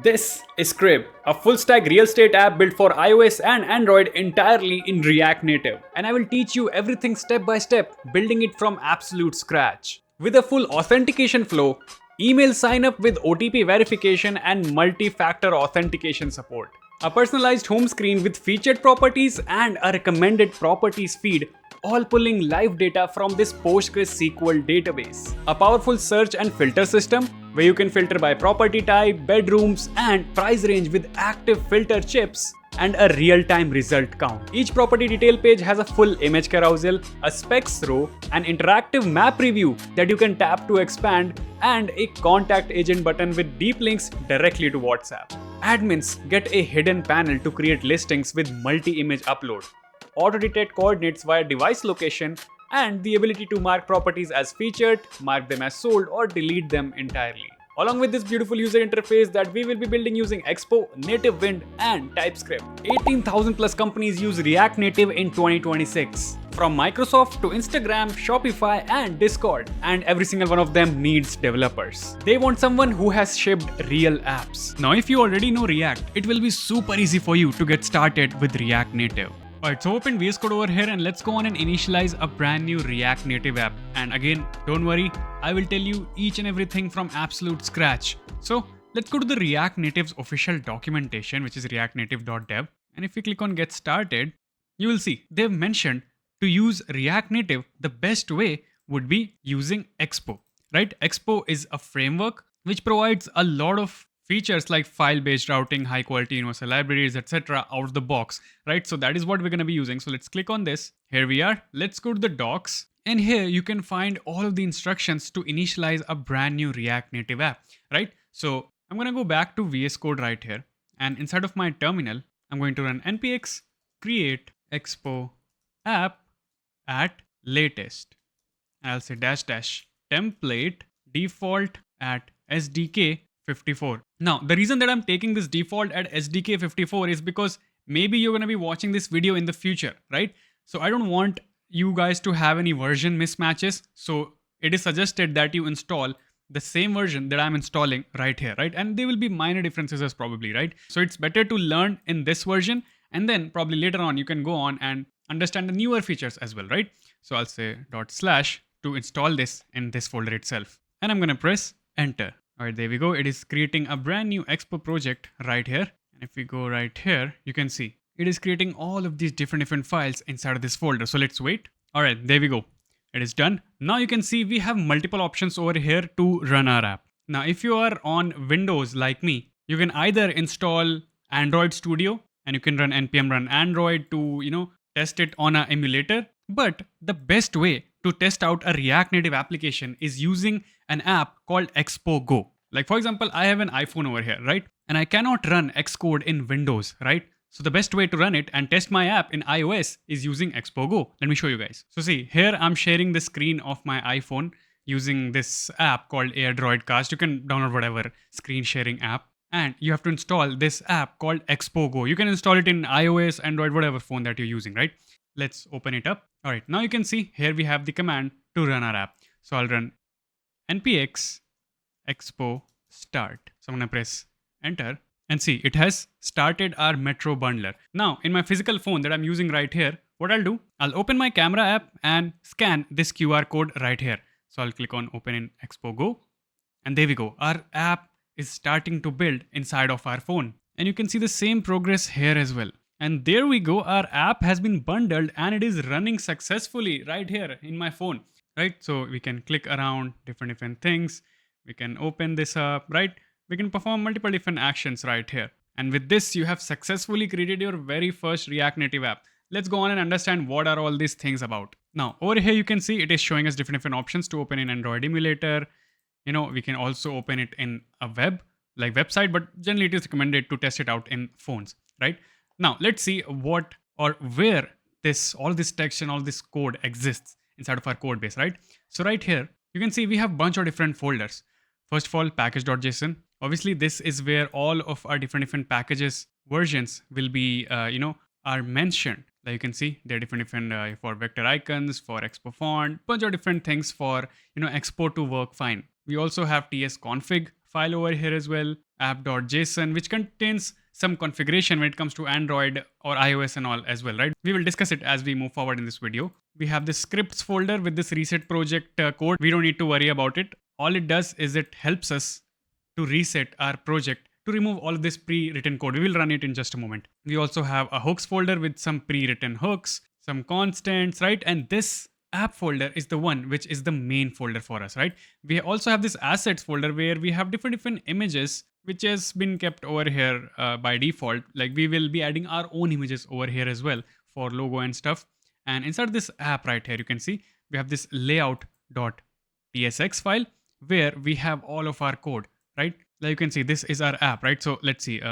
This is Crib, a full-stack real estate app built for iOS and Android entirely in React Native. And I will teach you everything step by step, building it from absolute scratch. With a full authentication flow, email sign-up with OTP verification and multi-factor authentication support. A personalized home screen with featured properties and a recommended properties feed, all pulling live data from this PostgreSQL database. A powerful search and filter system where you can filter by property type, bedrooms, and price range with active filter chips and a real-time result count. Each property detail page has a full image carousel, a specs row, an interactive map review that you can tap to expand, and a contact agent button with deep links directly to WhatsApp. Admins get a hidden panel to create listings with multi-image upload, auto-detect coordinates via device location, and the ability to mark properties as featured, mark them as sold, or delete them entirely. Along with this beautiful user interface that we will be building using Expo, Nativewind, and Typescript. 18,000 plus companies use React Native in 2026. From Microsoft to Instagram, Shopify, and Discord. And every single one of them needs developers. They want someone who has shipped real apps. Now, if you already know React, it will be super easy for you to get started with React Native. Alright, so open VS Code over here and let's go on and initialize a brand new React Native app. And again, don't worry, I will tell you each and everything from absolute scratch. So let's go to the React Native's official documentation, which is reactnative.dev. And if you click on get started, you will see they've mentioned to use React Native, the best way would be using Expo, right? Expo is a framework which provides a lot of features like file-based routing, high-quality universal libraries, etc. out of the box, right? So that is what we're going to be using. So let's click on this. Here we are. Let's go to the docs. And here you can find all of the instructions to initialize a brand new React Native app, right? So I'm going to go back to VS Code right here. And inside of my terminal, I'm going to run npx create expo app at latest. I'll say -- template default at SDK 54. Now, the reason that I'm taking this default at SDK 54 is because maybe you're going to be watching this video in the future, right? So I don't want you guys to have any version mismatches. So it is suggested that you install the same version that I'm installing right here, right? And there will be minor differences as probably, right? So it's better to learn in this version and then probably later on you can go on and understand the newer features as well, right? So I'll say / to install this in this folder itself. And I'm going to press enter. All right, there we go. It is creating a brand new Expo project right here. And if we go right here, you can see it is creating all of these different files inside of this folder. So let's wait. All right, there we go. It is done. Now you can see we have multiple options over here to run our app. Now, if you are on Windows like me, you can either install Android Studio and you can run npm run Android to, test it on an emulator. But the best way to test out a React Native application is using an app called Expo Go. Like for example, I have an iPhone over here, right? And I cannot run Xcode in Windows, right? So the best way to run it and test my app in iOS is using Expo Go. Let me show you guys. So see, here I'm sharing the screen of my iPhone using this app called AirDroidcast. You can download whatever screen sharing app. And you have to install this app called Expo Go. You can install it in iOS, Android, whatever phone that you're using, right? Let's open it up. All right, now you can see here we have the command to run our app. So I'll run npx expo start. So I'm going to press enter and see it has started our Metro bundler. Now in my physical phone that I'm using right here, what I'll do, I'll open my camera app and scan this QR code right here. So I'll click on open in Expo Go and there we go. Our app is starting to build inside of our phone and you can see the same progress here as well. And there we go, our app has been bundled and it is running successfully right here in my phone, right? So we can click around different things. We can open this up, right? We can perform multiple different actions right here. And with this, you have successfully created your very first React Native app. Let's go on and understand what are all these things about. Now, over here, you can see it is showing us different options to open in Android emulator. We can also open it in a website, but generally it is recommended to test it out in phones, right? Now, let's see what or where all this text and all this code exists inside of our code base, right? So right here, you can see we have a bunch of different folders. First of all, package.json. Obviously, this is where all of our different packages versions will be, are mentioned. Like you can see, there are different for vector icons, for Expo font, bunch of different things for, Expo to work fine. We also have tsconfig file over here as well, app.json, which contains some configuration when it comes to Android or iOS and all as well, right? We will discuss it as we move forward in this video. We have the scripts folder with this reset project code. We don't need to worry about it. All it does is it helps us to reset our project to remove all of this pre-written code. We will run it in just a moment. We also have a hooks folder with some pre-written hooks, some constants, right? And this app folder is the one which is the main folder for us, right? We also have this assets folder where we have different images which has been kept over here by default. Like we will be adding our own images over here as well for logo and stuff. And inside this app right here, you can see we have this layout.tsx file where we have all of our code, right? Like you can see this is our app, right? So let's see,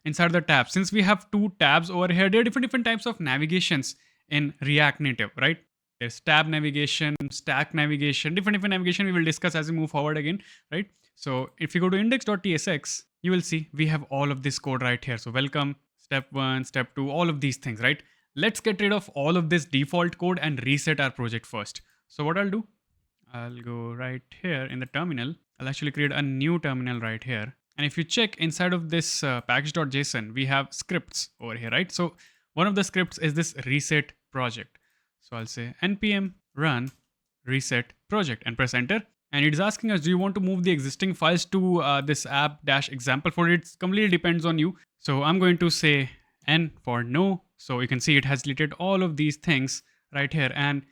inside the tab, since we have two tabs over here, there are different types of navigations in React Native, right? There's tab navigation, stack navigation, different navigation we will discuss as we move forward again, right? So if you go to index.tsx, you will see we have all of this code right here. So welcome, step 1, step 2, all of these things, right? Let's get rid of all of this default code and reset our project first. So what I'll do, I'll go right here in the terminal. I'll actually create a new terminal right here. And if you check inside of this package.json, we have scripts over here, right? So one of the scripts is this reset project. So I'll say npm run reset project and press enter. And it is asking us, do you want to move the existing files to this app-example folder? It completely depends on you. So I'm going to say N for no. So you can see it has deleted all of these things right here. And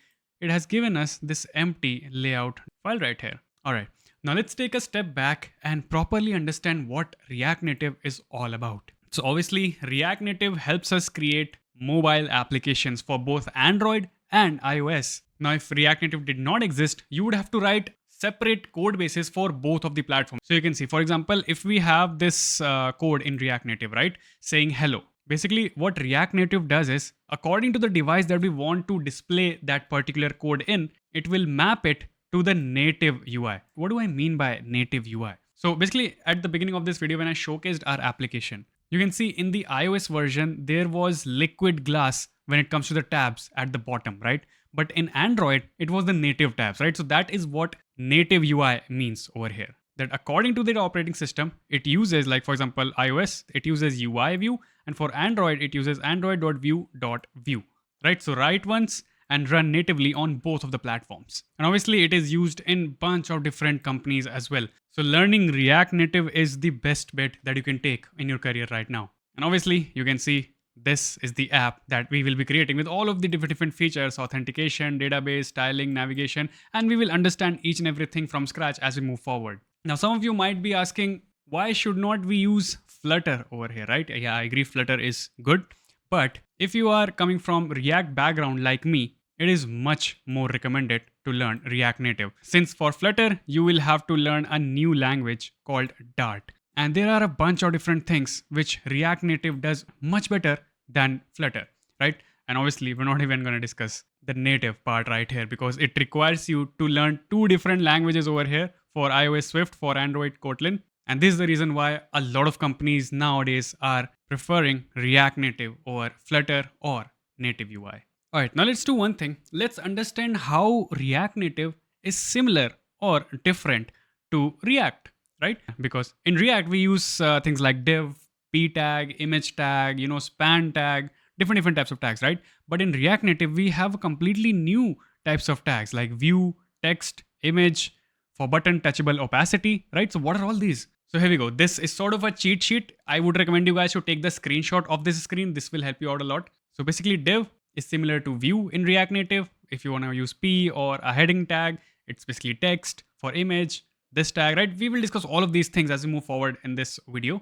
it has given us this empty layout file right here. All right. Now let's take a step back and properly understand what React Native is all about. So obviously React Native helps us create mobile applications for both Android and iOS. Now if React Native did not exist, you would have to write separate code bases for both of the platforms. So you can see, for example, if we have this code in React Native, right, saying hello. Basically what React Native does is, according to the device that we want to display that particular code in, it will map it to the native UI. What do I mean by native UI? So basically at the beginning of this video, when I showcased our application, you can see in the iOS version, there was liquid glass when it comes to the tabs at the bottom, right? But in Android, it was the native tabs, right? So that is what native UI means over here. That according to the operating system, it uses, like for example, iOS, it uses UI view, and for Android, it uses android.view.view, right? So write once and run natively on both of the platforms. And obviously it is used in bunch of different companies as well. So learning React Native is the best bet that you can take in your career right now. And obviously you can see this is the app that we will be creating with all of the different features, authentication, database, styling, navigation, and we will understand each and everything from scratch as we move forward. Now, some of you might be asking, why should not we use Flutter over here, right? Yeah, I agree, Flutter is good. But if you are coming from React background like me, it is much more recommended to learn React Native. Since for Flutter, you will have to learn a new language called Dart. And there are a bunch of different things which React Native does much better than Flutter, right? And obviously, we're not even going to discuss the native part right here because it requires you to learn two different languages over here for iOS Swift, for Android Kotlin. And this is the reason why a lot of companies nowadays are preferring React Native over Flutter or native UI. All right, now let's do one thing. Let's understand how React Native is similar or different to React, right? Because in React, we use things like div, p tag, image tag, span tag, different types of tags, right? But in React Native, we have completely new types of tags like view, text, image, for button, touchable opacity, right? So what are all these? So here we go. This is sort of a cheat sheet. I would recommend you guys to take the screenshot of this screen. This will help you out a lot. So basically div is similar to view in React Native. If you want to use p or a heading tag, it's basically text. For image, this tag, right? We will discuss all of these things as we move forward in this video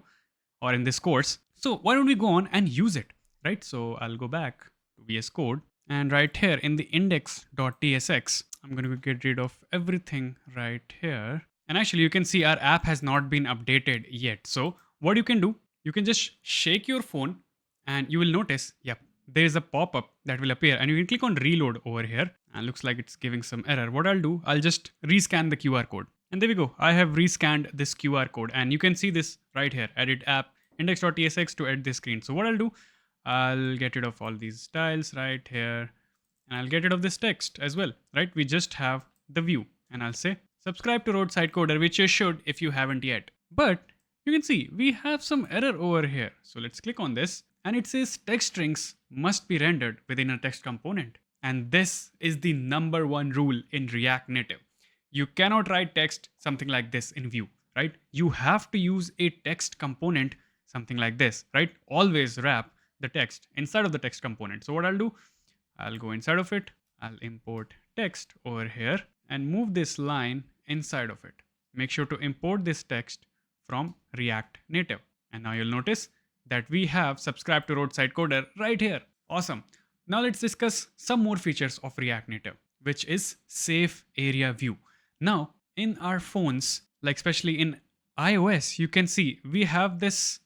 or in this course. So why don't we go on and use it, right? So I'll go back to VS Code and right here in the index.tsx, I'm going to get rid of everything right here. And actually you can see our app has not been updated yet. So what you can do, you can just shake your phone and you will notice, yep, there is a pop-up that will appear and you can click on reload over here and looks like it's giving some error. What I'll do, I'll just rescan the QR code. And there we go. I have rescanned this QR code and you can see this right here, edit app, index.tsx to edit this screen. So what I'll do, I'll get rid of all these styles right here and I'll get rid of this text as well, right? We just have the view and I'll say subscribe to Roadside Coder, which you should if you haven't yet. But you can see we have some error over here. So let's click on this and it says text strings must be rendered within a text component. And this is the number one rule in React Native. You cannot write text something like this in Vue, right? You have to use a text component something like this, right? Always wrap the text inside of the text component. So what I'll do, I'll go inside of it, I'll import text over here and move this line inside of it. Make sure to import this text from React Native. And now you'll notice that we have subscribe to Roadside Coder right here. Awesome. Now let's discuss some more features of React Native, which is SafeAreaView. Now in our phones, like especially in iOS, you can see we have this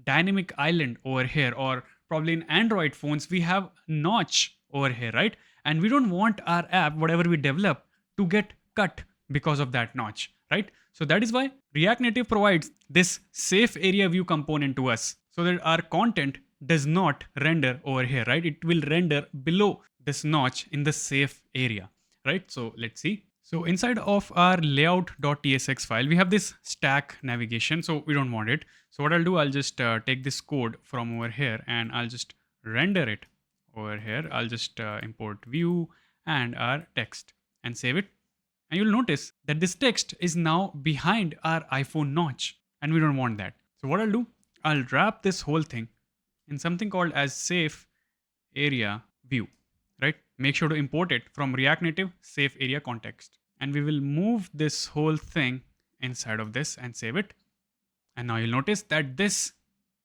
dynamic island over here, or probably in Android phones, we have notch over here, right? And we don't want our app, whatever we develop, to get cut because of that notch, right? So that is why React Native provides this SafeAreaView component to us so that our content does not render over here, right? It will render below this notch in the safe area, right? So let's see. So inside of our layout.tsx file, we have this stack navigation. So we don't want it. So what I'll do, I'll just take this code from over here and I'll just render it over here. I'll just import view and our text and save it. And you'll notice that this text is now behind our iPhone notch and we don't want that. So what I'll do, I'll wrap this whole thing in something called as SafeAreaView, right? Make sure to import it from React Native safe area context. And we will move this whole thing inside of this and save it. And now you'll notice that this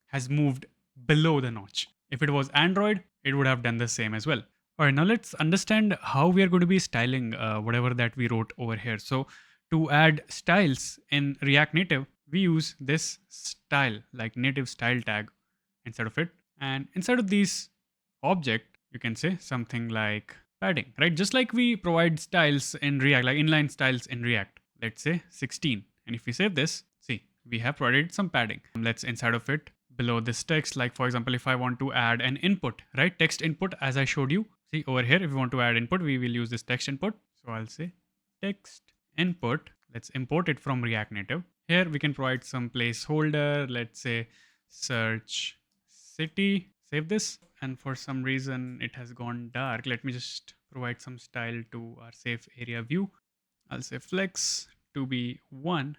has moved below the notch. If it was Android, it would have done the same as well. All right, now let's understand how we are going to be styling whatever that we wrote over here. So to add styles in React Native, we use this style, like native style tag inside of it. And inside of these object, you can say something like padding, right? Just like we provide styles in React, like inline styles in React, let's say 16. And if we save this, see, we have provided some padding. Let's inside of it below this text, like for example, if I want to add an input, right? Text input, as I showed you. See over here, if we want to add input, we will use this text input. So I'll say text input. Let's import it from React Native. Here we can provide some placeholder. Let's say search city. Save this. And for some reason it has gone dark. Let me just provide some style to our safe area view. I'll say flex to be 1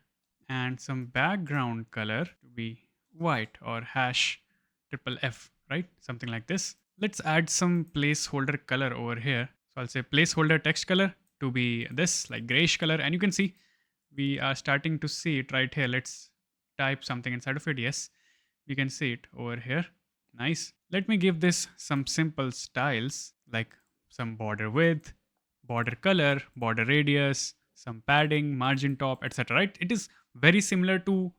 and some background color to be white or hash triple F, right? Something like this. Let's add some placeholder color over here. So I'll say placeholder text color to be this, like grayish color. And you can see we are starting to see it right here. Let's type something inside of it. Yes, we can see it over here. Nice. Let me give this some simple styles like some border width, border color, border radius, some padding, margin top, etc. Right? It is very similar to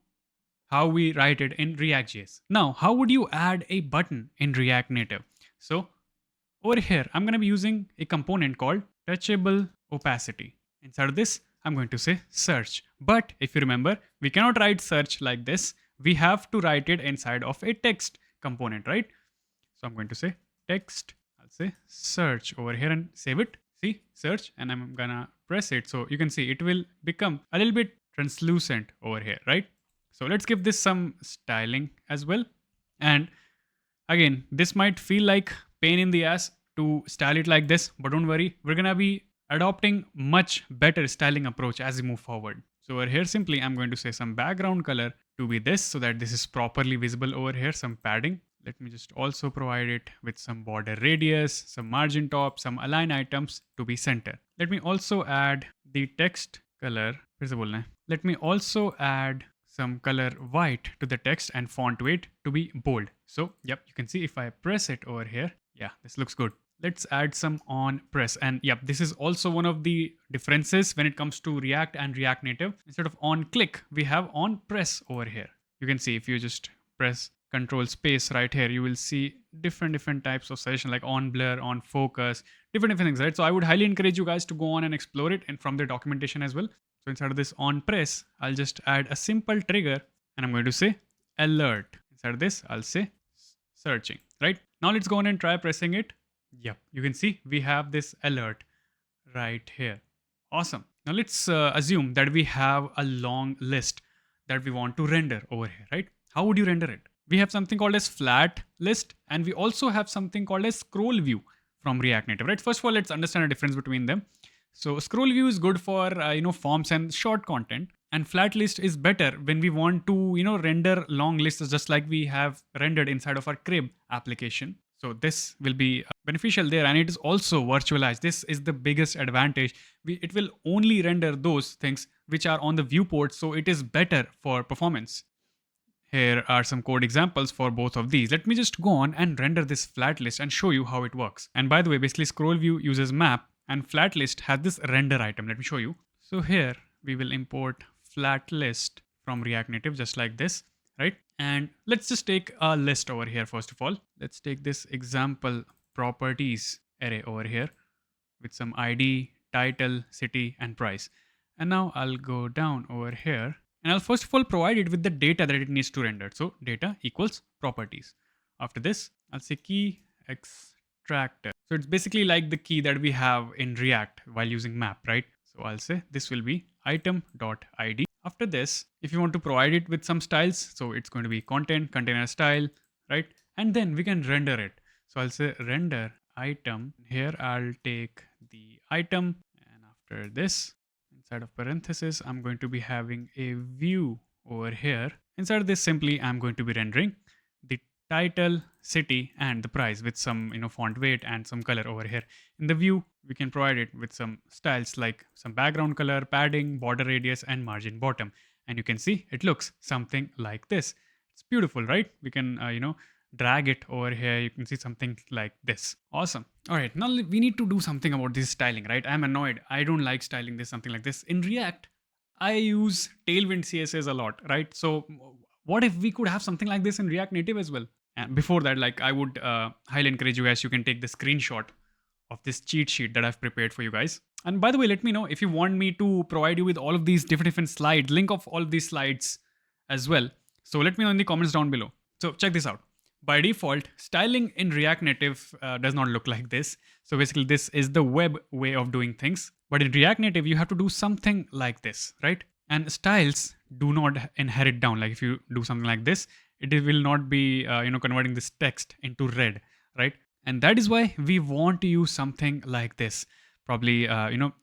how we write it in React.js. Now, how would you add a button in React Native? So over here, I'm going to be using a component called TouchableOpacity. Inside of this, I'm going to say search. But if you remember, we cannot write search like this. We have to write it inside of a text component, right? So I'm going to say text. I'll say search over here and save it. See, search, and I'm gonna press it. So you can see it will become a little bit translucent over here, right? So let's give this some styling as well. And again, this might feel like pain in the ass to style it like this, but don't worry, we're gonna be adopting much better styling approach as we move forward. So over here, simply I'm going to say some background color to be this so that this is properly visible over here, some padding. Let me just also provide it with some border radius, some margin top, some align items to be center. Let me also add the text color. Let me also add some color white to the text and font weight to be bold. So yep, you can see if I press it over here, yeah, this looks good. Let's add some on press. And yep, this is also one of the differences when it comes to React and React Native. Instead of on click, we have on press over here. You can see if you just press control space right here, you will see different types of suggestion like on blur, on focus, different things, right? So I would highly encourage you guys to go on and explore it and from the documentation as well. So inside of this on press, I'll just add a simple trigger and I'm going to say alert. Inside of this, I'll say searching, right? Now let's go on and try pressing it. Yep, you can see we have this alert right here. Awesome. Now let's assume that we have a long list. that we want to render over here, right? How would you render it? We have something called as FlatList, and we also have something called as scroll view from React Native, right? First of all, let's understand the difference between them. So scroll view is good for forms and short content, and flat list is better when we want to render long lists, just like we have rendered inside of our crib application. So this will be beneficial there, and it is also virtualized. This is the biggest advantage. It will only render those things which are on the viewport, so it is better for performance. Here are some code examples for both of these. Let me just go on and render this flat list and show you how it works. And by the way, basically scroll view uses map, and flat list has this render item. Let me show you. So here we will import flat list from React Native just like this, right? And let's just take a list over here. First of all, let's take this example properties array over here with some ID, title, city, and price. And now I'll go down over here, and I'll first of all provide it with the data that it needs to render. So data equals properties. After this, I'll say key extractor. So it's basically like the key that we have in React while using map, right? So I'll say this will be item.id. After this, if you want to provide it with some styles, so it's going to be content, container style, right? And then we can render it. So I'll say render item. Here I'll take the item, and after this, inside of parentheses, I'm going to be having a view over here. Inside of this, simply I'm going to be rendering the title, city, and the price with some font weight and some color over here. In the view, we can provide it with some styles like some background color, padding, border radius, and margin bottom. And you can see it looks something like this. It's beautiful, right? We can drag it over here. You can see something like this. Awesome. All right, now we need to do something about this styling, right? I'm annoyed. I don't like styling this, something like this. In React, I use Tailwind CSS a lot, right? So what if we could have something like this in React Native as well? And before that, like, I would highly encourage you guys, you can take the screenshot of this cheat sheet that I've prepared for you guys. And by the way, let me know if you want me to provide you with all of these different slides, link of all of these slides as well. So let me know in the comments down below. So check this out. By default, styling in React Native does not look like this. So basically this is the web way of doing things. But in React Native, you have to do something like this, right? And styles do not inherit down. Like if you do something like this, it will not be converting this text into red, right? And that is why we want to use something like this, probably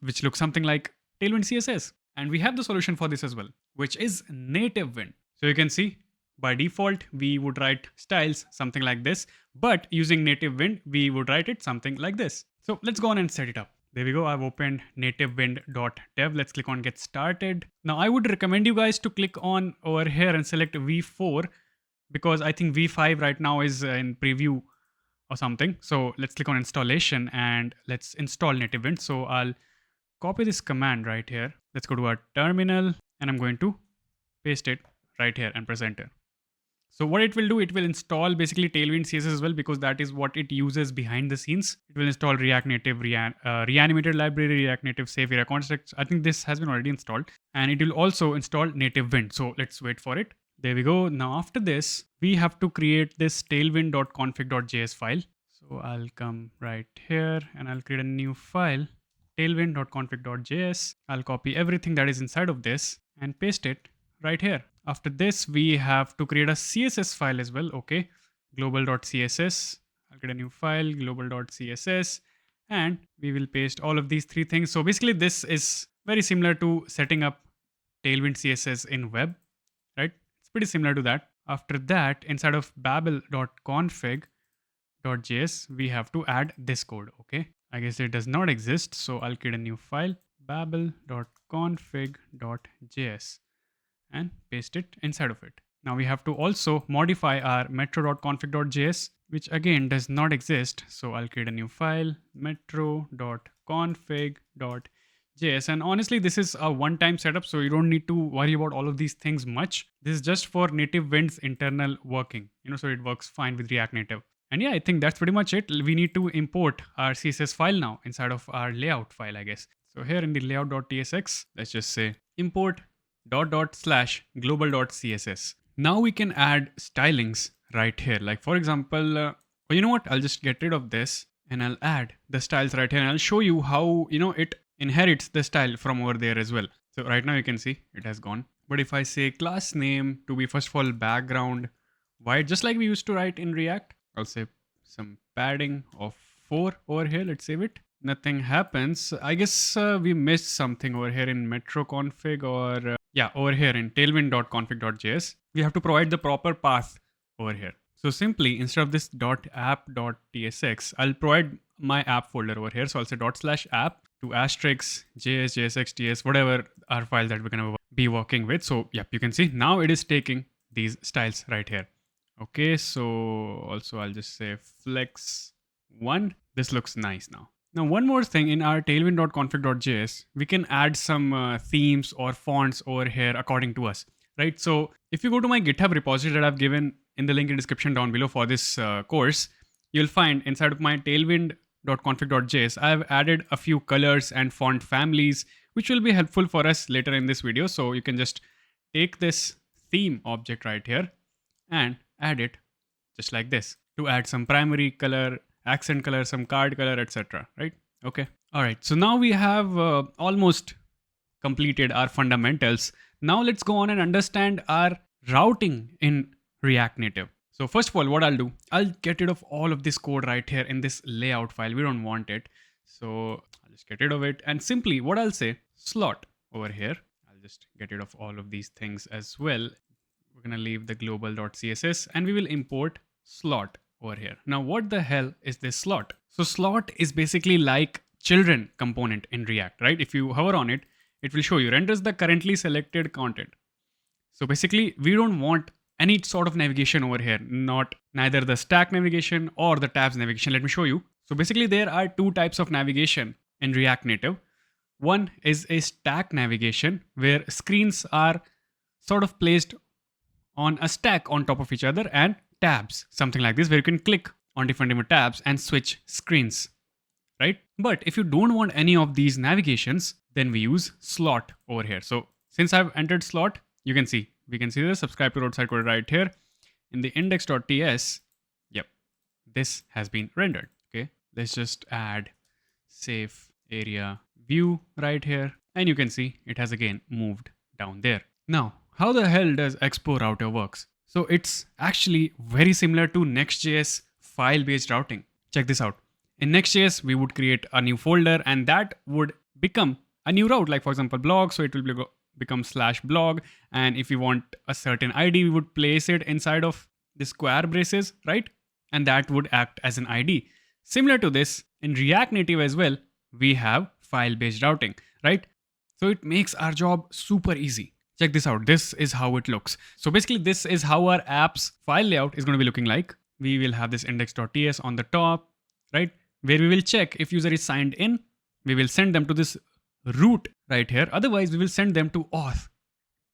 which looks something like Tailwind CSS. And we have the solution for this as well, which is Nativewind. So you can see by default we would write styles something like this, but using Nativewind we would write it something like this. So let's go on and set it up. There we go. I've opened nativewind.dev. Let's click on get started. Now I would recommend you guys to click on over here and select v4, because I think v5 right now is in preview or something. So let's click on installation and let's install Nativewind. So I'll copy this command right here. Let's go to our terminal and I'm going to paste it right here and press enter. So what it will do, it will install basically Tailwind CSS as well, because that is what it uses behind the scenes. It will install React Native reanimated library, React Native SafeArea constructs. I think this has been already installed, and it will also install Nativewind. So let's wait for it. There we go. Now after this, we have to create this tailwind.config.js file. So I'll come right here and I'll create a new file, tailwind.config.js. I'll copy everything that is inside of this and paste it right here. After this, we have to create a CSS file as well. Okay, global.css. I'll get a new file, global.css, and we will paste all of these three things. So basically this is very similar to setting up Tailwind CSS in web, right? It's pretty similar to that. After that, inside of babel.config.js, we have to add this code. Okay, I guess it does not exist. So I'll create a new file, babel.config.js, and paste it inside of it. Now we have to also modify our metro.config.js, which again does not exist. So I'll create a new file, metro.config.js. And honestly, this is a one-time setup, so you don't need to worry about all of these things much. This is just for Nativewind's internal working, so it works fine with React Native. And yeah, I think that's pretty much it. We need to import our CSS file now inside of our layout file, I guess. So here in the layout.tsx, let's just say import /global.css. Now we can add stylings right here. Like for example, you know what? I'll just get rid of this and I'll add the styles right here. And I'll show you how, it inherits the style from over there as well. So right now you can see it has gone. But if I say class name to be first of all background white, just like we used to write in React, I'll say some padding of 4 over here. Let's save it. Nothing happens. I guess we missed something over here in metro config or yeah, over here in tailwind.config.js. We have to provide the proper path over here. So simply instead of this .app.tsx, I'll provide my app folder over here. So I'll say ./app to asterisk js, jsx, ts, whatever our file that we're going to be working with. So yep, you can see now it is taking these styles right here. Okay, so also I'll just say flex1. This looks nice now. Now, one more thing in our tailwind.config.js, we can add some themes or fonts over here according to us, right? So if you go to my GitHub repository that I've given in the link in the description down below for this course, you'll find inside of my tailwind.config.js, I've added a few colors and font families, which will be helpful for us later in this video. So you can just take this theme object right here and add it just like this to add some primary color, accent color, some card color, etc. Right? Okay. All right. So now we have almost completed our fundamentals. Now let's go on and understand our routing in React Native. So first of all, what I'll do, I'll get rid of all of this code right here in this layout file. We don't want it. So I'll just get rid of it. And simply what I'll say, slot over here. I'll just get rid of all of these things as well. We're going to leave the global.css and we will import slot over here. Now, what the hell is this slot? So slot is basically like children component in React, right? If you hover on it, it will show you renders the currently selected content. So basically, we don't want any sort of navigation over here, neither the stack navigation or the tabs navigation. Let me show you. So basically, there are two types of navigation in React Native. One is a stack navigation where screens are sort of placed on a stack on top of each other, and tabs, something like this, where you can click on different tabs and switch screens, right? But if you don't want any of these navigations, then we use slot over here. So since I've entered slot, we can see the subscribe to roadside code right here in the index.ts. Yep, this has been rendered. Okay, let's just add SafeAreaView right here, and you can see it has again moved down there. Now, how the hell does Expo Router works? So it's actually very similar to Next.js file-based routing. Check this out. In Next.js, we would create a new folder and that would become a new route, like for example, blog. So it will become /blog. And if we want a certain ID, we would place it inside of the square braces, right? And that would act as an ID. Similar to this, in React Native as well, we have file-based routing, right? So it makes our job super easy. Check this out. This is how it looks. So basically, this is how our app's file layout is going to be looking like. We will have this index.ts on the top, right? Where we will check if user is signed in. We will send them to this root right here. Otherwise, we will send them to auth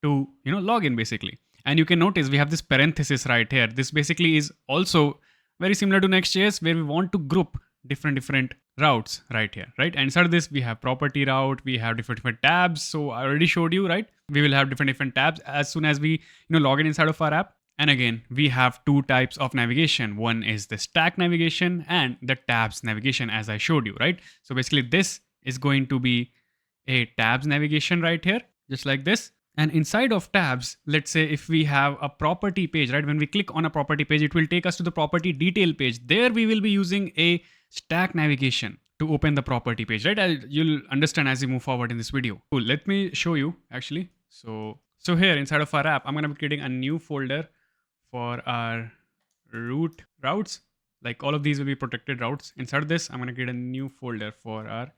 to, log in basically. And you can notice we have this parenthesis right here. This basically is also very similar to Next.js, where we want to group different routes right here, right? And inside of this, we have property route, we have different tabs. So I already showed you, right? We will have different tabs as soon as we, log in inside of our app. And again, we have two types of navigation. One is the stack navigation and the tabs navigation, as I showed you, right? So basically this is going to be a tabs navigation right here, just like this. And inside of tabs, let's say if we have a property page, right? When we click on a property page, it will take us to the property detail page. There we will be using a stack navigation to open the property page, right? You'll understand as we move forward in this video. Cool. Let me show you actually. So here inside of our app, I'm going to be creating a new folder for our routes. Like all of these will be protected routes. Inside of this, I'm going to create a new folder for our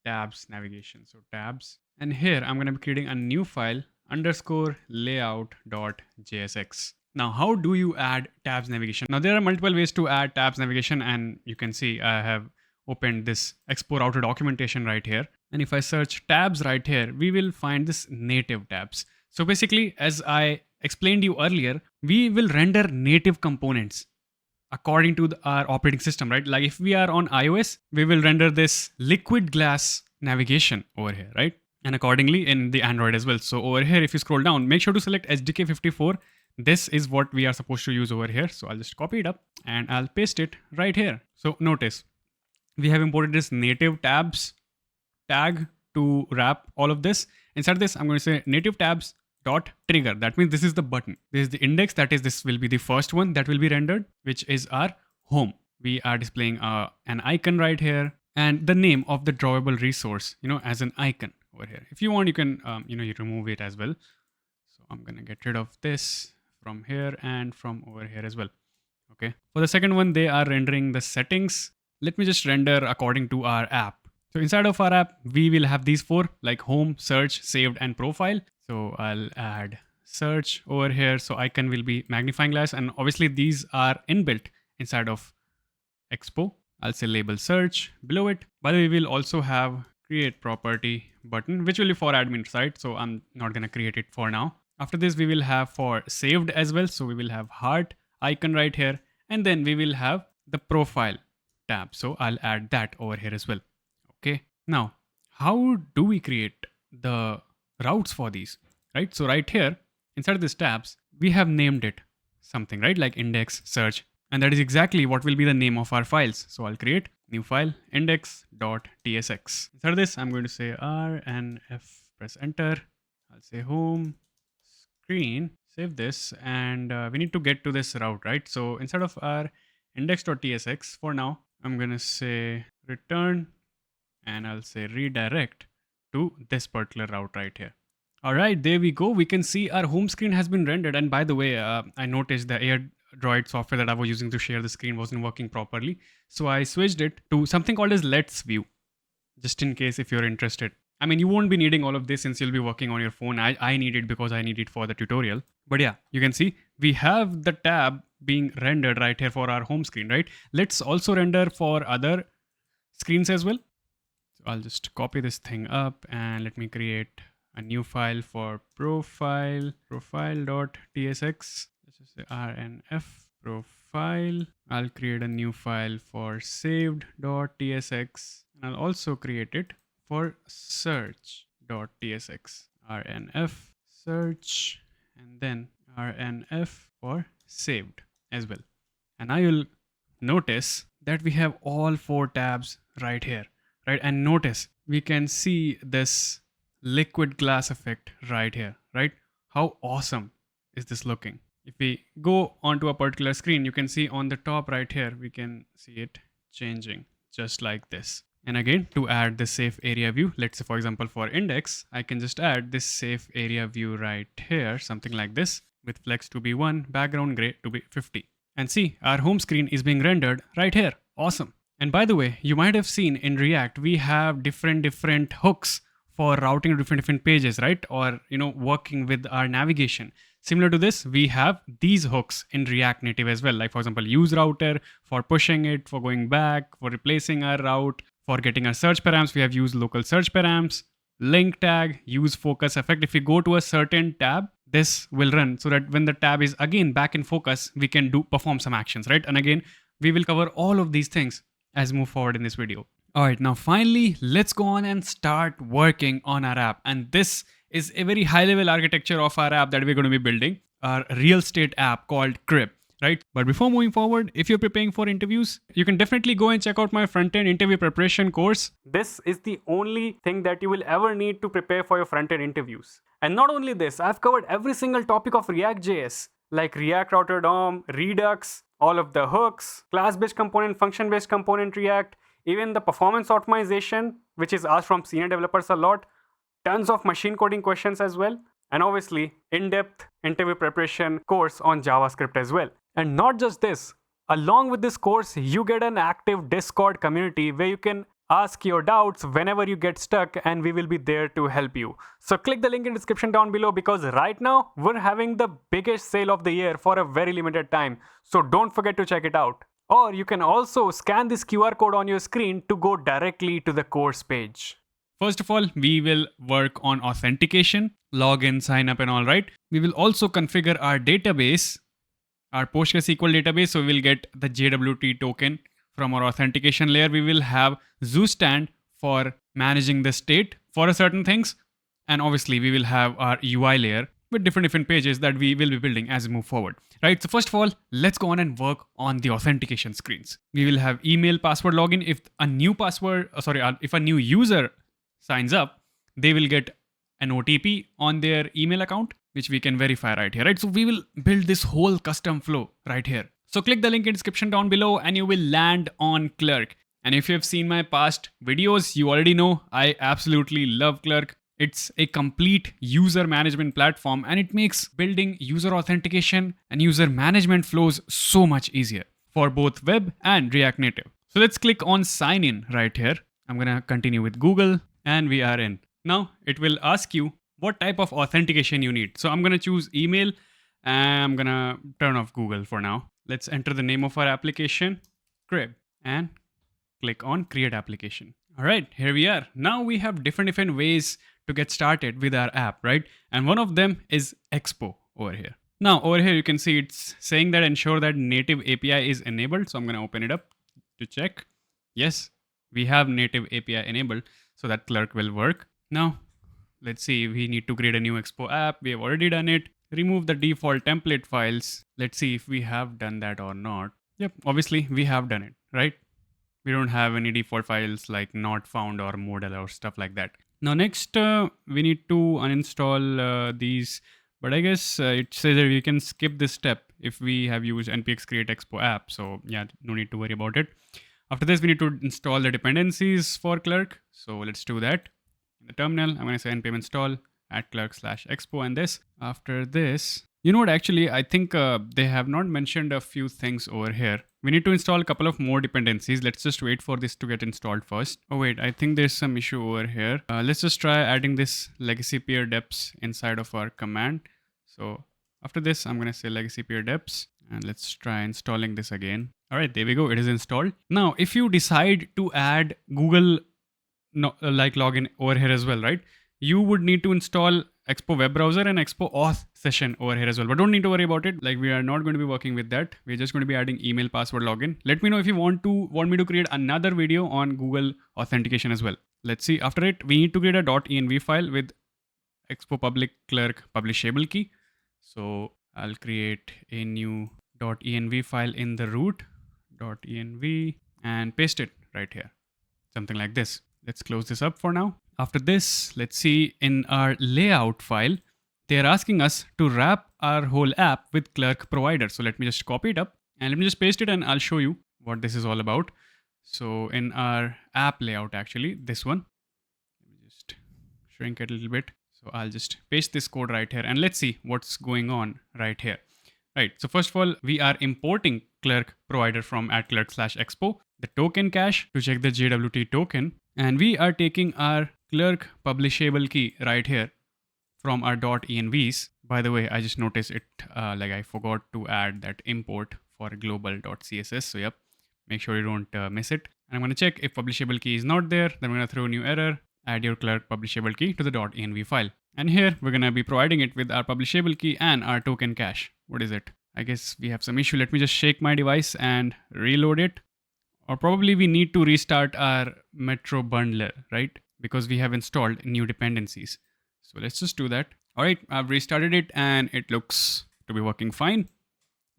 tabs navigation. So tabs. And here I'm going to be creating a new file _layout.jsx. Now, how do you add tabs navigation? Now, there are multiple ways to add tabs navigation, and you can see I have opened this Expo Router documentation right here. And if I search tabs right here, we will find this native tabs. So basically, as I explained you earlier, we will render native components according to our operating system, right? Like if we are on iOS, we will render this liquid glass navigation over here, right? And accordingly in the Android as well. So over here, if you scroll down, make sure to select SDK54. This is what we are supposed to use over here. So I'll just copy it up and I'll paste it right here. So notice we have imported this native tabs tag to wrap all of this. Inside this, I'm going to say native tabs dot trigger. That means this is the button. This is the index. That is, this will be the first one that will be rendered, which is our home. We are displaying an icon right here and the name of the drawable resource, as an icon over here. If you want, you can, you remove it as well. So I'm going to get rid of this from here and from over here as well. Okay. For the second one, they are rendering the settings. Let me just render according to our app. So inside of our app, we will have these 4 like home, search, saved, and profile. So I'll add search over here. So icon will be magnifying glass. And obviously these are inbuilt inside of Expo. I'll say label search below it. By the way, we'll also have create property button, which will be for admin side. So I'm not going to create it for now. After this, we will have for saved as well. So we will have heart icon right here. And then we will have the profile tab. So I'll add that over here as well. Okay. Now, how do we create the routes for these, right? So right here, inside of these tabs, we have named it something, right? Like index, search, and that is exactly what will be the name of our files. So I'll create new file, index.tsx. Inside of this, I'm going to say rnf, press enter. I'll say home screen, save this, and we need to get to this route, right? So inside of our index.tsx, for now, I'm going to say return, and I'll say redirect to this particular route right here. All right, there we go. We can see our home screen has been rendered. And by the way, I noticed the AirDroid software that I was using to share the screen wasn't working properly. So I switched it to something called as Let's View, just in case if you're interested. I mean, you won't be needing all of this since you'll be working on your phone. I need it because I need it for the tutorial. But yeah, you can see we have the tab being rendered right here for our home screen, right? Let's also render for other screens as well. So I'll just copy this thing up and let me create a new file for profile.tsx. Let's just say rnf profile. I'll create a new file for saved.tsx. And I'll also create it for search.tsx. rnf search and then rnf for saved as well. And now you'll notice that we have all 4 tabs right here, right? And notice we can see this liquid glass effect right here, right? How awesome is this looking? If we go onto a particular screen, you can see on the top right here, we can see it changing just like this. And again, to add the safe area view, let's say for example for index, I can just add this safe area view right here, something like this, with flex to be 1, background gray to be 50. And see, our home screen is being rendered right here. Awesome. And by the way, you might have seen in React, we have different hooks for routing to different pages, right? Or, working with our navigation. Similar to this, we have these hooks in React Native as well. Like for example, use router for pushing it, for going back, for replacing our route, for getting our search params. We have used local search params, link tag, use focus effect. If you go to a certain tab, this will run so that when the tab is again back in focus, we can perform some actions, right? And again, we will cover all of these things as we move forward in this video. All right, now finally, let's go on and start working on our app. And this is a very high level architecture of our app that we're going to be building, our real estate app called Crib, right? But before moving forward, if you're preparing for interviews, you can definitely go and check out my front-end interview preparation course. This is the only thing that you will ever need to prepare for your front-end interviews. And not only this, I've covered every single topic of React.js, like React Router DOM, Redux, all of the hooks, class-based component, function-based component React, even the performance optimization, which is asked from senior developers a lot, tons of machine coding questions as well, and obviously in-depth interview preparation course on JavaScript as well. And not just this, along with this course, you get an active Discord community where you can ask your doubts whenever you get stuck, and we will be there to help you. So click the link in the description down below, because right now we're having the biggest sale of the year for a very limited time. So don't forget to check it out. Or you can also scan this QR code on your screen to go directly to the course page. First of all, we will work on authentication, login, sign up and all, right? We will also configure our database, our PostgreSQL database. So we will get the JWT token from our authentication layer. We will have Zustand for managing the state for certain things. And obviously we will have our UI layer with different pages that we will be building as we move forward, right? So first of all, let's go on and work on the authentication screens. We will have email, password, login. If a new if a new user signs up, they will get an OTP on their email account. which we can verify right here, right? So we will build this whole custom flow right here. So click the link in description down below and you will land on Clerk. And if you have seen my past videos, you already know I absolutely love Clerk. It's a complete user management platform and it makes building user authentication and user management flows so much easier for both web and React Native. So let's click on sign in right here. I'm gonna continue with Google and we are in. Now it will ask you what type of authentication you need. So I'm gonna choose email and I'm gonna turn off Google for now. Let's enter the name of our application, Crib, and click on create application. All right, here we are. Now we have different ways to get started with our app, right? And one of them is Expo over here. Now over here you can see it's saying that ensure that native API is enabled. So I'm going to open it up to check. Yes, we have native API enabled, so that Clerk will work. Now let's see, we need to create a new Expo app. We have already done it. Remove the default template files. Let's see if we have done that or not. Yep, obviously we have done it, right? We don't have any default files like not found or modal or stuff like that. Now next, we need to uninstall these, but I guess it says that we can skip this step if we have used npx create expo app. So yeah, no need to worry about it. After this, we need to install the dependencies for Clerk. So let's do that. In the terminal, I'm going to say npm install @clerk/expo and this. After this, you know what, actually, I think they have not mentioned a few things over here. We need to install a couple of more dependencies. Let's just wait for this to get installed first. Oh wait, I think there's some issue over here. Let's just try adding this legacy peer deps inside of our command. So after this, I'm going to say legacy peer deps and let's try installing this again. All right, there we go. It is installed. Now, if you decide to add Google login over here as well, right? You would need to install Expo web browser and Expo auth session over here as well, but don't need to worry about it. Like, we are not going to be working with that. We're just going to be adding email password login. Let me know if you want me to create another video on Google authentication as well. Let's see. After it, we need to create a .env file with Expo public clerk publishable key. So I'll create a new .env file in the root .env and paste it right here. Something like this. Let's close this up for now. After this, let's see, in our layout file, they're asking us to wrap our whole app with Clerk provider. So let me just copy it up and let me just paste it and I'll show you what this is all about. So in our app layout, actually, this one, let me just shrink it a little bit. So I'll just paste this code right here and let's see what's going on right here. Right. So first of all, we are importing Clerk provider from @clerk/expo, the token cache to check the JWT token. And we are taking our Clerk publishable key right here from our .envs. By the way, I just noticed it, like I forgot to add that import for global.css. So yep, make sure you don't miss it. And I'm going to check if publishable key is not there. Then we're going to throw a new error, add your Clerk publishable key to the .env file. And here we're going to be providing it with our publishable key and our token cache. What is it? I guess we have some issue. Let me just shake my device and reload it. Or probably we need to restart our Metro bundler, right? Because we have installed new dependencies. So let's just do that. All right, I've restarted it and it looks to be working fine.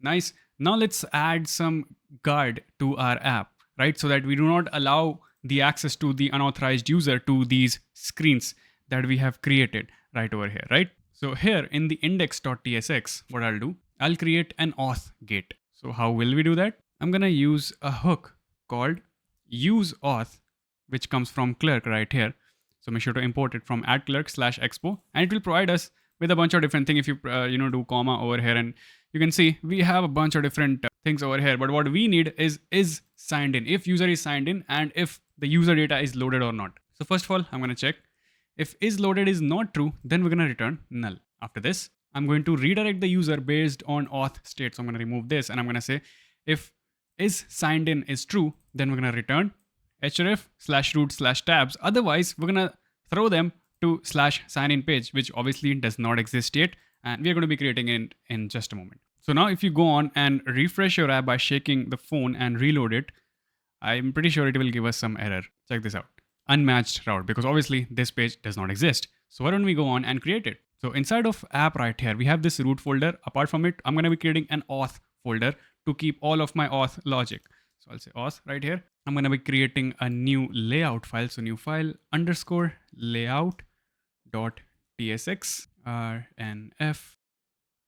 Nice. Now let's add some guard to our app, right? So that we do not allow the access to the unauthorized user to these screens that we have created right over here, right? So here in the index.tsx, what I'll do, I'll create an auth gate. So how will we do that? I'm going to use a hook called useAuth, which comes from Clerk right here. So make sure to import it from @clerk/expo, and it will provide us with a bunch of different things. If you do comma over here, and you can see we have a bunch of different things over here. But what we need is signed in. If user is signed in, and if the user data is loaded or not. So first of all, I'm going to check if is loaded is not true. Then we're going to return null. After this, I'm going to redirect the user based on auth state. So I'm going to remove this, and I'm going to say if is signed in is true, then we're going to return href/root/tabs. Otherwise, we're going to throw them to /signin page, which obviously does not exist yet. And we're going to be creating it in just a moment. So now if you go on and refresh your app by shaking the phone and reload it, I'm pretty sure it will give us some error. Check this out. Unmatched route, because obviously this page does not exist. So why don't we go on and create it? So inside of app right here, we have this root folder. Apart from it, I'm going to be creating an auth folder to keep all of my auth logic. So I'll say auth right here. I'm going to be creating a new layout file. So new file _layout.tsx. RNF,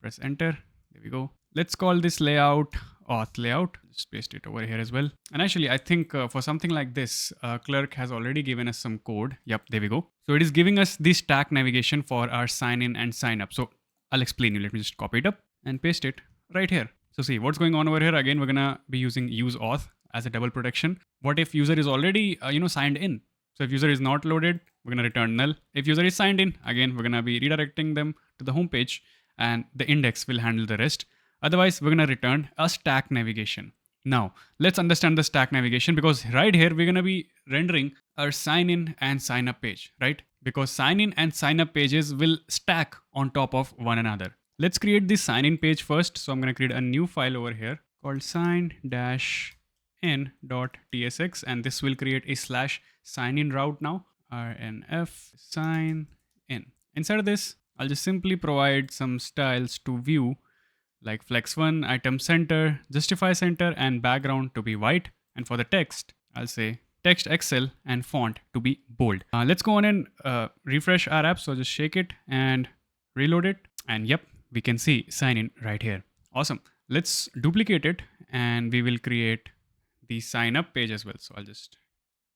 press enter. There we go. Let's call this layout auth layout. Just paste it over here as well. And actually, I think for something like this, Clerk has already given us some code. Yep, there we go. So it is giving us the stack navigation for our sign in and sign up. So I'll explain you. Let me just copy it up and paste it right here. So see what's going on over here. Again, we're gonna be using use auth as a double protection. What if user is already signed in? So if user is not loaded, we're gonna return null. If user is signed in, again we're gonna be redirecting them to the home page, and the index will handle the rest. Otherwise, we're gonna return a stack navigation. Now, let's understand the stack navigation, because right here we're gonna be rendering our sign in and sign up page, right? Because sign in and sign up pages will stack on top of one another. Let's create the sign in page first. So I'm gonna create a new file over here called sign-in.tsx, and this will create a /sign in route now. RNF sign in. Inside of this, I'll just simply provide some styles to view, like flex1, item center, justify center, and background to be white. And for the text, I'll say text Excel and font to be bold. Let's go on and refresh our app. So just shake it and reload it. And yep, we can see sign in right here. Awesome. Let's duplicate it and we will create the sign up page as well. So I'll just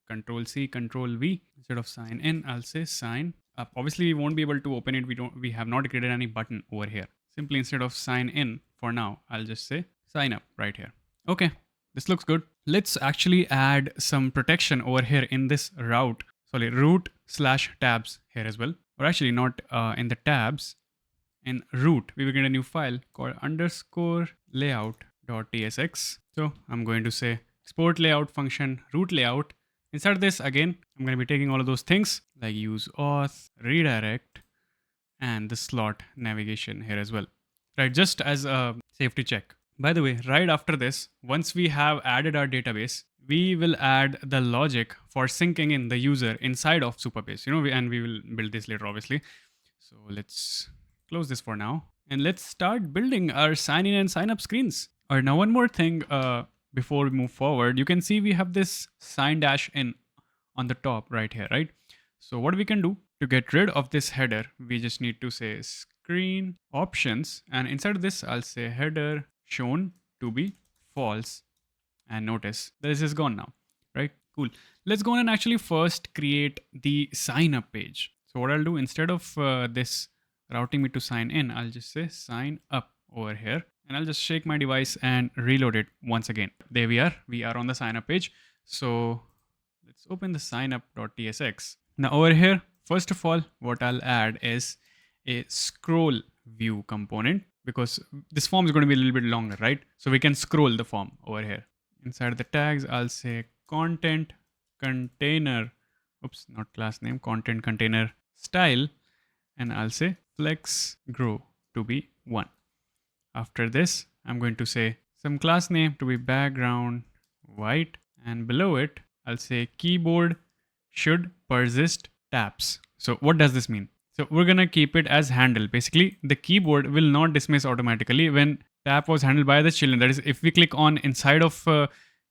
Control C, Control V. Instead of sign in, I'll say sign up. Obviously, we won't be able to open it. We have not created any button over here. Simply instead of sign in for now, I'll just say sign up right here. Okay, this looks good. Let's actually add some protection over here in this root /tabs here as well. Or actually not in the tabs. In root, we will get a new file called _layout.tsx. So I'm going to say export layout function root layout. Inside this, again, I'm going to be taking all of those things like use auth, redirect, and the slot navigation here as well, right? Just as a safety check. By the way, right after this, once we have added our database, we will add the logic for syncing in the user inside of Supabase, and we will build this later, obviously. So let's close this for now. And let's start building our sign in and sign up screens. All right, now one more thing before we move forward, you can see we have this sign-in on the top right here, right? So what we can do to get rid of this header, we just need to say screen options. And inside of this, I'll say header shown to be false. And notice this is gone now, right? Cool. Let's go on and actually first create the sign up page. So what I'll do, instead of this routing me to sign in, I'll just say sign up over here. And I'll just shake my device and reload it once again. There we are. We are on the sign up page. So let's open the signup.tsx. Now over here, first of all, what I'll add is a scroll view component, because this form is going to be a little bit longer, right? So we can scroll the form over here. Inside the tags, I'll say content container, not class name, content container style. And I'll say flex grow to be 1. After this, I'm going to say some class name to be background white, and below it, I'll say keyboard should persist tabs. So what does this mean? So we're gonna keep it as handle. Basically, the keyboard will not dismiss automatically when tab was handled by the children. That is, if we click on inside of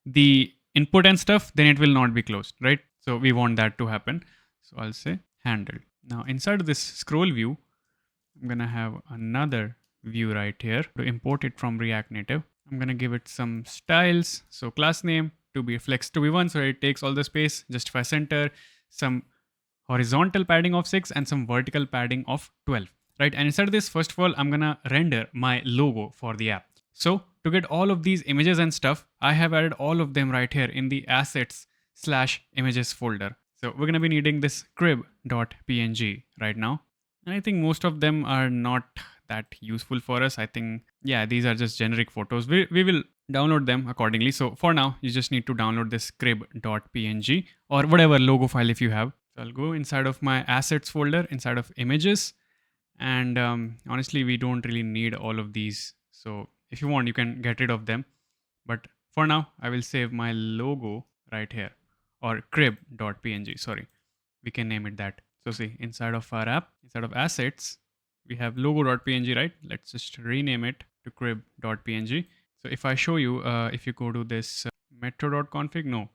the input and stuff, then it will not be closed, right? So we want that to happen. So I'll say handled. Now inside of this scroll view, I'm gonna have another view right here to import it from React Native. I'm gonna give it some styles. So class name to be flex to be 1, so it takes all the space, justify center, some horizontal padding of 6 and some vertical padding of 12, right? And inside of this, first of all, I'm gonna render my logo for the app. So to get all of these images and stuff, I have added all of them right here in the assets/images folder. So we're gonna be needing this crib.png right now. And I think most of them are not that useful for us. I think, yeah, these are just generic photos. We will download them accordingly. So for now, you just need to download this crib.png or whatever logo file if you have. So I'll go inside of my assets folder, inside of images. And honestly, we don't really need all of these. So if you want, you can get rid of them. But for now, I will save my logo right here, or crib.png, sorry. We can name it that. So see, inside of our app, inside of assets, we have logo.png, right? Let's just rename it to crib.png. So if I show you, if you go to this metro.config, no,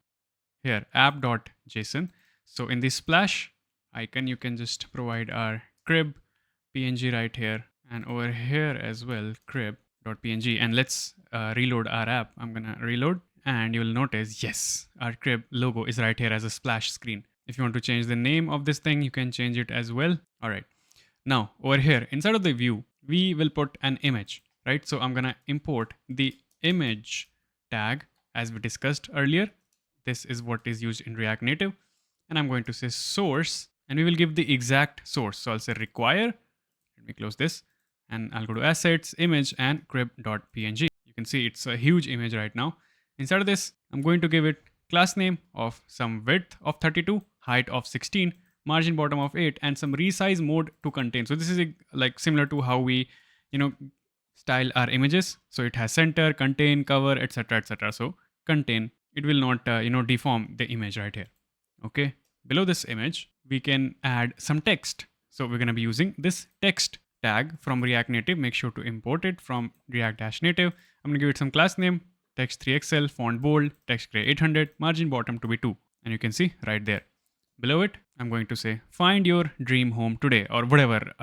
here, app.json. So in this splash icon, you can just provide our crib crib.png right here, and over here as well, crib.png. And let's reload our app. I'm gonna reload, and you will notice, yes, our crib logo is right here as a splash screen. If you want to change the name of this thing, you can change it as well. All right. Now over here, inside of the view, we will put an image, right? So I'm gonna import the image tag as we discussed earlier. This is what is used in React Native. And I'm going to say source, and we will give the exact source. So I'll say require. Let me close this, and I'll go to assets, image, and crib.png. You can see it's a huge image right now. Inside of this, I'm going to give it class name of some width of 32, height of 16, margin bottom of 8, and some resize mode to contain. So this is like similar to how we, style our images. So it has center, contain, cover, etc., etc. So contain, it will not, deform the image right here. Okay. Below this image, we can add some text. So we're going to be using this text tag from React Native. Make sure to import it from React-Native. I'm going to give it some class name, text3xl, font bold, text gray 800, margin bottom to be 2. And you can see right there. Below it, I'm going to say, find your dream home today, or whatever,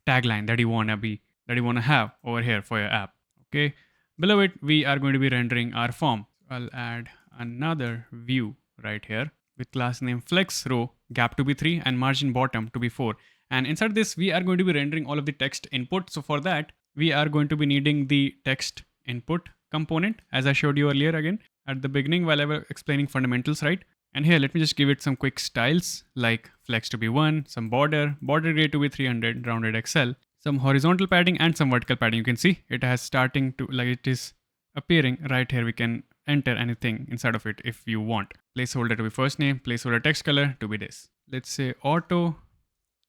tagline that you want to have over here for your app. Okay. Below it, we are going to be rendering our form. I'll add another view right here with class name flex row, gap to be 3, and margin bottom to be 4. And inside this, we are going to be rendering all of the text input. So for that, we are going to be needing the text input component, as I showed you earlier again at the beginning while I was explaining fundamentals, right? And here, let me just give it some quick styles like flex to be 1, some border gray to be 300, rounded XL, some horizontal padding, and some vertical padding. You can see it has starting to, like, it is appearing right here. We can enter anything inside of it if you want. Placeholder to be first name, placeholder text color to be this. Let's say auto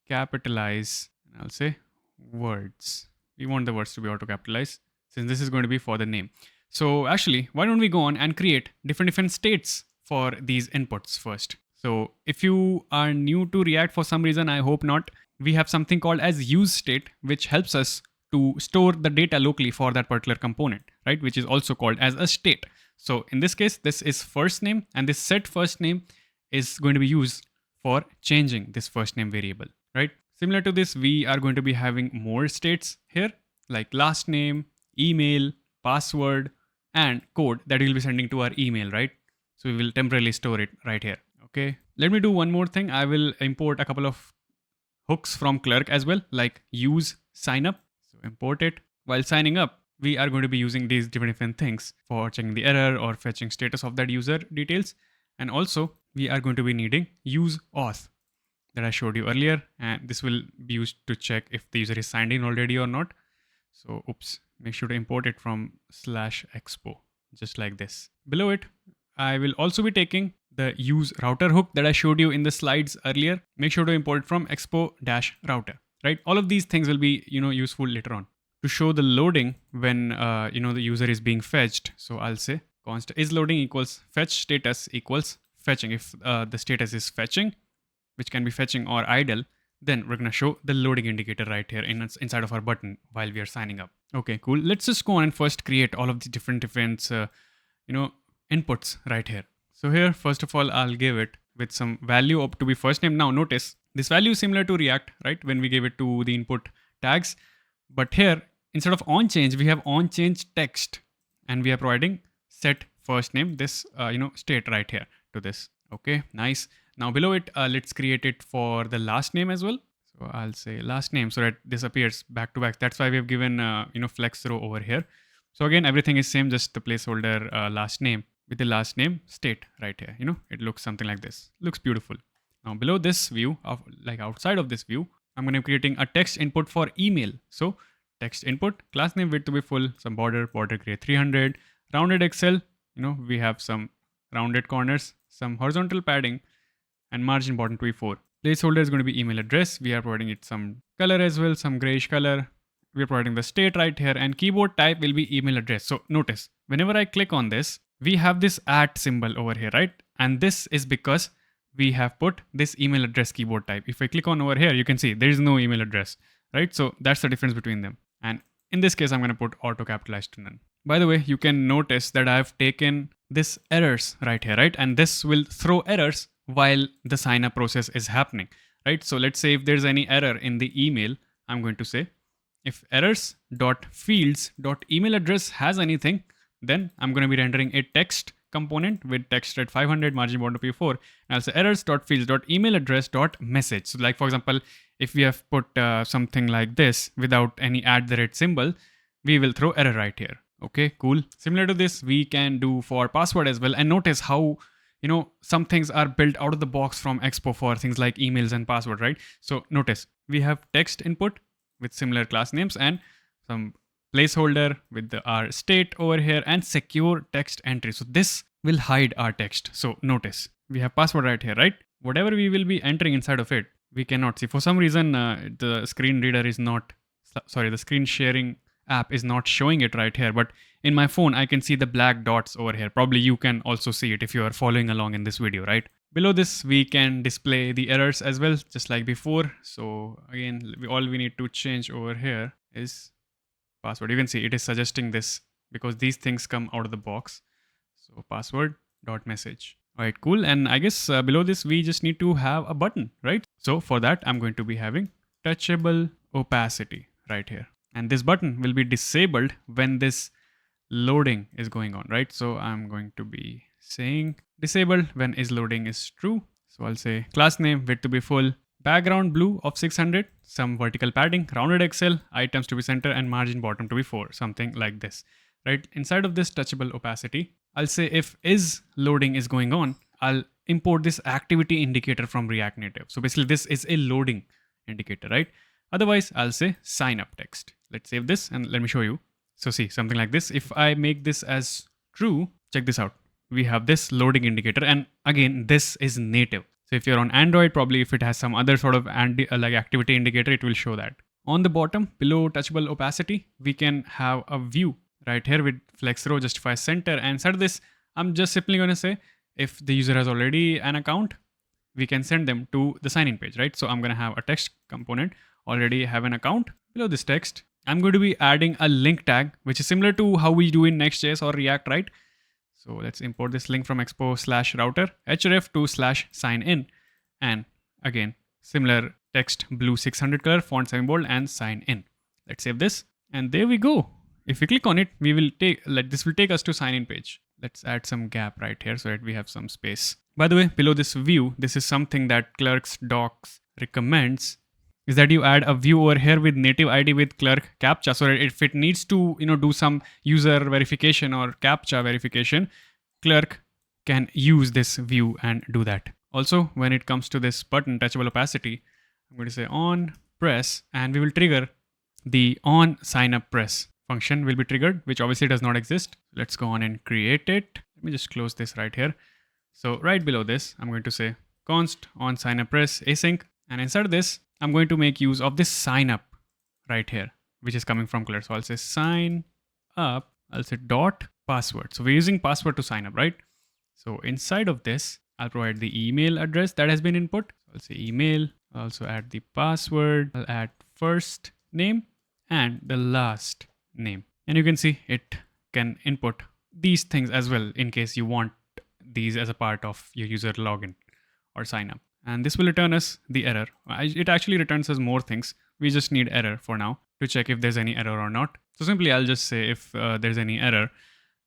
capitalize, and I'll say words. We want the words to be auto capitalized since this is going to be for the name. So actually, why don't we go on and create different states for these inputs first. So if you are new to React for some reason, I hope not, we have something called as use state, which helps us to store the data locally for that particular component, right? Which is also called as a state. So in this case, this is first name, and this set first name is going to be used for changing this first name variable, right? Similar to this, we are going to be having more states here, like last name, email, password, and code that we'll be sending to our email, right? So we will temporarily store it right here. Okay. Let me do one more thing. I will import a couple of hooks from Clerk as well, like use sign up. So import it. While signing up, we are going to be using these different things for checking the error or fetching status of that user details. And also we are going to be needing use auth that I showed you earlier. And this will be used to check if the user is signed in already or not. So oops, make sure to import it from /expo, just like this. Below it, I will also be taking the use router hook that I showed you in the slides earlier. Make sure to import it from expo-router, right? All of these things will be, useful later on to show the loading when, the user is being fetched. So I'll say const is loading equals fetch status equals fetching. If the status is fetching, which can be fetching or idle, then we're going to show the loading indicator right here inside of our button while we are signing up. Okay, cool. Let's just go on and first create all of the different inputs right here. So here, first of all, I'll give it with some value up to be first name. Now notice this value is similar to React, right? When we gave it to the input tags, but here instead of on change, we have on change text, and we are providing set first name, this, state right here to this. Okay, nice. Now below it, let's create it for the last name as well. So I'll say last name so that this appears back to back. That's why we have given, flex row over here. So again, everything is same, just the placeholder last name with the last name state right here. It looks something like this. Looks beautiful. Now below this view, outside of this view, I'm going to be creating a text input for email. So text input, class name width to be full, some border gray 300, rounded XL. We have some rounded corners, some horizontal padding, and margin bottom to be 4. Placeholder is going to be email address. We are providing it some color as well, some grayish color. We're providing the state right here, and keyboard type will be email address. So notice, whenever I click on this, we have this @ symbol over here, right? And this is because we have put this email address keyboard type. If I click on over here, you can see there is no email address, right? So that's the difference between them. And in this case, I'm going to put auto capitalized to none. By the way, you can notice that I've taken this errors right here, right? And this will throw errors while the sign up process is happening, right? So let's say if there's any error in the email, I'm going to say if errors.fields.email-address has anything, then I'm going to be rendering a text component with text at 500, margin bottom to be 4. And I'll say errors.fields.email-address.message. So like for example, if we have put something like this without any @ symbol, we will throw error right here. Okay, cool. Similar to this, we can do for password as well. And notice how, some things are built out of the box from Expo for things like emails and password, right? So notice we have text input with similar class names and some placeholder with our state over here and secure text entry. So this will hide our text. So notice we have password right here, right? Whatever we will be entering inside of it, we cannot see. For some reason, the screen reader is not, the screen sharing app is not showing it right here, but in my phone I can see the black dots over here. Probably you can also see it if you are following along in this video, right? Below this we can display the errors as well, just like before. So again, all we need to change over here is password. You can see it is suggesting this because these things come out of the box. So password.message. All right, cool. And I guess below this we just need to have a button, right? So for that I'm going to be having touchable opacity right here. And this button will be disabled when this loading is going on, right? So I'm going to be saying disabled when is loading is true. So I'll say class name, width to be full, background blue of 600, some vertical padding, rounded Excel, items to be center, and margin bottom to be 4, something like this, right? Inside of this touchable opacity, I'll say if is loading is going on, I'll import this activity indicator from React Native. So basically this is a loading indicator, right? Otherwise, I'll say sign up text. Let's save this and let me show you. So see, something like this. If I make this as true, check this out. We have this loading indicator, and again, this is native. So if you're on Android, probably if it has some other sort of like activity indicator, it will show that. On the bottom, below touchable opacity, we can have a view right here with flex row, justify center. And inside of this, I'm just simply going to say if the user has already an account, we can send them to the sign in page, right? So I'm going to have a text component, already have an account. Below this text, I'm going to be adding a link tag, which is similar to how we do in Next.js or React, right? So let's import this link from Expo/router, href to /sign-in. And again, similar text, blue 600 color, font semi-bold, and sign in. Let's save this. And there we go. If we click on it, we will this will take us to sign in page. Let's add some gap right here so that we have some space. By the way, below this view, this is something that Clerk's docs recommends, is that you add a view over here with native ID with Clerk CAPTCHA, so that if it needs to do some user verification or CAPTCHA verification, Clerk can use this view and do that. Also, when it comes to this button, touchable opacity, I'm going to say on press, and we will trigger the on sign up press function will be triggered, which obviously does not exist. Let's go on and create it. Let me just close this right here. So right below this, I'm going to say const on sign up press async, and inside of this, I'm going to make use of this sign up right here, which is coming from Clerk. So I'll say sign up, I'll say dot password. So we're using password to sign up, right? So inside of this, I'll provide the email address that has been input. I'll say email, I'll also add the password, I'll add first name and the last name. And you can see it can input these things as well in case you want these as a part of your user login or sign up. And this will return us the error. It actually returns us more things. We just need error for now to check if there's any error or not. So simply I'll just say if there's any error,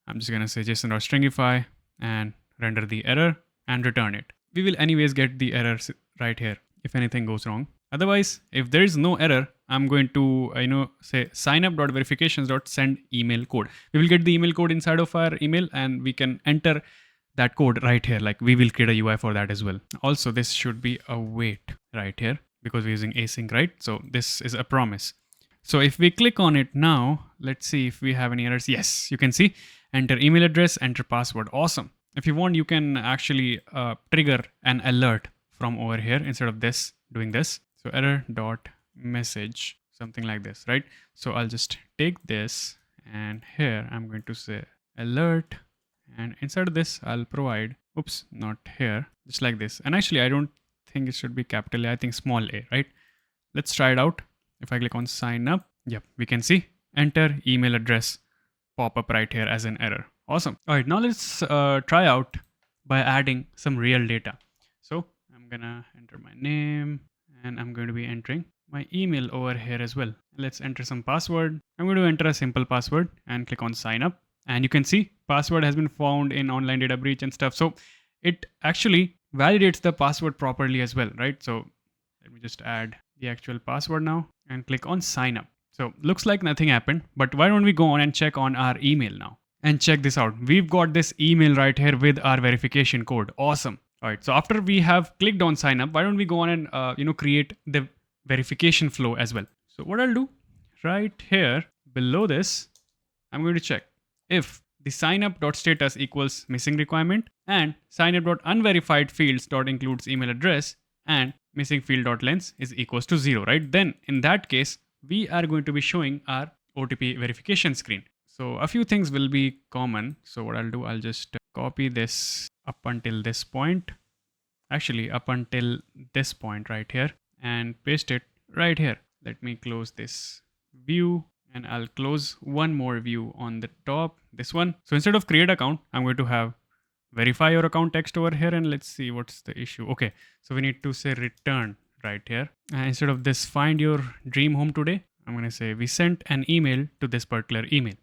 I'm just going to say json.stringify and render the error and return it. We will anyways get the errors right here if anything goes wrong. Otherwise, if there is no error, I'm going to say signup.verifications.send email code. We will get the email code inside of our email and we can enter that code right here. Like we will create a UI for that as well. Also, this should be a wait right here because we're using async, right? So this is a promise. So if we click on it now, let's see if we have any errors. Yes, you can see enter email address, enter password. Awesome. If you want, you can actually trigger an alert from over here instead of this doing this. So error.message, something like this, right? So I'll just take this and here I'm going to say alert, and inside of this I'll provide, oops, not here, just like this. And actually I don't think it should be capital A, I think small a, right? Let's try it out. If I click on sign up, yep, we can see enter email address pop up right here as an error. Awesome. All right, now let's try out by adding some real data. So I'm gonna enter my name and I'm going to be entering my email over here as well. Let's enter some password. I'm going to enter a simple password and click on sign up. And you can see password has been found in online data breach and stuff. So it actually validates the password properly as well, right? So let me just add the actual password now and click on sign up. So looks like nothing happened, but why don't we go on and check on our email now? And check this out. We've got this email right here with our verification code. Awesome. All right. So after we have clicked on sign up, why don't we go on and create the verification flow as well. So what I'll do right here below this, I'm going to check if the signup.status equals missing requirement and signup.unverified fields dot includes email address and missing field.length is equals to 0, right? Then in that case, we are going to be showing our OTP verification screen. So a few things will be common. So what I'll do, I'll just copy this up until this point. Actually, up until this point right here and paste it right here. Let me close this view and I'll close one more view on the top, this one. So instead of create account, I'm going to have verify your account text over here and let's see what's the issue. Okay, so we need to say return right here. Instead of this find your dream home today, I'm going to say we sent an email to this particular email.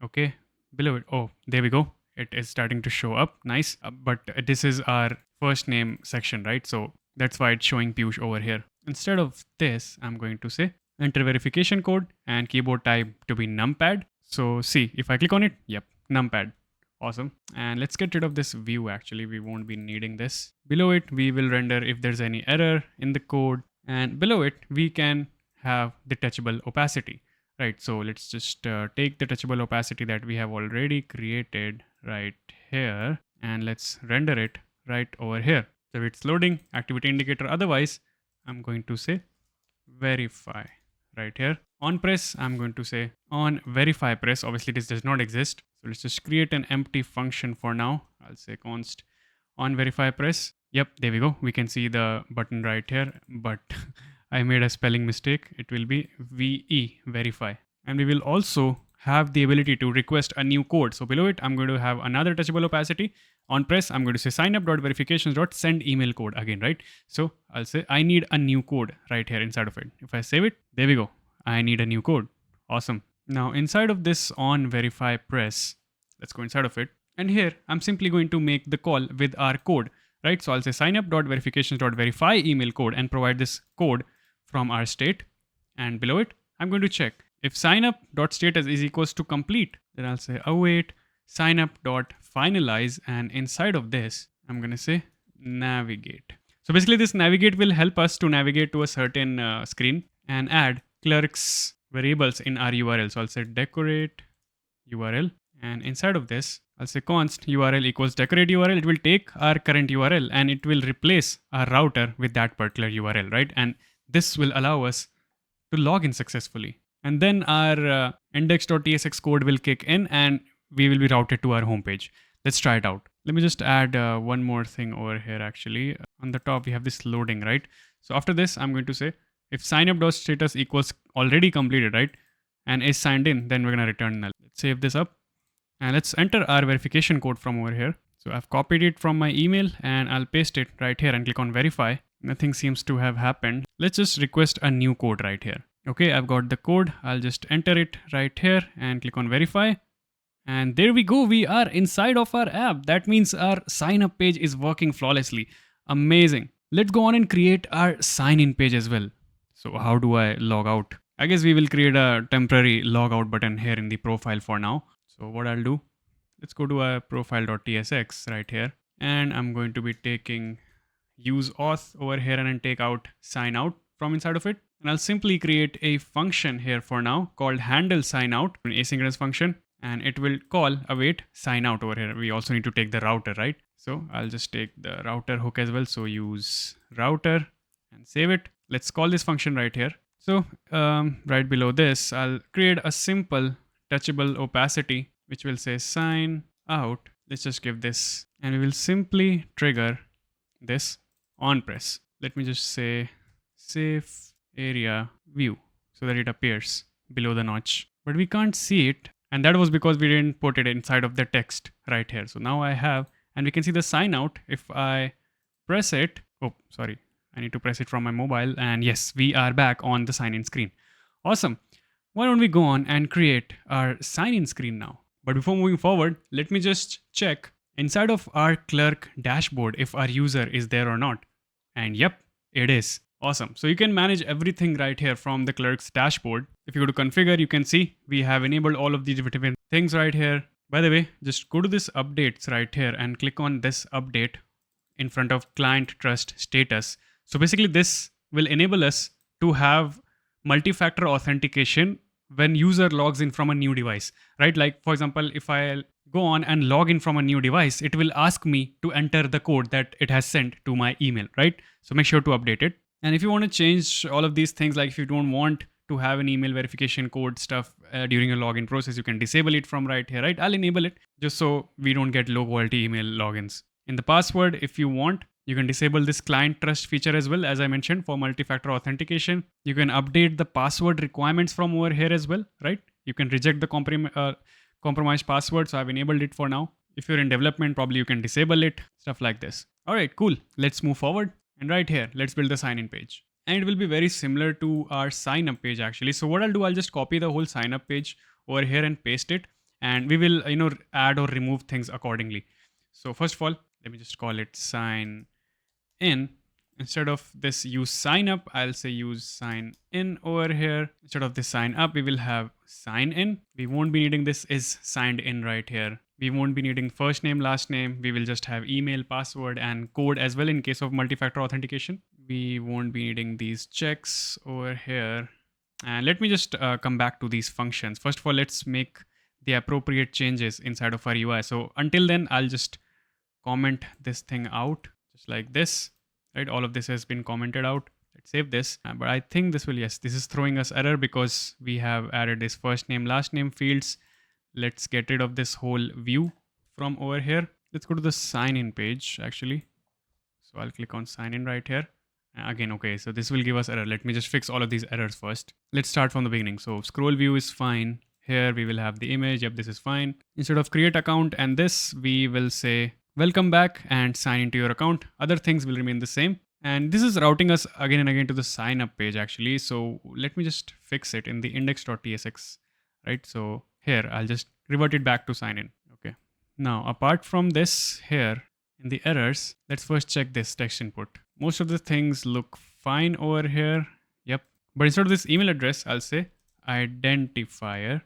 Okay, below it. Oh, there we go. It is starting to show up. Nice. But this is our first name section, right? So that's why it's showing Piyush over here. Instead of this, I'm going to say enter verification code and keyboard type to be numpad. So see, if I click on it, yep, numpad. Awesome. And let's get rid of this view. Actually, we won't be needing this. Below it, we will render if there's any error in the code. And below it, we can have the touchable opacity, right? So let's just take the touchable opacity that we have already created right here and let's render it right over here. So if it's loading, activity indicator. Otherwise, I'm going to say verify right here. On press, I'm going to say on verify press. Obviously, this does not exist. So let's just create an empty function for now. I'll say const on verify press. Yep, there we go. We can see the button right here, but I made a spelling mistake. It will be VE, verify. And we will also have the ability to request a new code. So below it, I'm going to have another touchable opacity. On press, I'm going to say signup.verifications.send email code again, right? So I'll say I need a new code right here inside of it. If I save it, there we go. I need a new code. Awesome. Now inside of this on verify press, let's go inside of it. And here, I'm simply going to make the call with our code, right? So I'll say signup.verifications.verify email code and provide this code from our state. And below it, I'm going to check if signup.status is equals to complete. Then I'll say await signup.finalize. And inside of this, I'm going to say navigate. So basically this navigate will help us to navigate to a certain screen and add clerks variables in our URL. So I'll say decorate URL. And inside of this, I'll say const URL equals decorate URL. It will take our current URL and it will replace our router with that particular URL, right? And this will allow us to log in successfully. And then our index.tsx code will kick in and we will be routed to our homepage. Let's try it out. Let me just add one more thing over here actually. On the top, we have this loading, right? So after this, I'm going to say if signup.status equals already completed, right? And is signed in, then we're going to return null. Let's save this up. And let's enter our verification code from over here. So I've copied it from my email and I'll paste it right here and click on verify. Nothing seems to have happened. Let's just request a new code right here. Okay, I've got the code. I'll just enter it right here and click on verify. And there we go. We are inside of our app. That means our sign up page is working flawlessly. Amazing. Let's go on and create our sign in page as well. So how do I log out? I guess we will create a temporary logout button here in the profile for now. So what I'll do, let's go to our profile.tsx right here. And I'm going to be taking use auth over here and then take out sign out from inside of it. And I'll simply create a function here for now called handle sign out, an asynchronous function. And it will call await sign out over here. We also need to take the router, right? So I'll just take the router hook as well. So use router and save it. Let's call this function right here. So right below this, I'll create a simple touchable opacity, which will say sign out. Let's just give this, and we will simply trigger this on press. Let me just say safe area view so that it appears below the notch, but we can't see it. And that was because we didn't put it inside of the text right here. So now I have, and we can see the sign out. If I press it, oh, sorry, I need to press it from my mobile, and yes, we are back on the sign in screen. Awesome. Why don't we go on and create our sign in screen now? But before moving forward, let me just check inside of our clerk dashboard if our user is there or not. And yep, it is. Awesome. So you can manage everything right here from the clerk's dashboard. If you go to configure, you can see we have enabled all of these different things right here. By the way, just go to this updates right here and click on this update in front of client trust status. So basically this will enable us to have multi-factor authentication when user logs in from a new device, right? Like for example, if I go on and log in from a new device, it will ask me to enter the code that it has sent to my email, right? So make sure to update it. And if you want to change all of these things, like if you don't want to have an email verification code stuff during a login process, you can disable it from right here, right? I'll enable it just so we don't get low quality email logins. In the password, if you want, you can disable this client trust feature as well, as I mentioned, for multi-factor authentication. You can update the password requirements from over here as well, right? You can reject the compromised password, so I've enabled it for now. If you're in development, probably you can disable it, stuff like this. All right, cool. Let's move forward. And right here, let's build the sign-in page. And it will be very similar to our sign-up page actually. So what I'll do, I'll just copy the whole sign-up page over here and paste it. And we will, add or remove things accordingly. So first of all, let me just call it sign in. Instead of this use sign up, I'll say use sign in over here. Instead of this sign up, we will have sign in. We won't be needing this is signed in right here. We won't be needing first name, last name. We will just have email, password, and code as well in case of multi-factor authentication. We won't be needing these checks over here. And let me just come back to these functions. First of all, let's make the appropriate changes inside of our UI. So until then, I'll just comment this thing out just like this, right? All of this has been commented out. Let's save this. But I think this will, yes, this is throwing us error because we have added this first name, last name fields. Let's get rid of this whole view from over here. Let's go to the sign in page actually. So I'll click on sign in right here. Again, okay, so this will give us error. Let me just fix all of these errors first. Let's start from the beginning. So scroll view is fine. Here we will have the image. Yep, this is fine. Instead of create account and this, we will say welcome back and sign into your account. Other things will remain the same. And this is routing us again and again to the sign up page actually. So let me just fix it in the index.tsx, right? So here, I'll just revert it back to sign in. Okay. Now, apart from this here in the errors, let's first check this text input. Most of the things look fine over here. Yep. But instead of this email address, I'll say identifier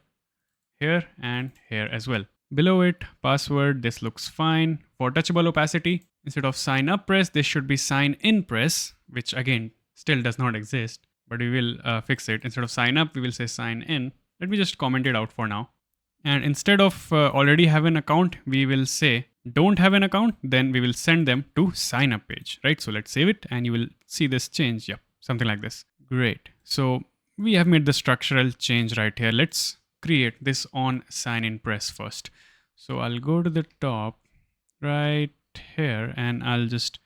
here and here as well. Below it, password, this looks fine. For touchable opacity, instead of sign up press, this should be sign in press, which again, still does not exist, but we will fix it. Instead of sign up, we will say sign in. Let me just comment it out for now. And instead of already have an account, we will say don't have an account, then we will send them to sign up page, right? So let's save it and you will see this change. Yep, something like this. Great. So we have made the structural change right here. Let's create this on sign in press first. So I'll go to the top right here and I'll just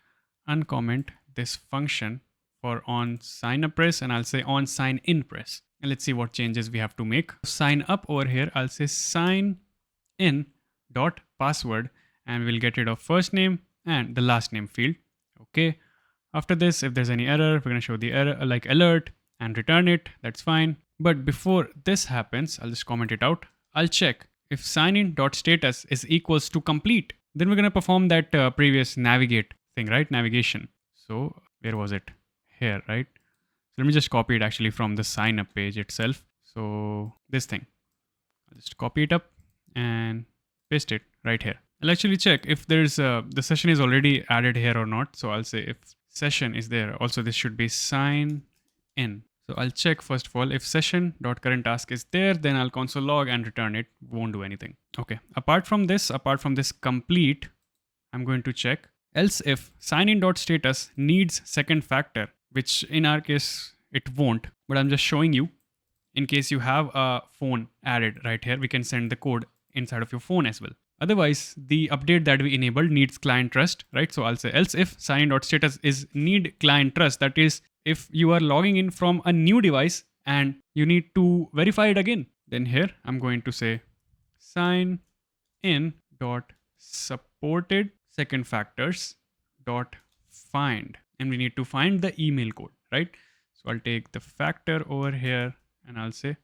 uncomment this function for on sign up press and I'll say on sign in press. And let's see what changes we have to make. Sign up over here, I'll say sign in dot password and we'll get rid of first name and the last name field. Okay. After this, if there's any error, we're going to show the error like alert and return it. That's fine. But before this happens, I'll just comment it out. I'll check if signin.status is equals to complete. Then we're going to perform that previous navigate thing, right? Navigation. So where was it? Here, right? So let me just copy it actually from the sign up page itself. So this thing, I'll just copy it up and paste it right here. I'll actually check if there's the session is already added here or not. So I'll say if session is there, also this should be sign in. So I'll check first of all, if session.currentTask is there, then I'll console log and return it. Won't do anything. Okay. Apart from this complete, I'm going to check else if signin.status needs second factor, which in our case, it won't, but I'm just showing you in case you have a phone added right here, we can send the code inside of your phone as well. Otherwise, the update that we enabled needs client trust, right? So I'll say else if sign.status is need client trust. That is, if you are logging in from a new device and you need to verify it again, then here I'm going to say sign in dot supported second factors dot find. and we need to find the email code, right? So I'll take the factor over here and I'll say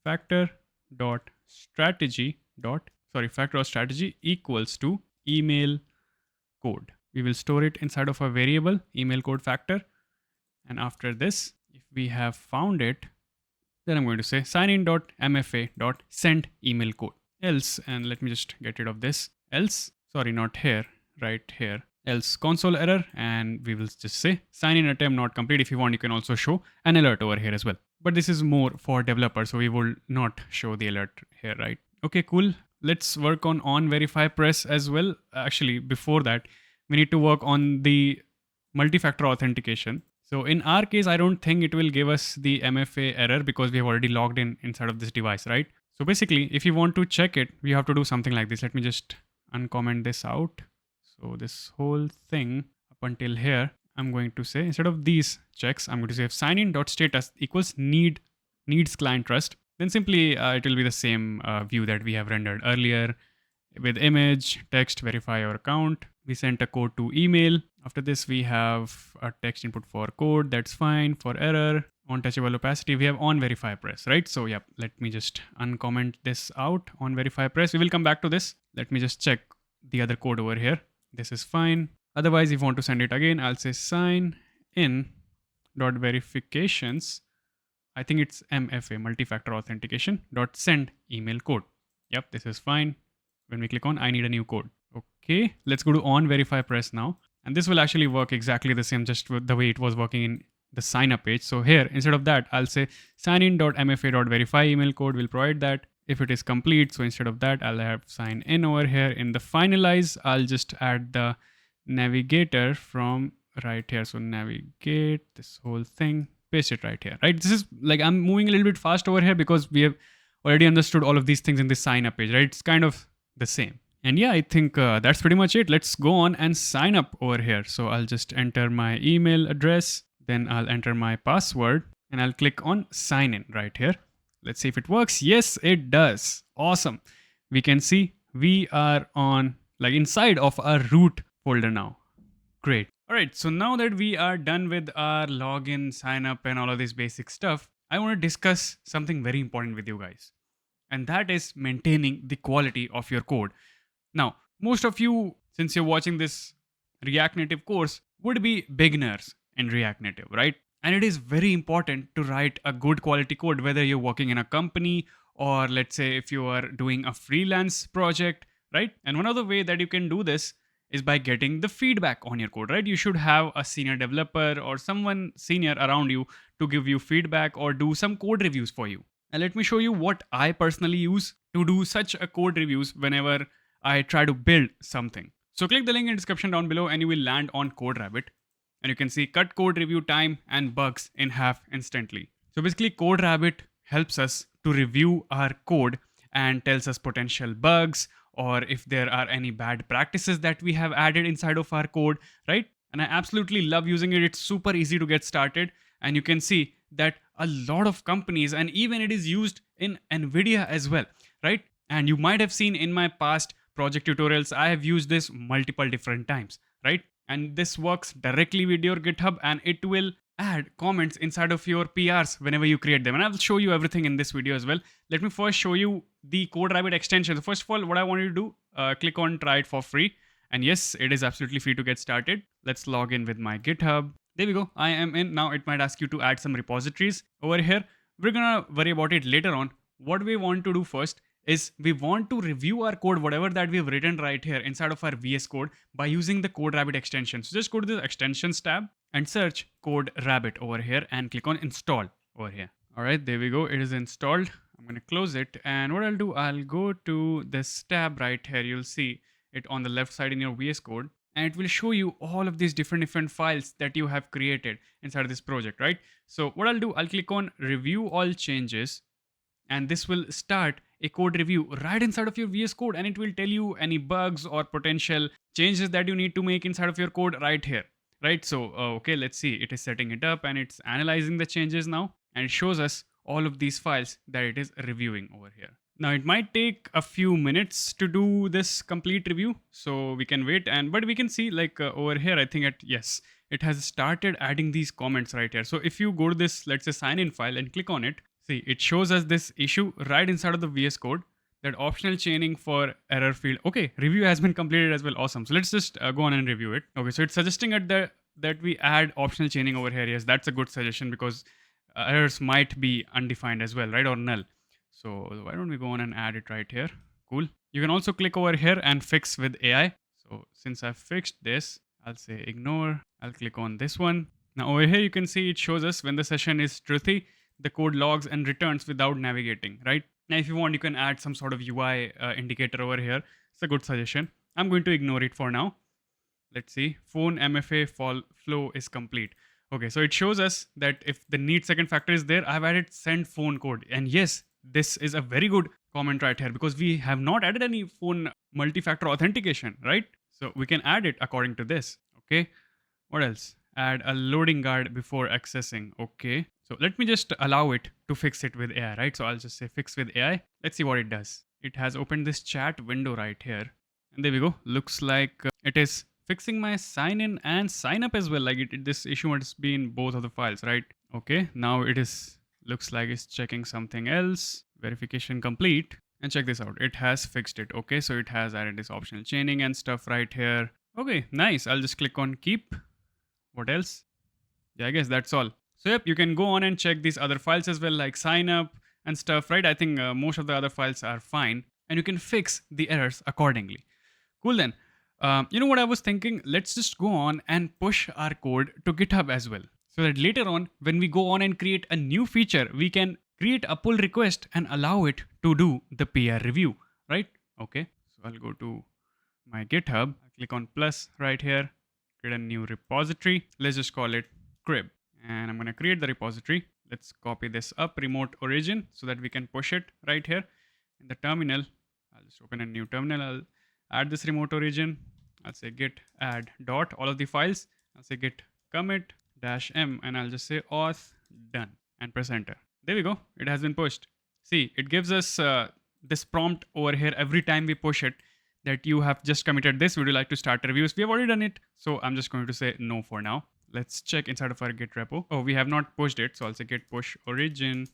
factor dot strategy dot, factor of strategy equals to email code. We will store it inside of a variable email code factor. And after this, if we have found it, then I'm going to say signin.mfa.send email code. Else, and let me just get rid of this. Else, sorry, not here, right here. Else console error, and we will just say sign in attempt not complete. If you want, you can also show an alert over here as well. But this is more for developers, so we will not show the alert here, right? Okay, cool. Let's work on verify press as well. Actually, before that, we need to work on the multi-factor authentication. So in our case, I don't think it will give us the MFA error because we have already logged in inside of this device, right? So basically, if you want to check it, we have to do something like this. Let me just uncomment this out. So this whole thing up until here, I'm going to say, instead of these checks, I'm going to say if signin.status equals needs client trust, then simply it will be the same view that we have rendered earlier with image, text, verify your account. We sent a code to email. After this, we have a text input for code. That's fine. For error, on touchable opacity, we have on verify press, right? So yeah, let me just uncomment this out on verify press. We will come back to this. Let me just check the other code over here. This is fine. Otherwise, if you want to send it again, I'll say sign in dot verifications. I think it's MFA, multi-factor authentication dot send email code. Yep, this is fine. When we click on, I need a new code. Okay, let's go to on verify press now. And this will actually work exactly the same, just with the way it was working in the sign up page. So here, instead of that, I'll say signin.mfa.verify email code will provide that if it is complete. So instead of that, I'll have sign in over here. In the finalize, I'll just add the navigator from right here. So navigate this whole thing, paste it right here, right? This is like, I'm moving a little bit fast over here because we have already understood all of these things in this sign up page, right? It's kind of the same. And yeah, I think that's pretty much it. Let's go on and sign up over here. So I'll just enter my email address, then I'll enter my password and I'll click on sign in right here. Let's see if it works. Yes, it does. Awesome. We can see we are on like inside of our root folder now. Great. All right. So now that we are done with our login, sign up and all of this basic stuff, I want to discuss something very important with you guys. And that is maintaining the quality of your code. Now, most of you, since you're watching this React Native course, would be beginners in React Native, right? And it is very important to write a good quality code, whether you're working in a company or let's say if you are doing a freelance project, right? And one of the way that you can do this is by getting the feedback on your code, right? You should have a senior developer or someone senior around you to give you feedback or do some code reviews for you. And let me show you what I personally use to do such a code reviews whenever I try to build something. So click the link in the description down below and you will land on CodeRabbit. And you can see cut code review time and bugs in half instantly. So basically CodeRabbit helps us to review our code and tells us potential bugs or if there are any bad practices that we have added inside of our code, right? And I absolutely love using it. It's super easy to get started. And you can see that a lot of companies, and even it is used in NVIDIA as well, right? And you might have seen in my past project tutorials, I have used this multiple different times, right? And this works directly with your GitHub and it will add comments inside of your PRs whenever you create them. And I will show you everything in this video as well. Let me first show you the CodeRabbit extension. So first of all, what I want you to do, click on try it for free. And yes, it is absolutely free to get started. Let's log in with my GitHub. There we go. I am in. Now it might ask you to add some repositories over here. We're gonna worry about it later on. What we want to do first is we want to review our code, whatever that we've written right here inside of our VS Code by using the CodeRabbit extension. So just go to the extensions tab and search CodeRabbit over here and click on install over here. All right, there we go. It is installed. I'm going to close it. And what I'll do, I'll go to this tab right here. You'll see it on the left side in your VS Code. And it will show you all of these different files that you have created inside of this project, right? So what I'll do, I'll click on review all changes. And this will start a code review right inside of your VS Code. And it will tell you any bugs or potential changes that you need to make inside of your code right here, right? So, okay, let's see. It is setting it up and it's analyzing the changes now. And it shows us all of these files that it is reviewing over here. Now it might take a few minutes to do this complete review, so we can wait. But we can see like over here, I think yes, it has started adding these comments right here. So if you go to this, let's say sign in file and click on it, see, it shows us this issue right inside of the VS Code, that optional chaining for error field. Okay, review has been completed as well. Awesome. So let's just go on and review it. Okay, so it's suggesting that we add optional chaining over here. Yes, that's a good suggestion because errors might be undefined as well, right? Or null. So why don't we go on and add it right here? Cool. You can also click over here and fix with AI. So since I've fixed this, I'll say ignore. I'll click on this one. Now over here, you can see it shows us when the session is truthy, the code logs and returns without navigating, right? Now, if you want, you can add some sort of UI indicator over here. It's a good suggestion. I'm going to ignore it for now. Let's see. Phone MFA flow is complete. Okay, so it shows us that if the need second factor is there, I've added send phone code. And yes, this is a very good comment right here because we have not added any phone multi-factor authentication, right? So we can add it according to this. Okay. What else? Add a loading guard before accessing. Okay. So let me just allow it to fix it with AI, right? So I'll just say fix with AI. Let's see what it does. It has opened this chat window right here. And there we go. Looks like it is fixing my sign in and sign up as well. Like this issue must be in both of the files, right? Okay. Now it is, looks like it's checking something else. Verification complete. And check this out. It has fixed it. Okay. So it has added this optional chaining and stuff right here. Okay. Nice. I'll just click on keep. What else? Yeah, I guess that's all. So yep, you can go on and check these other files as well, like sign up and stuff, right? I think most of the other files are fine and you can fix the errors accordingly. Cool then. You know what I was thinking? Let's just go on and push our code to GitHub as well. So that later on, when we go on and create a new feature, we can create a pull request and allow it to do the PR review, right? Okay, so I'll go to my GitHub, I'll click on plus right here, create a new repository. Let's just call it crib. And I'm going to create the repository. Let's copy this up, remote origin, so that we can push it right here in the terminal. I'll just open a new terminal. I'll add this remote origin. I'll say git add dot all of the files. I'll say git commit -m and I'll just say auth done and press enter. There we go. It has been pushed. See, it gives us this prompt over here every time we push it that you have just committed this. Would you like to start reviews? We have already done it. So I'm just going to say no for now. Let's check inside of our git repo. Oh, we have not pushed it. So I'll say git push origin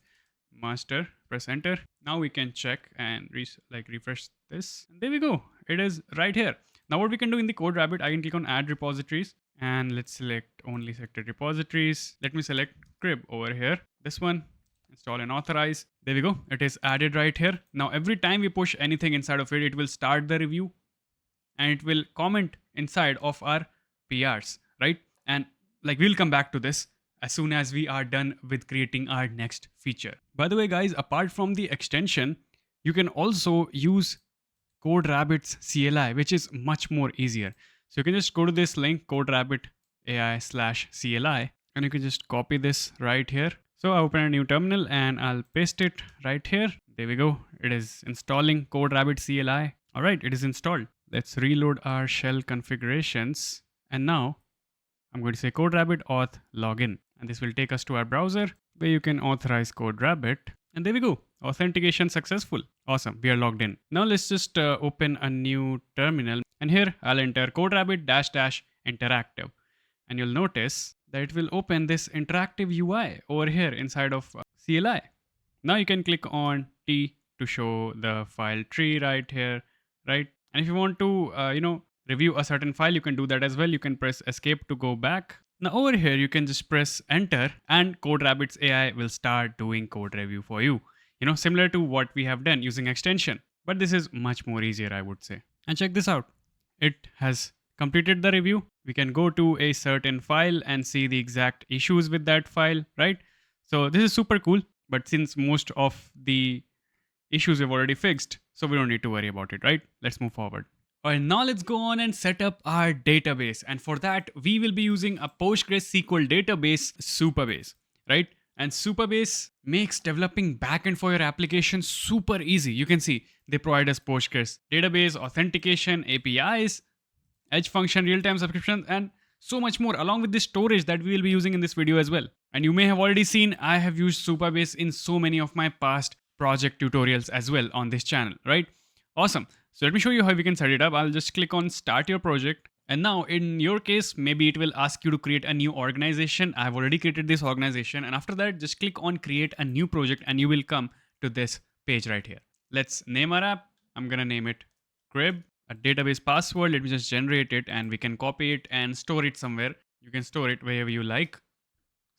master, press enter. Now we can check and refresh this. And there we go. It is right here. Now what we can do in the code rabbit, I can click on add repositories and let's select only selected repositories. Let me select crib over here. This one, install and authorize. There we go. It is added right here. Now every time we push anything inside of it, it will start the review and it will comment inside of our PRs, right? And we'll come back to this as soon as we are done with creating our next feature. By the way, guys, apart from the extension, you can also use CodeRabbit's CLI, which is much more easier. So you can just go to this link, CodeRabbit AI/CLI, and you can just copy this right here. So I open a new terminal and I'll paste it right here. There we go. It is installing CodeRabbit CLI. All right, it is installed. Let's reload our shell configurations. And now I'm going to say CodeRabbit auth login. And this will take us to our browser where you can authorize CodeRabbit. And there we go. Authentication successful. Awesome. We are logged in. Now let's just open a new terminal. And here I'll enter CodeRabbit --interactive. And you'll notice that it will open this interactive UI over here inside of CLI. Now you can click on T to show the file tree right here, right? And if you want to, review a certain file, you can do that as well. You can press escape to go back. Now over here, you can just press enter and CodeRabbit's AI will start doing code review for you. Similar to what we have done using extension, but this is much more easier, I would say. And check this out. It has completed the review. We can go to a certain file and see the exact issues with that file, right? So this is super cool, but since most of the issues we've already fixed, so we don't need to worry about it, right? Let's move forward. All right, now let's go on and set up our database. And for that, we will be using a PostgreSQL database, Supabase, right? And Supabase makes developing backend for your application super easy. You can see they provide us Postgres database, authentication, APIs, edge function, real-time subscriptions, and so much more, along with the storage that we will be using in this video as well. And you may have already seen I have used Supabase in so many of my past project tutorials as well on this channel, right? Awesome. So let me show you how we can set it up. I'll just click on start your project. And now in your case, maybe it will ask you to create a new organization. I've already created this organization. And after that, just click on create a new project and you will come to this page right here. Let's name our app. I'm going to name it crib, a database password. Let me just generate it and we can copy it and store it somewhere. You can store it wherever you like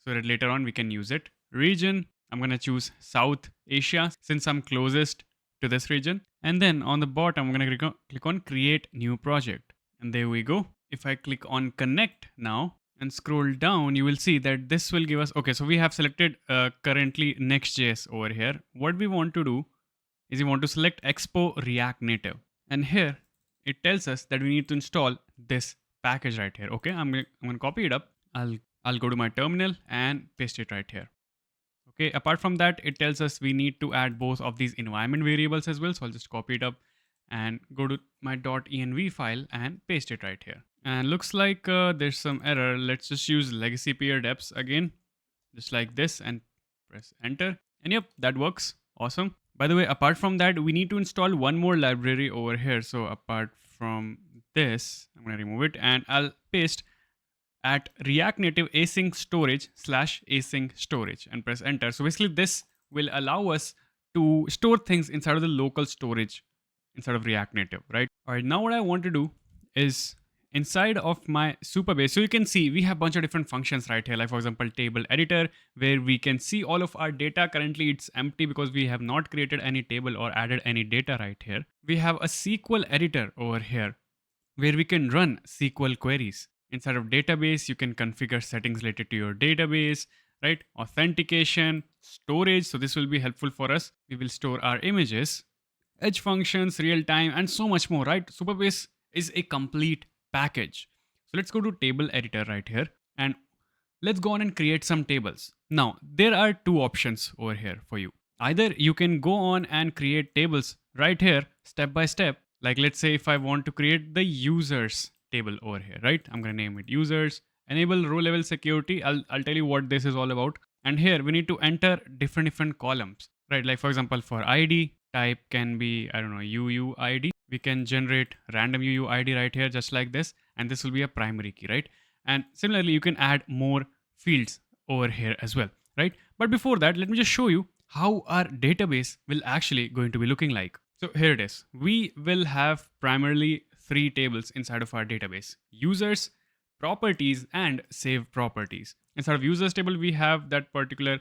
so that later on we can use it. Region, I'm going to choose South Asia since I'm closest to this region. And then on the bottom, I'm going to click on create new project. And there we go. If I click on connect now and scroll down, you will see that this will give us, okay, so we have selected currently Next.js over here. What we want to do is we want to select Expo React Native. And here it tells us that we need to install this package right here. Okay, I'm gonna copy it up. I'll go to my terminal and paste it right here. Okay, apart from that, it tells us we need to add both of these environment variables as well. So I'll just copy it up and go to my .env file and paste it right here. And looks like there's some error. Let's just use legacy peer deps again, just like this, and press enter. And yep, that works. Awesome. By the way, apart from that, we need to install one more library over here. So apart from this, I'm going to remove it and I'll paste at React Native async storage /async storage and press enter. So basically this will allow us to store things inside of the local storage inside of React Native, right? All right, now what I want to do is inside of my Supabase, so you can see we have a bunch of different functions right here, like for example, table editor, where we can see all of our data. Currently it's empty because we have not created any table or added any data right here. We have a SQL editor over here where we can run SQL queries. Inside of database, you can configure settings related to your database, right? Authentication, storage. So this will be helpful for us. We will store our images, edge functions, real time, and so much more, right? Supabase is a complete package. So let's go to table editor right here and let's go on and create some tables. Now, there are two options over here for you. Either you can go on and create tables right here, step by step. Like let's say if I want to create the users table over here, right? I'm going to name it users, enable row level security. I'll tell you what this is all about. And here we need to enter different columns, right? Like for example, for ID, type can be, I don't know, UUID. We can generate random UUID right here, just like this. And this will be a primary key, right? And similarly, you can add more fields over here as well, right? But before that, let me just show you how our database will actually going to be looking like. So here it is. We will have primarily three tables inside of our database: users, properties, and save properties. Inside of users table, we have that particular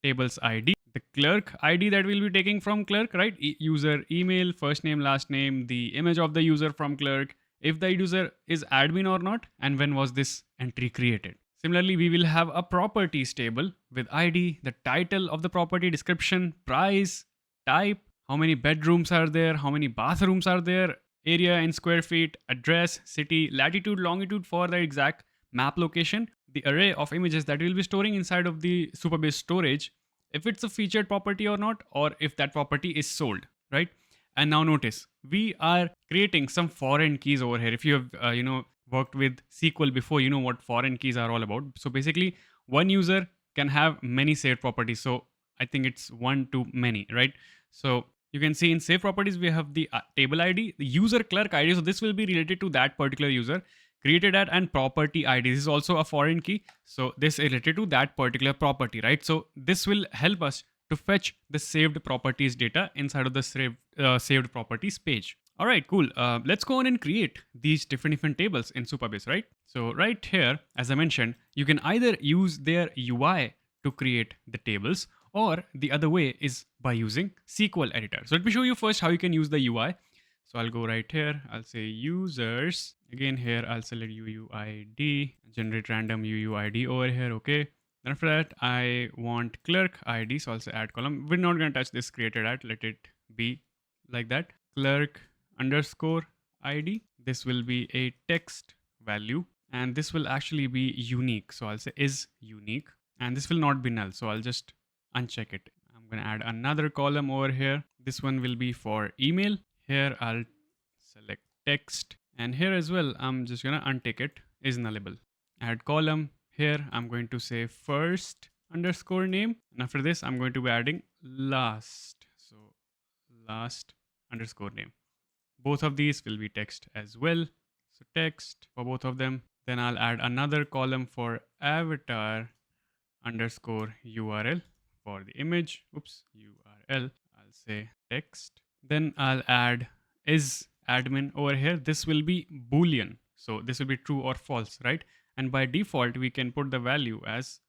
table's ID, the clerk ID that we'll be taking from clerk, right? User email, first name, last name, the image of the user from clerk, if the user is admin or not, and when was this entry created. Similarly, we will have a properties table with ID, the title of the property, description, price, type, how many bedrooms are there, how many bathrooms are there, area in square feet, address, city, latitude, longitude for the exact map location, the array of images that we'll be storing inside of the Supabase storage, if it's a featured property or not, or if that property is sold, right? And now notice, we are creating some foreign keys over here. If you have, worked with SQL before, you know what foreign keys are all about. So basically, one user can have many saved properties. So I think it's one to many, right? So you can see in save properties, we have the table ID, the user clerk ID. So this will be related to that particular user, created at, and property ID. This is also a foreign key. So this is related to that particular property, right? So this will help us to fetch the saved properties data inside of the saved properties page. All right, cool. Let's go on and create these different tables in Supabase, right? So right here, as I mentioned, you can either use their UI to create the tables, or the other way is by using SQL editor. So let me show you first how you can use the UI. So I'll go right here. I'll say users. Again, here I'll select UUID, generate random UUID over here. Okay. Then after that, I want clerk ID. So I'll say add column. We're not going to touch this created at. Let it be like that. Clerk underscore ID. This will be a text value. And this will actually be unique. So I'll say is unique. And this will not be null. So I'll just uncheck it. I'm going to add another column over here. This one will be for email. Here I'll select text, and here as well I'm just gonna untick it, is nullable. Add column. Here I'm going to say first underscore name, and after this I'm going to be adding last. So last underscore name. Both of these will be text as well. So text for both of them. Then I'll add another column for avatar underscore URL for the image. Oops, URL. I'll say text. Then I'll add is admin over here. This will be Boolean. So this will be true or false, right? And by default, we can put the value as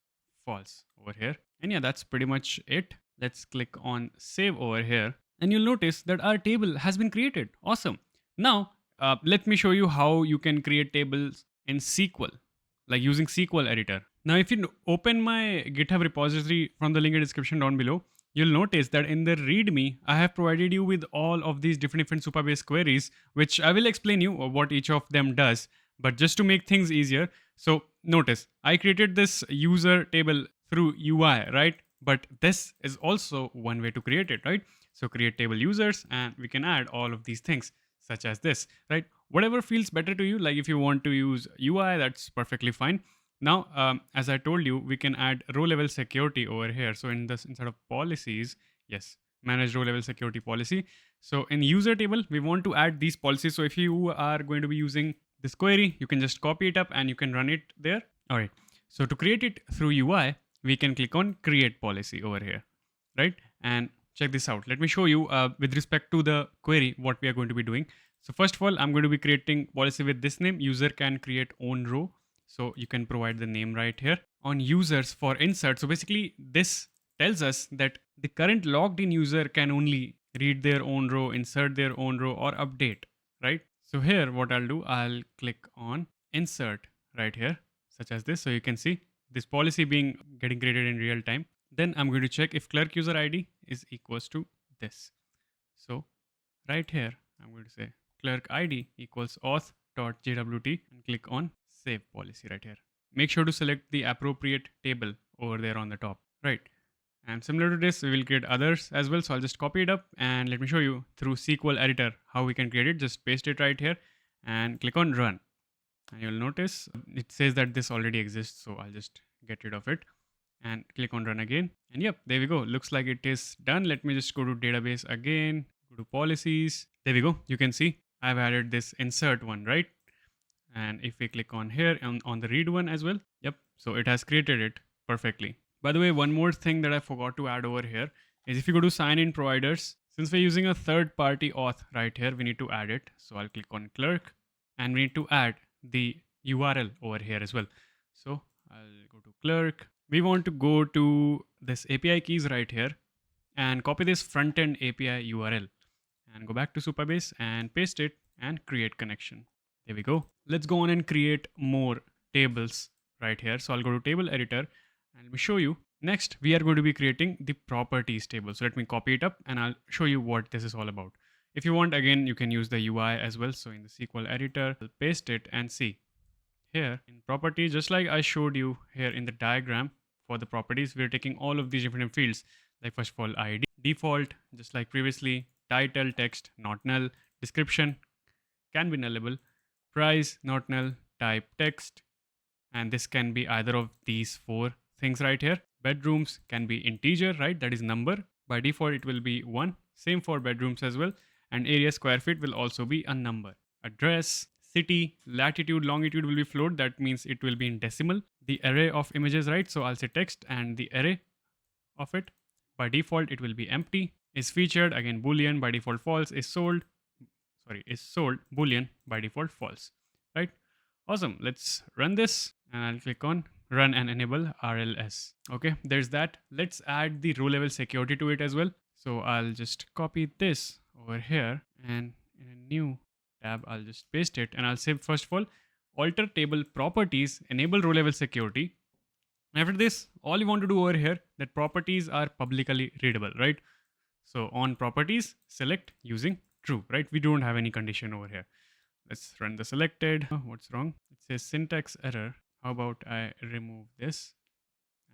false over here. And yeah, that's pretty much it. Let's click on save over here. And you'll notice that our table has been created. Awesome. Now, let me show you how you can create tables in SQL, like using SQL editor. Now, if you open my GitHub repository from the link in the description down below, you'll notice that in the README, I have provided you with all of these different Supabase queries, which I will explain you what each of them does. But just to make things easier, so notice I created this user table through UI, right? But this is also one way to create it, right? So create table users, and we can add all of these things such as this, right? Whatever feels better to you. Like if you want to use UI, that's perfectly fine. Now, as I told you, we can add row level security over here. So in this, instead of policies, yes, manage row level security policy. So in user table, we want to add these policies. So if you are going to be using this query, you can just copy it up and you can run it there. All right. So to create it through UI, we can click on create policy over here, right? And check this out. Let me show you with respect to the query, what we are going to be doing. So first of all, I'm going to be creating policy with this name. User can create own row. So you can provide the name right here. On users for insert. So basically this tells us that the current logged in user can only read their own row, insert their own row, or update, right? So here what I'll do, I'll click on insert right here, such as this. So you can see this policy getting created in real time. Then I'm going to check if clerk user ID is equals to this. So right here, I'm going to say clerk ID equals auth.jwt and click on save policy right here. Make sure to select the appropriate table over there on the top, right? And similar to this, we will create others as well. So I'll just copy it up and let me show you through SQL editor how we can create it. Just paste it right here and click on run. And you'll notice it says that this already exists. So I'll just get rid of it and click on run again. And yep, there we go. Looks like it is done. Let me just go to database again, go to policies. There we go. You can see I've added this insert one, right? And if we click on here on the read one as well, yep. So it has created it perfectly. By the way, one more thing that I forgot to add over here is if you go to sign in providers, since we're using a third party auth right here, we need to add it. So I'll click on clerk and we need to add the URL over here as well. So I'll go to clerk. We want to go to this API keys right here and copy this front end API URL and go back to Supabase and paste it and create connection. There we go. Let's go on and create more tables right here. So I'll go to table editor and let me show you. Next, we are going to be creating the properties table. So let me copy it up and I'll show you what this is all about. If you want, again, you can use the UI as well. So in the SQL editor, I'll paste it and see here in properties, just like I showed you here in the diagram for the properties, we're taking all of these different fields. Like first of all, ID, default, just like previously, title, text, not null, description can be nullable, price, not null, type, text, and this can be either of these four things right here. Bedrooms can be integer, right? That is number. By default, it will be 1. Same for bedrooms as well. And area square feet will also be a number. Address, city, latitude, longitude will be float. That means it will be in decimal. The array of images, right? So I'll say text and the array of it. By default, it will be empty. Is featured, again, Boolean, by default false. Is sold, Boolean, by default false, right? Awesome. Let's run this and I'll click on run and enable RLS. Okay, there's that. Let's add the row level security to it as well. So I'll just copy this over here and in a new tab, I'll just paste it and I'll say, first of all, alter table properties, enable row level security. After this, all you want to do over here, that properties are publicly readable, right? So on properties, select using true, right? We don't have any condition over here. Let's run the selected. Oh, what's wrong? It says syntax error. How about I remove this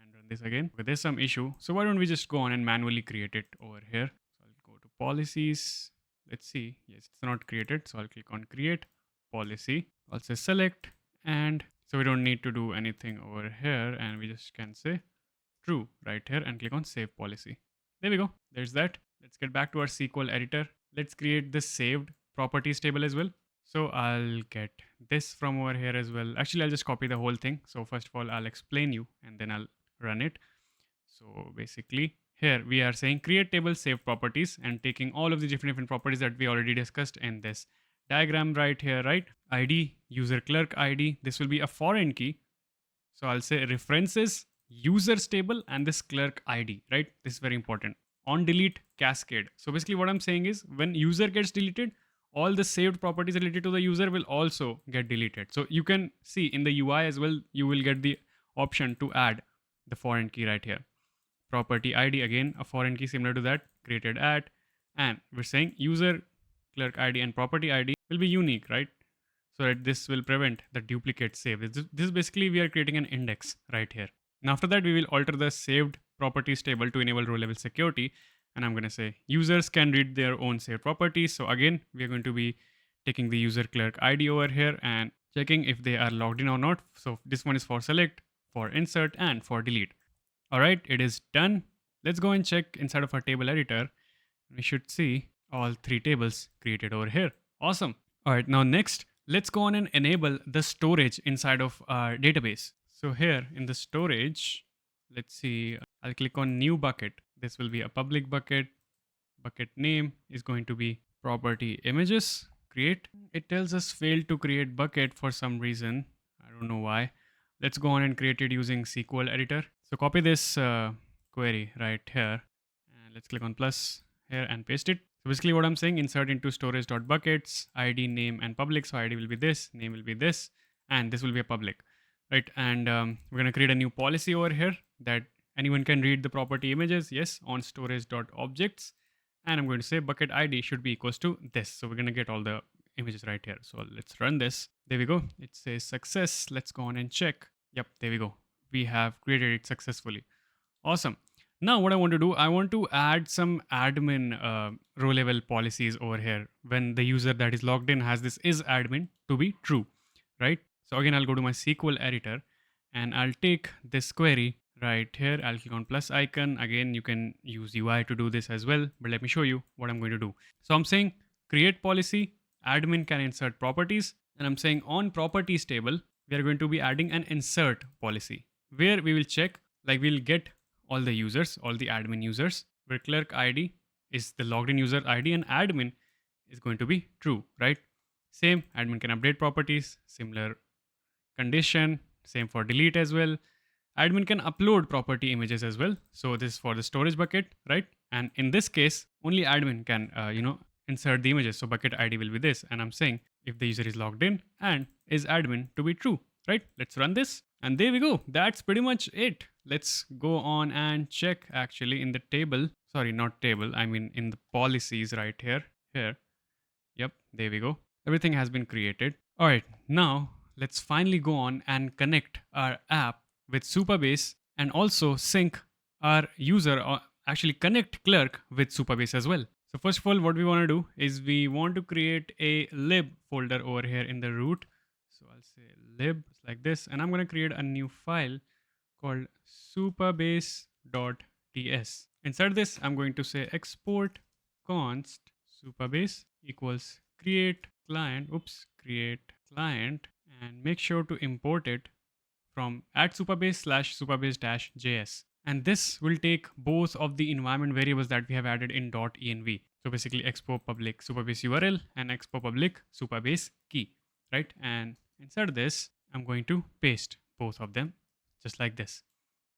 and run this again? Okay, there's some issue. So why don't we just go on and manually create it over here? So I'll go to policies. Let's see. Yes, it's not created. So I'll click on create policy. I'll say select, and so we don't need to do anything over here, and we just can say true right here and click on save policy. There we go. There's that. Let's get back to our SQL editor. Let's create the saved properties table as well. So I'll get this from over here as well. Actually, I'll just copy the whole thing. So first of all, I'll explain you and then I'll run it. So basically here we are saying create table, save properties, and taking all of the different properties that we already discussed in this diagram right here, right? ID, user clerk ID. This will be a foreign key. So I'll say references, users table, and this clerk ID, right? This is very important. On delete cascade. So basically what I'm saying is when user gets deleted, all the saved properties related to the user will also get deleted. So you can see in the UI as well, you will get the option to add the foreign key right here. Property ID, again, a foreign key similar to that, created at, and we're saying user, clerk ID, and property ID will be unique, right? So that this will prevent the duplicate save. This basically we are creating an index right here. And after that, we will alter the saved properties table to enable row level security. And I'm going to say users can read their own saved properties. So again, we are going to be taking the user clerk ID over here and checking if they are logged in or not. So this one is for select, for insert, and for delete. All right, it is done. Let's go and check inside of our table editor. We should see all 3 tables created over here. Awesome. All right, now next, let's go on and enable the storage inside of our database. So here in the storage, let's see, I'll click on new bucket. This will be a public bucket. Bucket name is going to be property images. Create. It tells us failed to create bucket for some reason. I don't know why. Let's go on and create it using SQL editor. So copy this query right here. And let's click on plus here and paste it. So basically what I'm saying, insert into storage.buckets, ID, name, and public. So ID will be this, name will be this, and this will be a public, right? And we're going to create a new policy over here that anyone can read the property images. Yes, on storage.objects. And I'm going to say bucket ID should be equals to this. So we're going to get all the images right here. So let's run this. There we go. It says success. Let's go on and check. Yep, there we go. We have created it successfully. Awesome. Now what I want to do, I want to add some admin row level policies over here when the user that is logged in has this is admin to be true, right? So again, I'll go to my SQL editor and I'll take this query right here. I'll click on plus icon. Again, you can use UI to do this as well, but let me show you what I'm going to do. So I'm saying create policy, admin can insert properties, and I'm saying on properties table, we are going to be adding an insert policy where we will check, like we'll get all the users, all the admin users, where clerk ID is the logged in user ID and admin is going to be true, right? Same, admin can update properties, similar condition, same for delete as well. Admin can upload property images as well. So this is for the storage bucket, right? And in this case, only admin can, insert the images. So bucket ID will be this. And I'm saying if the user is logged in and is admin to be true, right? Let's run this. And there we go. That's pretty much it. Let's go on and check actually in the table. Sorry, not table. I mean in the policies right here. Yep, there we go. Everything has been created. All right, now let's finally go on and connect our app with Supabase and also sync our user, or actually connect clerk with Supabase as well. So first of all, what we want to do is we want to create a lib folder over here in the root. So I'll say lib like this, and I'm going to create a new file called supabase.ts. Inside this, I'm going to say export const supabase equals create client, and make sure to import it from @supabase/supabase-js. And this will take both of the environment variables that we have added in .env. So basically expo public supabase URL and expo public supabase key, right? And inside this, I'm going to paste both of them just like this.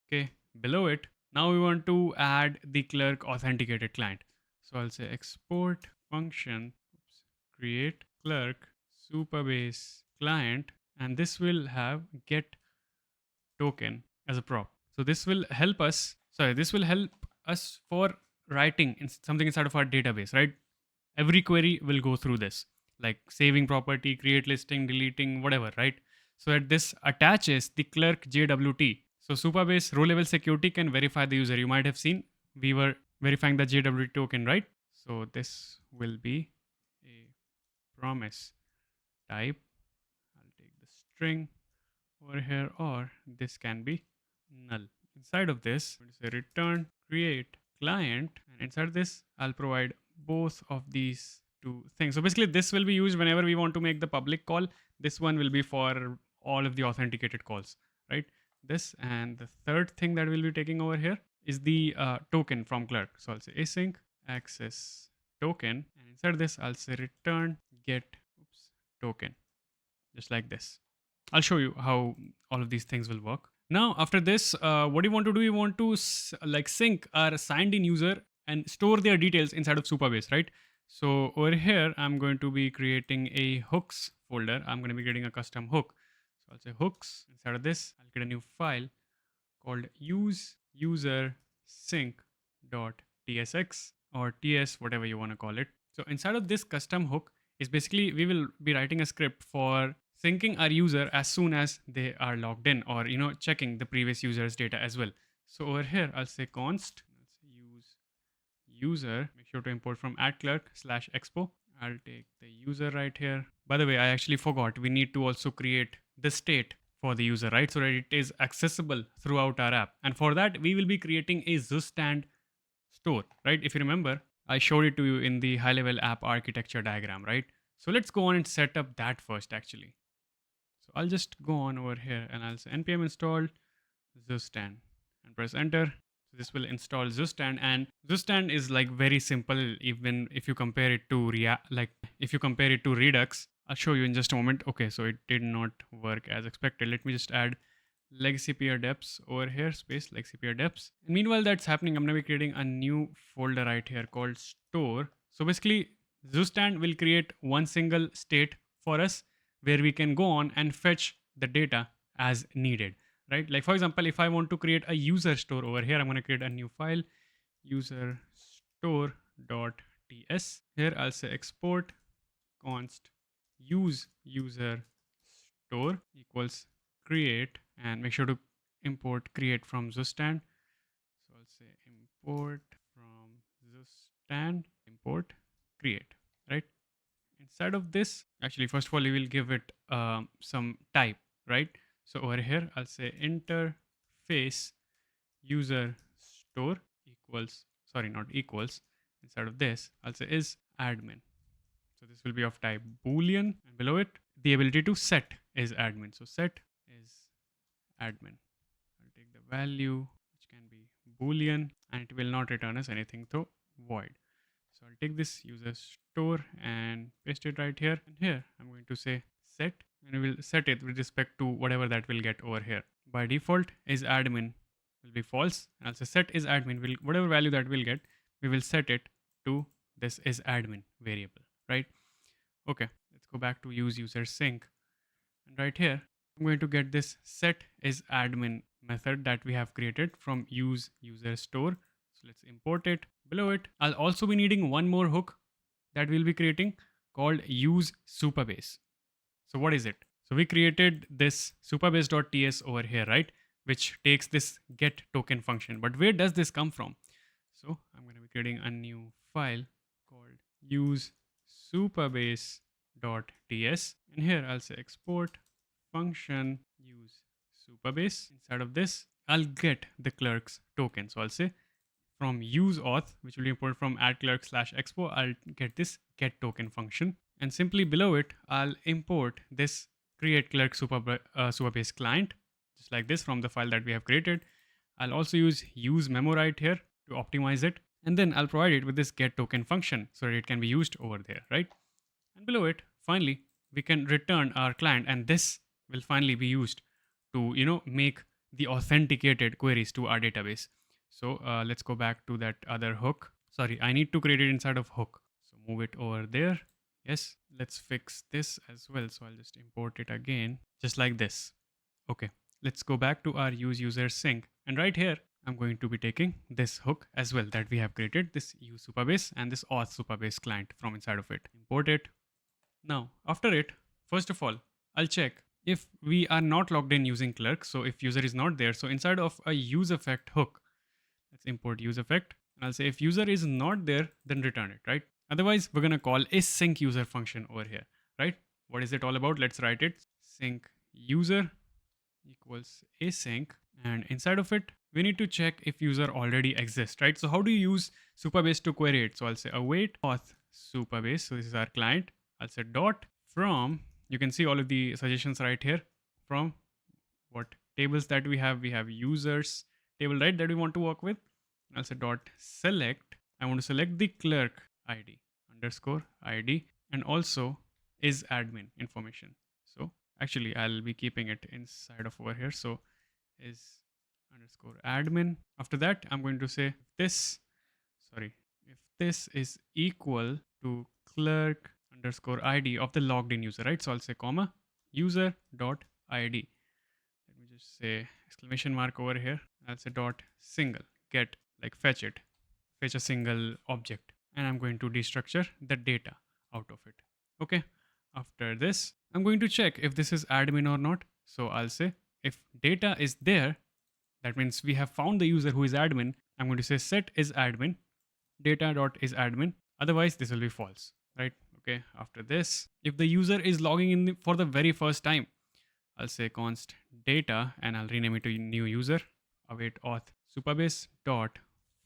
Okay, below it, now we want to add the clerk authenticated client. So I'll say export function, create clerk supabase client, and this will have get token as a prop. So this will help us, for writing something inside of our database, right? Every query will go through this, like saving property, create listing, deleting, whatever, right? So that this attaches the clerk JWT. So Supabase row level security can verify the user. You might have seen we were verifying the JWT token, right? So this will be a promise type. I'll take the string over here, or this can be null. Inside of this, I'm going to say return create client, and inside this, I'll provide both of these two things. So basically, this will be used whenever we want to make the public call. This one will be for all of the authenticated calls, right? This, and the third thing that we'll be taking over here is the token from clerk. So I'll say async access token, and inside this I'll say return get token, just like this. I'll show you how all of these things will work. Now, after this, what do you want to do? You want to like sync our signed in user and store their details inside of Supabase, right? So over here, I'm going to be creating a hooks folder. I'm going to be creating a custom hook. So I'll say hooks. Inside of this, I'll create a new file called use user sync.tsx or ts, whatever you want to call it. So inside of this custom hook is basically we will be writing a script for syncing our user as soon as they are logged in, or checking the previous user's data as well. So over here I'll say const use user, make sure to import from @clerk/expo. I'll take the user right here. By the way, I actually forgot, we need to also create the state for the user, right? So that it is accessible throughout our app. And for that, we will be creating a Zustand store, right? If you remember, I showed it to you in the high-level app architecture diagram, right? So let's go on and set up that first, actually. So I'll just go on over here and I'll say npm install Zustand and press enter. So this will install Zustand, and Zustand is like very simple, even if you compare it to Redux. I'll show you in just a moment. Okay, so it did not work as expected. Let me just add legacy peer deps over here, space legacy peer deps. And meanwhile that's happening, I'm going to be creating a new folder right here called store. So basically Zustand will create one single state for us where we can go on and fetch the data as needed, right? Like for example, if I want to create a user store over here, I'm going to create a new file, user store.ts. Here I'll say export const use user store equals create, and make sure to import create from Zustand. So I'll say import from Zustand, import create, right? Inside of this, actually, first of all, you will give it some type, right? So over here, I'll say interface user store equals, sorry, not equals. Inside of this, I'll say is admin. So this will be of type Boolean, and below it, the ability to set is admin. So set is admin. I'll take the value, which can be Boolean, and it will not return us anything, so void. So I'll take this user store and paste it right here. And here I'm going to say set, and we will set it with respect to whatever that will get over here. By default is admin will be false, and I'll say set is admin, will whatever value that will get, we will set it to this is admin variable, right? Okay, let's go back to use user sync, and right here I'm going to get this set is admin method that we have created from use user store. So let's import it. Below it, I'll also be needing one more hook that we'll be creating called use Supabase. So what is it? So we created this supabase.ts over here, right? Which takes this get token function. But where does this come from? So I'm going to be creating a new file called use supabase.ts. And here I'll say export function use Supabase. Inside of this, I'll get the clerk's token. So I'll say from use auth, which will be imported from @clerk/expo, I'll get this get token function. And simply below it, I'll import this create clerk Supabase client, just like this from the file that we have created. I'll also use memo right here to optimize it. And then I'll provide it with this get token function so that it can be used over there, right? And below it, finally, we can return our client, and this will finally be used to, make the authenticated queries to our database. So let's go back to that other hook. Sorry, I need to create it inside of hook. So move it over there. Yes, let's fix this as well. So I'll just import it again, just like this. Okay, let's go back to our use user sync. And right here, I'm going to be taking this hook as well that we have created, this use Supabase and this auth Supabase client from inside of it. Import it. Now, after it, first of all, I'll check if we are not logged in using clerk. So if user is not there, so inside of a use effect hook, let's import use effect. And I'll say if user is not there, then return it, right? Otherwise, we're going to call a sync user function over here, right? What is it all about? Let's write it. Sync user equals async. And inside of it, we need to check if user already exists, right? So how do you use Supabase to query it? So I'll say await auth Supabase. So this is our client. I'll say dot from you can see all of the suggestions right here from what tables that we have. We have users table, right, that we want to work with. I'll say dot select. I want to select the clerk ID underscore ID and also is admin information. So actually I'll be keeping it inside of over here. So is underscore admin. After that, I'm going to say if this is equal to clerk underscore ID of the logged in user, right? So I'll say comma user dot ID. Let me just say exclamation mark over here. I'll say dot single get, like fetch a single object, and I'm going to destructure the data out of it. Okay. After this, I'm going to check if this is admin or not. So I'll say if data is there, that means we have found the user who is admin. I'm going to say set is admin, data dot is admin. Otherwise, this will be false, right? Okay. After this, if the user is logging in for the very first time, I'll say const data and I'll rename it to new user, await auth Supabase dot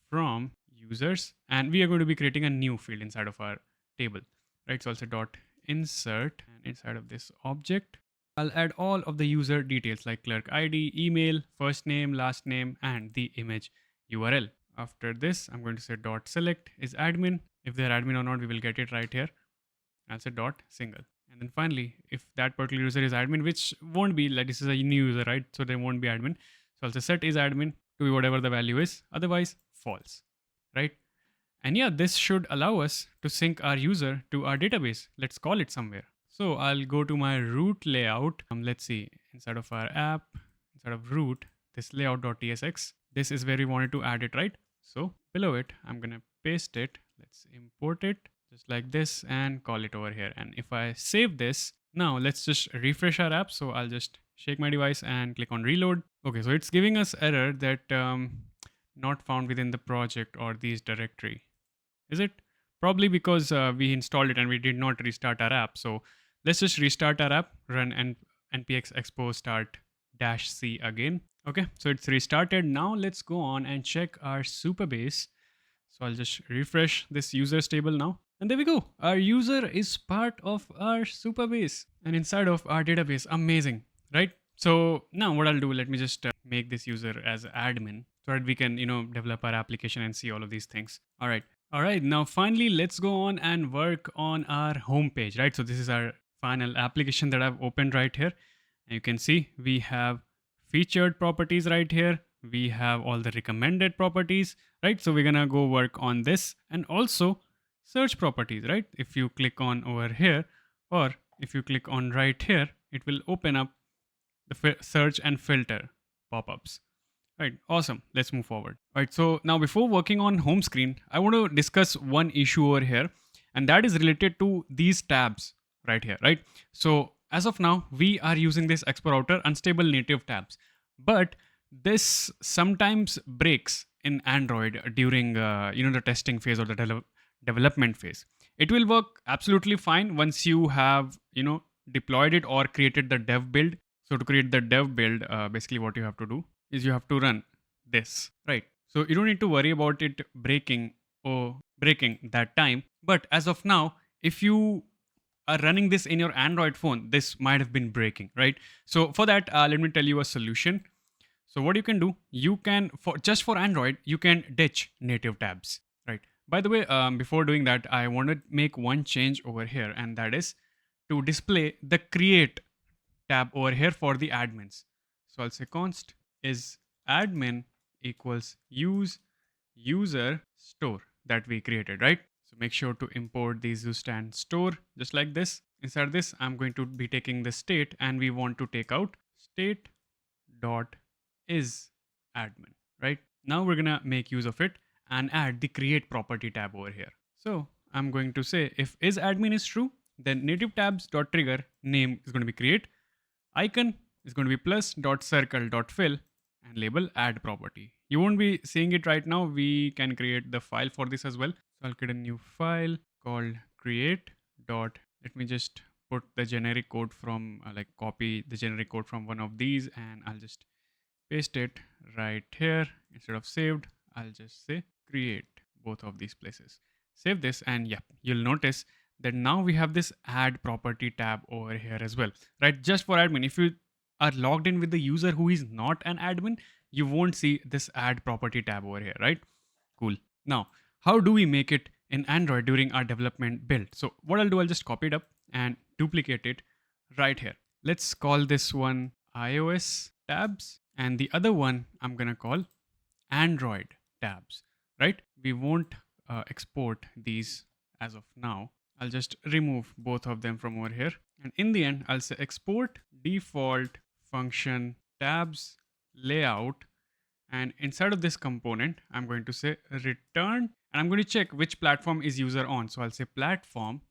from users, and we are going to be creating a new field inside of our table, right? So I'll say dot insert, and inside of this object, I'll add all of the user details like clerk ID, email, first name, last name, and the image URL. After this, I'm going to say dot select is admin. If they're admin or not, we will get it right here. I'll say dot single. And then finally, if that particular user is admin, which won't be, like this is a new user, right? So they won't be admin. So I'll say set is admin to be whatever the value is, otherwise false, right? And yeah, this should allow us to sync our user to our database. Let's call it somewhere. So I'll go to my root layout. Let's see, inside of our app, inside of root, this layout.tsx, this is where we wanted to add it, right? So below it, I'm gonna paste it. Let's import it just like this and call it over here. And if I save this, now let's just refresh our app. So I'll just shake my device and click on reload. Okay, so it's giving us error that not found within the project or these directory. Is it? Probably because we installed it and we did not restart our app. So let's just restart our app, run npx expo start -c again. Okay, so it's restarted. Now let's go on and check our Supabase. So I'll just refresh this users table now. And there we go. Our user is part of our Supabase and inside of our database. Amazing, right? So now what I'll do, let me just make this user as admin so that we can, develop our application and see all of these things. All right. Now finally, let's go on and work on our home page, right? So this is our final application that I've opened right here. And you can see we have featured properties right here. We have all the recommended properties, right? So we're gonna go work on this, and also search properties, right? If you click on over here, or if you click on right here, it will open up the search and filter pop-ups. Right, awesome. Let's move forward. All right, so now before working on home screen, I want to discuss one issue over here, and that is related to these tabs right here, right? So as of now, we are using this Expo Router unstable native tabs, but this sometimes breaks in Android during the testing phase or the development phase. It will work absolutely fine once you have deployed it or created the dev build. So to create the dev build, basically what you have to do is you have to run this, right? So you don't need to worry about it breaking that time. But as of now, if you are running this in your Android phone, this might have been breaking, right? So for that, let me tell you a solution. So what you can do, you can, for Android, you can ditch native tabs, right? By the way, before doing that, I want to make one change over here, and that is to display the create tab over here for the admins. So I'll say const is admin equals use user store that we created, right? So make sure to import the Zustand store just like this. Inside this, I'm going to be taking the state, and we want to take out state dot is admin, right? Now we're gonna make use of it and add the create property tab over here. So I'm going to say if is admin is true, then native tabs dot trigger name is going to be create, icon is going to be plus dot circle dot fill, and label add property. You won't be seeing it right now. We can create the file for this as well. So I'll create a new file called create dot. Let me just put the generic code from copy the generic code from one of these, and I'll just paste it right here. Instead of saved, I'll just say create both of these places. Save this, and yeah, you'll notice then now we have this add property tab over here as well, right? Just for admin. If you are logged in with the user who is not an admin, you won't see this add property tab over here, right? Cool. Now, how do we make it in Android during our development build? So what I'll do, I'll just copy it up and duplicate it right here. Let's call this one iOS tabs, and the other one I'm gonna call Android tabs, right? We won't export these as of now. I'll just remove both of them from over here. And in the end, I'll say export default function tabs layout. And inside of this component, I'm going to say return, and I'm going to check which platform is user on. So I'll say platform,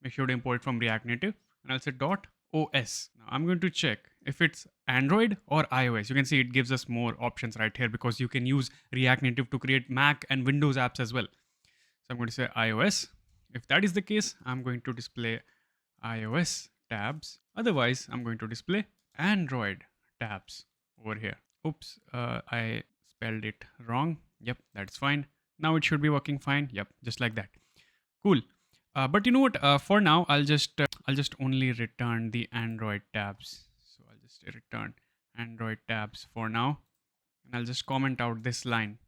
make sure to import from React Native, and I'll say .os. Now I'm going to check if it's Android or iOS. You can see it gives us more options right here because you can use React Native to create Mac and Windows apps as well. So I'm going to say iOS. If that is the case, I'm going to display iOS tabs. Otherwise, I'm going to display Android tabs over here. Oops, I spelled it wrong. Yep, that's fine. Now it should be working fine. Yep, just like that. Cool. But you know what? For now, I'll just only return the Android tabs. So I'll just return Android tabs for now, and I'll just comment out this line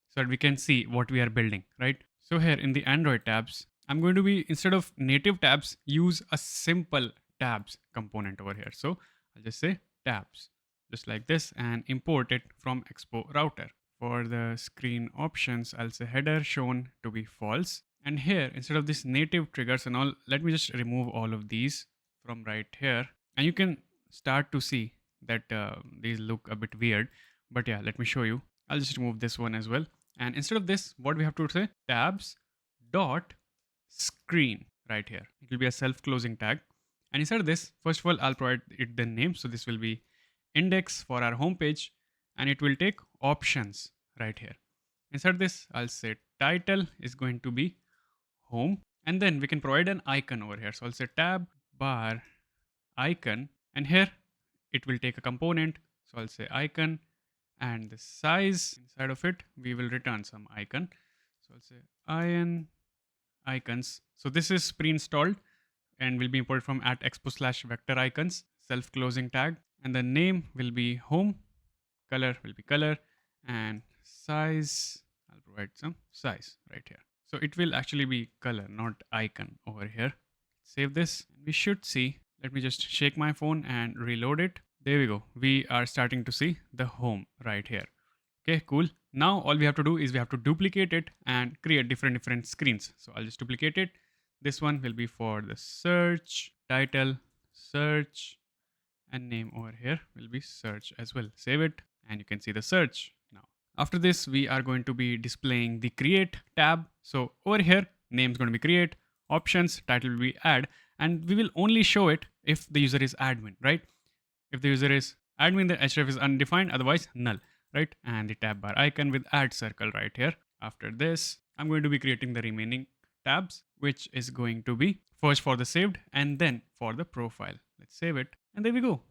so that we can see what we are building, right? So here in the Android tabs, I'm going to be, instead of native tabs, use a simple tabs component over here. So I'll just say tabs, just like this, and import it from Expo Router. For the screen options, I'll say header shown to be false. And here, instead of this native triggers and all, let me just remove all of these from right here. And you can start to see that these look a bit weird. But yeah, let me show you. I'll just remove this one as well. And instead of this, what we have to say, tabs dot screen right here. It will be a self-closing tag. And inside of this, first of all, I'll provide it the name. So this will be index for our homepage, and it will take options right here. Inside this, I'll say title is going to be home, and then we can provide an icon over here. So I'll say tab bar icon, and here it will take a component. So I'll say icon, and the size inside of it, we will return some icon. So I'll say icons. So this is pre-installed and will be imported from @expo/vector-icons, self-closing tag, and the name will be home, color will be color, and size, I'll provide some size right here. So it will actually be color, not icon over here. Save this. We should see, let me just shake my phone and reload it. There we go. We are starting to see the home right here. Okay, cool. Now all we have to do is we have to duplicate it and create different screens. So I'll just duplicate it. This one will be for the search, title, search, and name over here will be search as well. Save it, and you can see the search now. After this, we are going to be displaying the create tab. So over here, name is going to be create, options, title will be add, and we will only show it if the user is admin, right? If the user is admin, the href is undefined, otherwise null, right? And the tab bar icon with add circle right here. After this, I'm going to be creating the remaining tabs, which is going to be first for the saved and then for the profile. Let's save it. And there we go.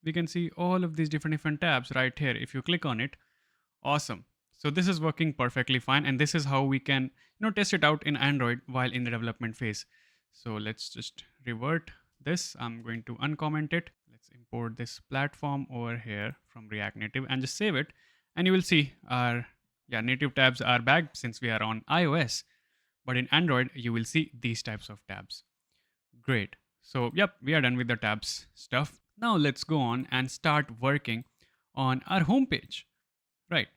We can see all of these different tabs right here. If you click on it, awesome. So this is working perfectly fine. And this is how we can, test it out in Android while in the development phase. So let's just revert this. I'm going to uncomment it. Let's import this platform over here from React Native and just save it. And you will see our native tabs are back since we are on iOS. But in Android, you will see these types of tabs. Great. So yep, we are done with the tabs stuff. Now let's go on and start working on our homepage. Right.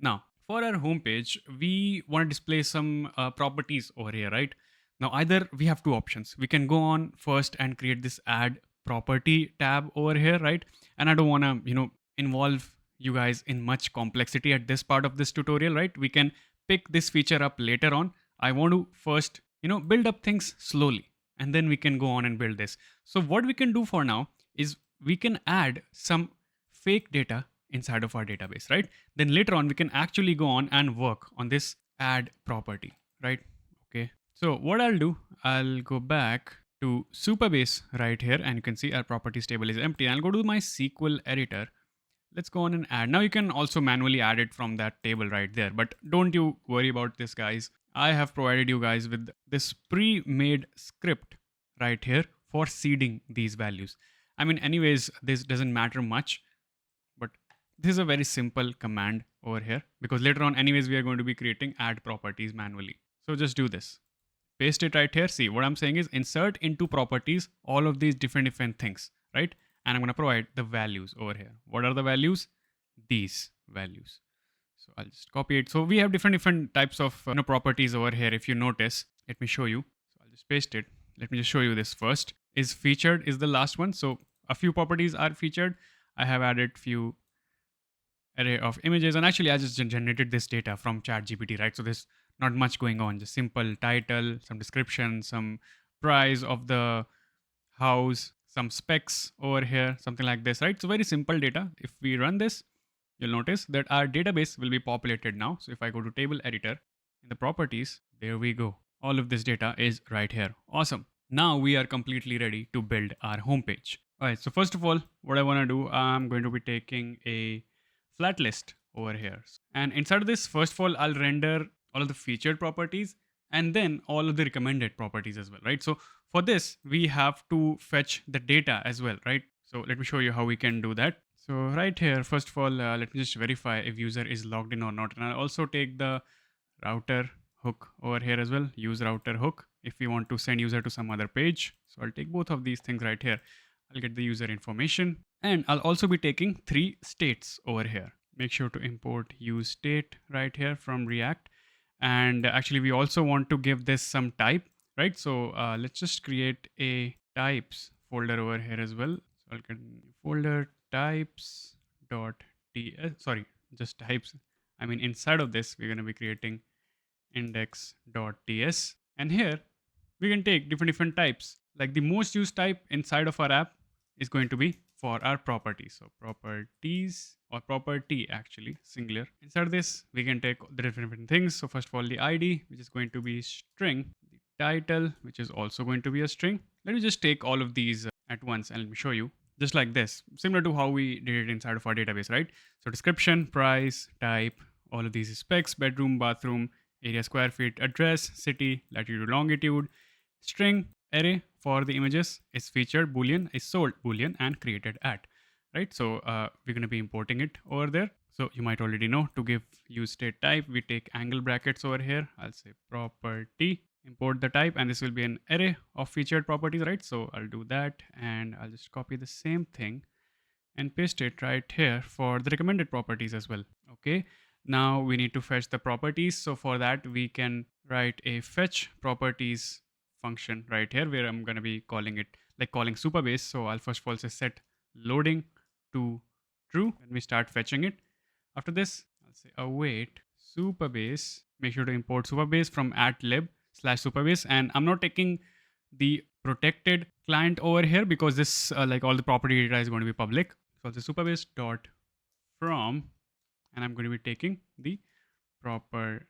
Now, for our homepage, we want to display some properties over here, right? Now, either we have two options. We can go on first and create this add property tab over here, right? And I don't want to, involve you guys in much complexity at this part of this tutorial, right? We can pick this feature up later on. I want to first, build up things slowly, and then we can go on and build this. So what we can do for now is we can add some fake data inside of our database, right? Then later on, we can actually go on and work on this add property, right? Okay. So what I'll do, I'll go back to Supabase right here, and you can see our properties table is empty. I'll go to my SQL editor. Let's go on and add. Now you can also manually add it from that table right there, but don't you worry about this, guys. I have provided you guys with this pre-made script right here for seeding these values. I mean, anyways, this doesn't matter much, but this is a very simple command over here because later on, anyways, we are going to be creating add properties manually. So just do this. Paste it right here. See, what I'm saying is insert into properties all of these different things, right? And I'm going to provide the values over here. What are the values? These values. So I'll just copy it. So we have different types of properties over here. If you notice, let me show you. So I'll just paste it. Let me just show you this first. Is featured is the last one. So a few properties are featured. I have added few array of images, and actually I just generated this data from ChatGPT, right? So there's not much going on, just simple title, some description, some price of the house, some specs over here, something like this, right? So very simple data. If we run this, you'll notice that our database will be populated now. So if I go to table editor in the properties, there we go. All of this data is right here. Awesome. Now we are completely ready to build our homepage. All right. So first of all, what I want to do, I'm going to be taking a flat list over here. And inside of this, first of all, I'll render all of the featured properties and then all of the recommended properties as well, right? So for this, we have to fetch the data as well, right? So let me show you how we can do that. So right here, first of all, let me just verify if user is logged in or not. And I'll also take the router hook over here as well, use router hook if we want to send user to some other page. So I'll take both of these things right here. I'll get the user information, and I'll also be taking 3 states over here. Make sure to import use state right here from React. And actually we also want to give this some type, right? So let's just create a types folder over here as well. So I'll get folder types.ts, sorry, just types. I mean, inside of this, we're going to be creating index.ts. And here we can take different types. Like the most used type inside of our app is going to be for our properties. So properties, or property actually, singular. Inside of this, we can take the different things. So first of all, the ID, which is going to be string, the title, which is also going to be a string. Let me just take all of these at once and let me show you. Just like this, similar to how we did it inside of our database, right? So description, price, type, all of these specs, bedroom, bathroom, area, square feet, address, city, latitude, longitude, string, array for the images is featured, boolean is sold, boolean, and created at, right? So we're going to be importing it over there. So you might already know, to give use state type, we take angle brackets over here. I'll say property, import the type, and this will be an array of featured properties, right? So I'll do that, and I'll just copy the same thing and paste it right here for the recommended properties as well. Okay, now we need to fetch the properties. So for that, we can write a fetch properties function right here, where I'm going to be calling it like calling Supabase. So I'll first of all say set loading to true when we start fetching it. After this, I'll say await Supabase. Make sure to import Supabase from @lib/Supabase. And I'm not taking the protected client over here because this like all the property data is going to be public. So I'll say Supabase dot from, and I'm going to be taking the properties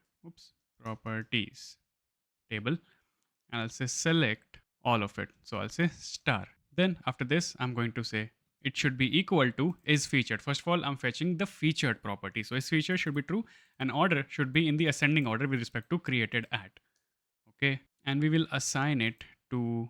table, and I'll say select all of it. So I'll say star. Then after this, I'm going to say it should be equal to is featured. First of all, I'm fetching the featured property. So is featured should be true, and order should be in the ascending order with respect to created at. Okay, and we will assign it to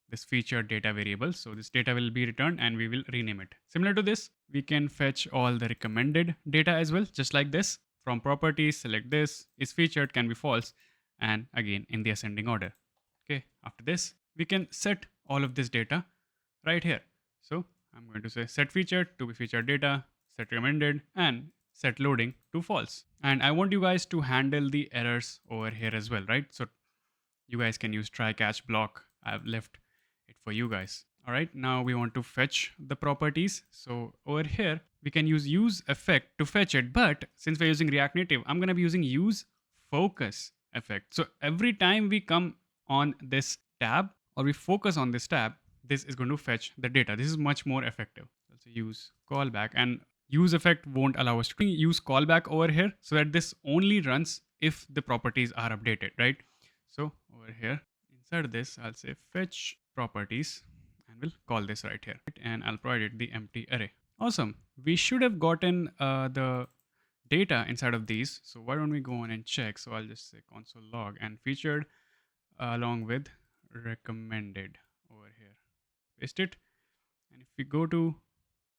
this featured data variable. So this data will be returned and we will rename it. Similar to this, we can fetch all the recommended data as well, just like this. From properties, select this, is featured can be false, and again in the ascending order. Okay, after this, we can set all of this data right here. So I'm going to say set featured to be featured data, set recommended, and set loading to false. And I want you guys to handle the errors over here as well, right? So you guys can use try catch block. I've left it for you guys. All right, now we want to fetch the properties. So over here, we can use effect to fetch it. But since we're using React Native, I'm going to be using use focus effect. So every time we come on this tab or we focus on this tab, this is going to fetch the data. This is much more effective. Let's use callback, and use effect won't allow us to use callback over here, so that this only runs if the properties are updated, right? So over here, inside this, I'll say fetch properties, and we'll call this right here, and I'll provide it the empty array. Awesome. We should have gotten the data inside of these. So why don't we go on and check? So I'll just say console log and featured along with recommended over here. Paste it. And if we go to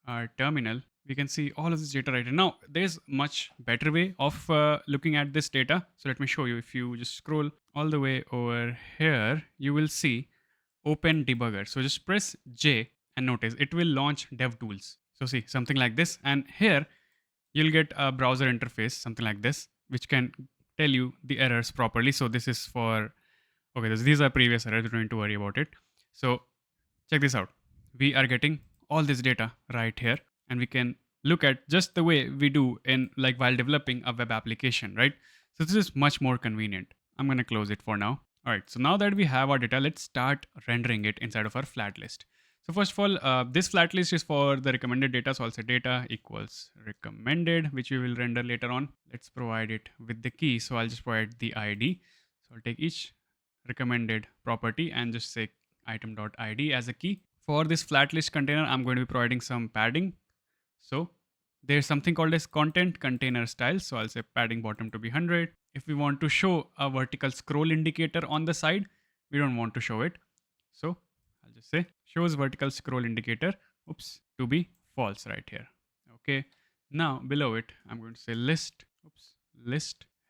our terminal, we can see all of this data right here. Now, there's much better way of looking at this data. So let me show you. If you just scroll all the way over here, you will see open debugger. So just press J and notice it will launch DevTools. So see something like this. And here you'll get a browser interface, something like this, which can tell you the errors properly. So this is for, okay, these are previous errors. You don't need to worry about it. So check this out. We are getting all this data right here, and we can look at just the way we do in like while developing a web application, right? So this is much more convenient. I'm going to close it for now. All right, so now that we have our data, let's start rendering it inside of our flat list. So first of all, this flat list is for the recommended data. So I'll say data equals recommended, which we will render later on. Let's provide it with the key. So I'll just provide the ID. So I'll take each recommended property and just say item.id as a key. For this flat list container, I'm going to be providing some padding. So there's something called as content container style. So I'll say padding bottom to be 100. If we want to show a vertical scroll indicator on the side, we don't want to show it. So I'll just say shows vertical scroll indicator, to be false right here. Okay. Now below it, I'm going to say list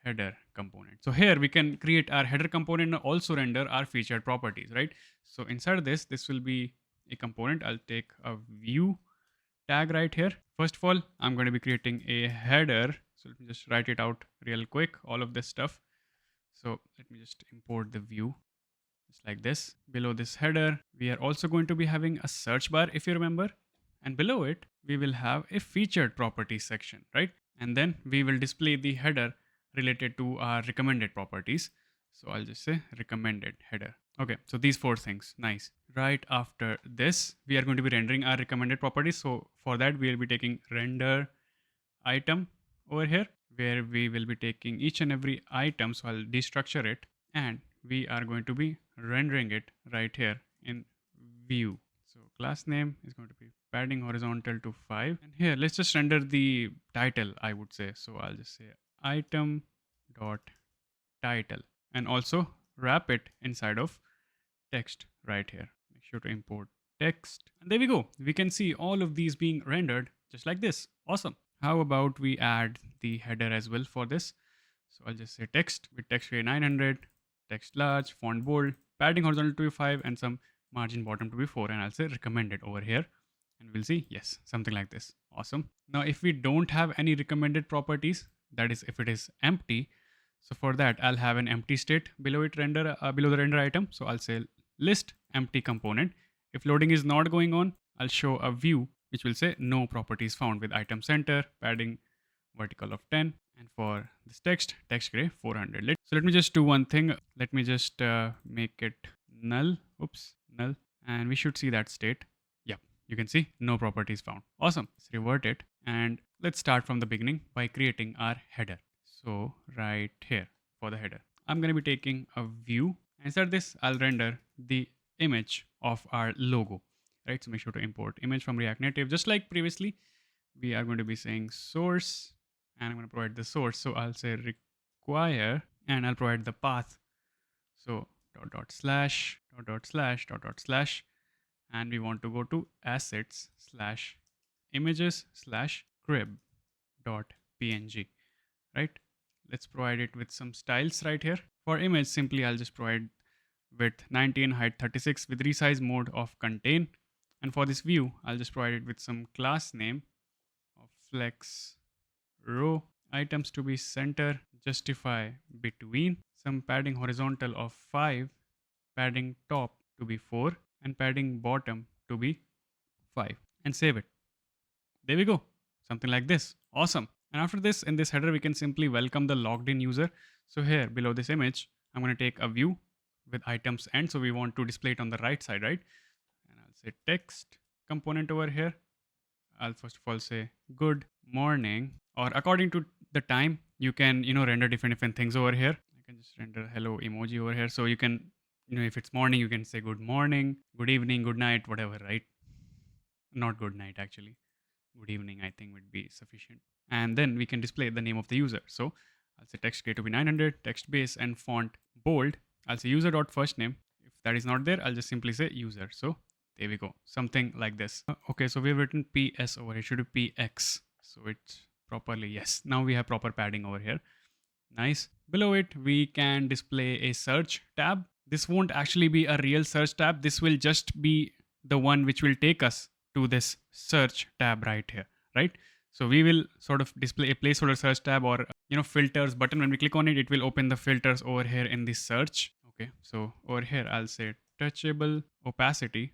header component. So here we can create our header component and also render our featured properties, right? So inside of this will be a component. I'll take a view tag right here. First of all, I'm going to be creating a header. So let me just write it out real quick, all of this stuff. So let me just import the view just like this. Below this header, we are also going to be having a search bar, if you remember. And below it, we will have a featured properties section, right? And then we will display the header related to our recommended properties. So I'll just say recommended header. Okay, so these 4 things, nice. Right after this, we are going to be rendering our recommended properties. So for that, we will be taking render item over here, where we will be taking each and every item. So I'll destructure it, and we are going to be rendering it right here in view. So class name is going to be padding horizontal to 5. And here, let's just render the title, I would say. So I'll just say item dot title, and also wrap it inside of text right here. Make sure to import text. And there we go. We can see all of these being rendered just like this. Awesome. How about we add the header as well for this? So I'll just say text with text weight 900, text large, font bold, padding horizontal to be 5, and some margin bottom to be 4. And I'll say recommended over here. And we'll see, yes, something like this. Awesome. Now, if we don't have any recommended properties, that is if it is empty, so for that, I'll have an empty state below it render below the render item. So I'll say list empty component. If loading is not going on, I'll show a view which will say no properties found with item center, padding vertical of 10, and for this text gray 400. So let me just do one thing. Let me just make it null. Null, and we should see that state. Yep, you can see no properties found. Awesome. Let's revert it, and let's start from the beginning by creating our header. So right here for the header, I'm going to be taking a view. Inside this, I'll render the image of our logo, right? So make sure to import image from React Native. Just like previously, we are going to be saying source, and I'm going to provide the source. So I'll say require, and I'll provide the path. So dot slash, and we want to go to assets slash images slash crib.png, right? Let's provide it with some styles right here. For image, simply I'll just provide width 90 and height 36 with resize mode of contain. And for this view, I'll just provide it with some class name of flex row, items to be center, justify between, some padding horizontal of 5, padding top to be 4, and padding bottom to be 5, and save it. There we go. Something like this. Awesome. And after this, in this header, we can simply welcome the logged in user. So here below this image, I'm going to take a view with items end. So we want to display it on the right side, right? And I'll say text component over here. I'll first of all say good morning, or according to the time, you can, render different things over here. I can just render hello emoji over here. So you can, if it's morning, you can say good morning, good evening, good night, whatever, right? Not good night actually. good evening, I think would be sufficient. And then we can display the name of the user. So I'll say text grade to be 900, text base and font bold. I'll say user.firstname. If that is not there, I'll just simply say user. So there we go, something like this. Okay, so we've written PS over here, should be PX. So it's properly, yes. Now we have proper padding over here. Nice. Below it, we can display a search tab. This won't actually be a real search tab. This will just be the one which will take us to this search tab right here, right? So we will sort of display a placeholder search tab or filters button. When we click on it, it will open the filters over here in the search. Okay, so over here I'll say touchable opacity.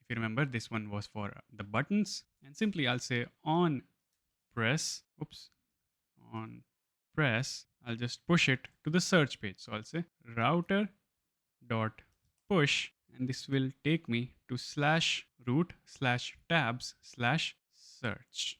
If you remember, this one was for the buttons, and simply I'll say on press. On press, I'll just push it to the search page. So I'll say router dot push, and this will take me to /root/tabs/search.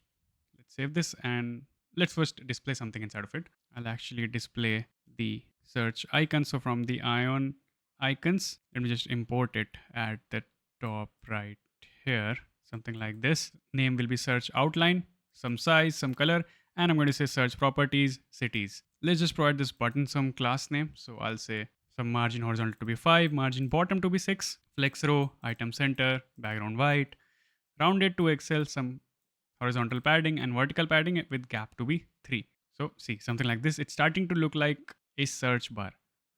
Let's save this and let's first display something inside of it. I'll actually display the search icon. So from the ion icons, let me just import it at the top right here, something like this. Name will be search outline, some size, some color, and I'm going to say search properties, cities. Let's just provide this button some class name. So I'll say some margin horizontal to be 5, margin bottom to be 6, flex row, item center, background white, rounded to excel, some horizontal padding and vertical padding with gap to be 3. So see, something like this. It's starting to look like a search bar,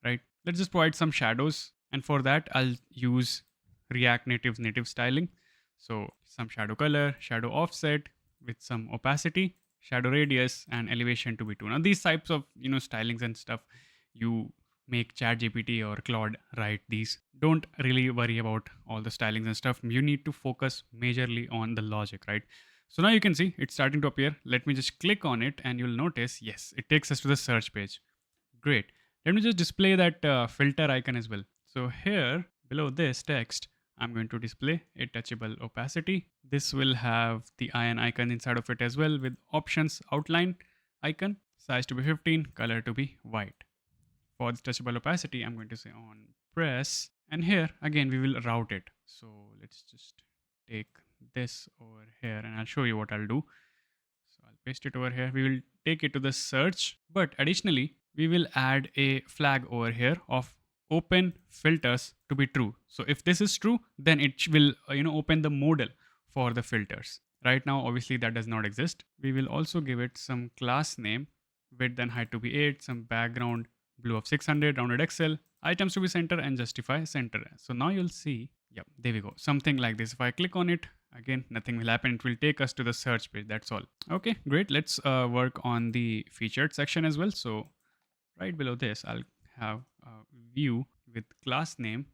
right? Let's just provide some shadows. And for that, I'll use React Native's native styling. So some shadow color, shadow offset with some opacity, shadow radius and elevation to be 2. Now these types of stylings and stuff, you make ChatGPT or Claude write these. Don't really worry about all the stylings and stuff. You need to focus majorly on the logic, right? So now you can see it's starting to appear. Let me just click on it and you'll notice, yes, it takes us to the search page. Great. Let me just display that filter icon as well. So here below this text, I'm going to display a touchable opacity. This will have the iron icon inside of it as well with options outline icon, size to be 15, color to be white. For the touchable opacity, I'm going to say on press, and here again we will route it. So let's just take this over here and I'll show you what I'll do. So I'll paste it over here. We will take it to the search, but additionally we will add a flag over here of open filters to be true. So if this is true, then it will open the modal for the filters. Right now obviously that does not exist. We will also give it some class name, width and height to be 8, some background blue of 600, rounded excel, items to be center and justify center. So now you'll see, yep, there we go, something like this. If I click on it, again, nothing will happen. It will take us to the search page. That's all. Okay, great. Let's work on the featured section as well. So right below this, I'll have a view with class name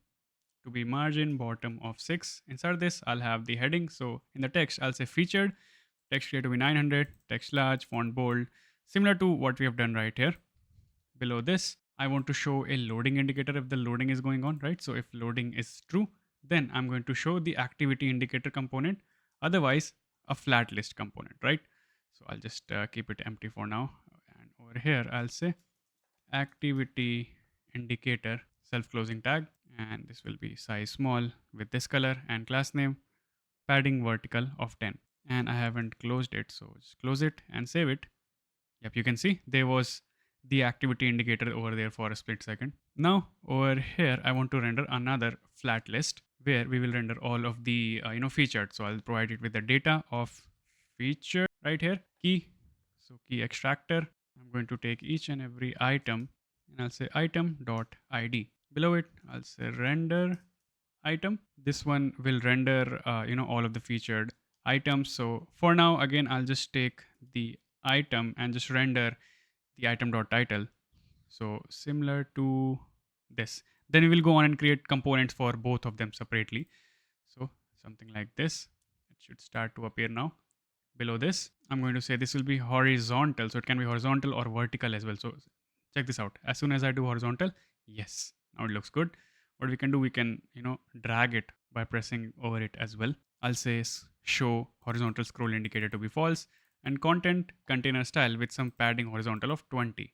to be margin bottom of 6. Inside this, I'll have the heading. So in the text, I'll say featured, text here to be 900, text large, font bold, similar to what we have done right here. Below this, I want to show a loading indicator if the loading is going on, right? So if loading is true, then I'm going to show the activity indicator component, otherwise a flat list component, right? So I'll just keep it empty for now. And over here, I'll say activity indicator self-closing tag, and this will be size small with this color and class name, padding vertical of 10. And I haven't closed it, so just close it and save it. Yep, you can see there was the activity indicator over there for a split second. Now over here, I want to render another flat list where we will render all of the featured. So I'll provide it with the data of feature right here, key. So key extractor. I'm going to take each and every item and I'll say item.id. Below it, I'll say render item. This one will render all of the featured items. So for now, again, I'll just take the item and just render the item.title. So similar to this. Then we will go on and create components for both of them separately. So something like this. It should start to appear now. Below this, I'm going to say this will be horizontal. So it can be horizontal or vertical as well. So check this out. As soon as I do horizontal, yes, now it looks good. What we can do, we can drag it by pressing over it as well. I'll say show horizontal scroll indicator to be false, and content container style with some padding horizontal of 20.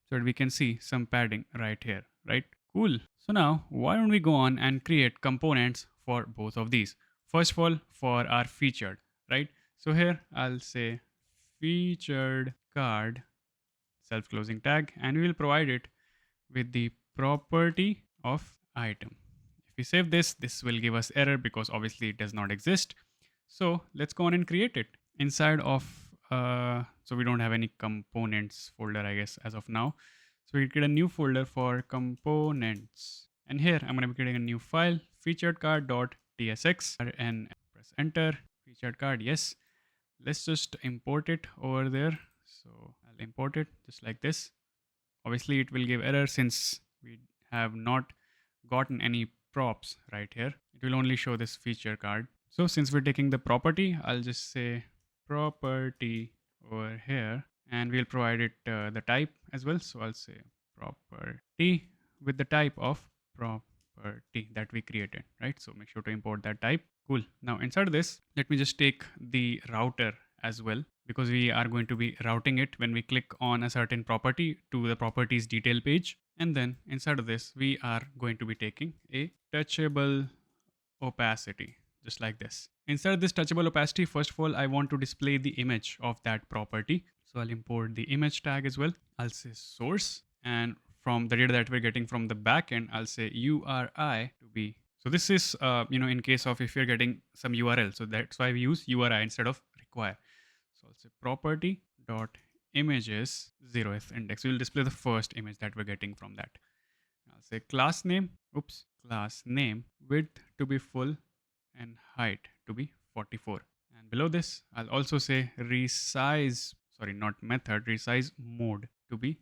So that we can see some padding right here, right? Cool. So now why don't we go on and create components for both of these? First of all, for our featured, right? So here I'll say featured card self-closing tag, and we will provide it with the property of item. If we save this, this will give us error because obviously it does not exist. So let's go on and create it inside of, so we don't have any components folder, I guess, as of now. So we create a new folder for components. And here I'm going to be creating a new file, featuredcard.tsx, and press enter. Featured card, yes. Let's just import it over there. So I'll import it just like this. Obviously it will give error since we have not gotten any props right here. It will only show this feature card. So since we're taking the property, I'll just say property over here, and we'll provide it the type as well. So I'll say property with the type of property that we created, right? So make sure to import that type. Cool. Now inside of this, let me just take the router as well, because we are going to be routing it when we click on a certain property to the properties detail page. And then inside of this, we are going to be taking a touchable opacity, just like this. Inside this touchable opacity, first of all, I want to display the image of that property. So I'll import the image tag as well. I'll say source, and from the data that we're getting from the backend, I'll say URI to be. So this is, in case of if you're getting some URL. So that's why we use URI instead of require. So I'll say property dot images 0th index. We will display the first image that we're getting from that. I'll say class name, class name, width to be full and height to be 44. And below this, I'll also say resize mode to be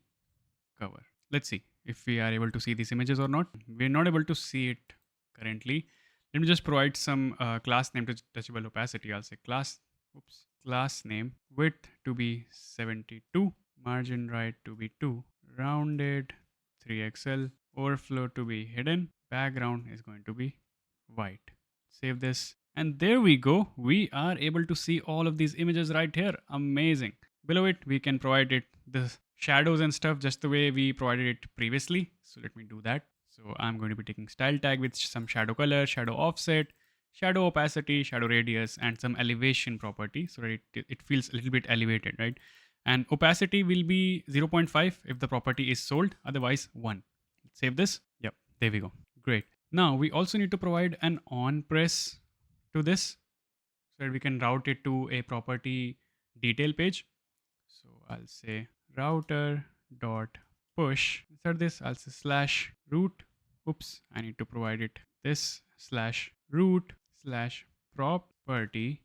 cover. Let's see if we are able to see these images or not. We're not able to see it currently. Let me just provide some class name to touchable opacity. I'll say class name, width to be 72, margin right to be 2, rounded 3XL, overflow to be hidden, background is going to be white. Save this, and there we go. We are able to see all of these images right here. Amazing. Below it, we can provide it the shadows and stuff just the way we provided it previously. So let me do that. So I'm going to be taking style tag with some shadow color, shadow offset, shadow opacity, shadow radius, and some elevation property so that it feels a little bit elevated, right? And opacity will be 0.5 if the property is sold, otherwise 1. Save this. Yep, there we go. Great. Now we also need to provide an on press to this so that we can route it to a property detail page. So I'll say router dot push. Inside this, I'll say slash root. I need to provide it this slash root slash property.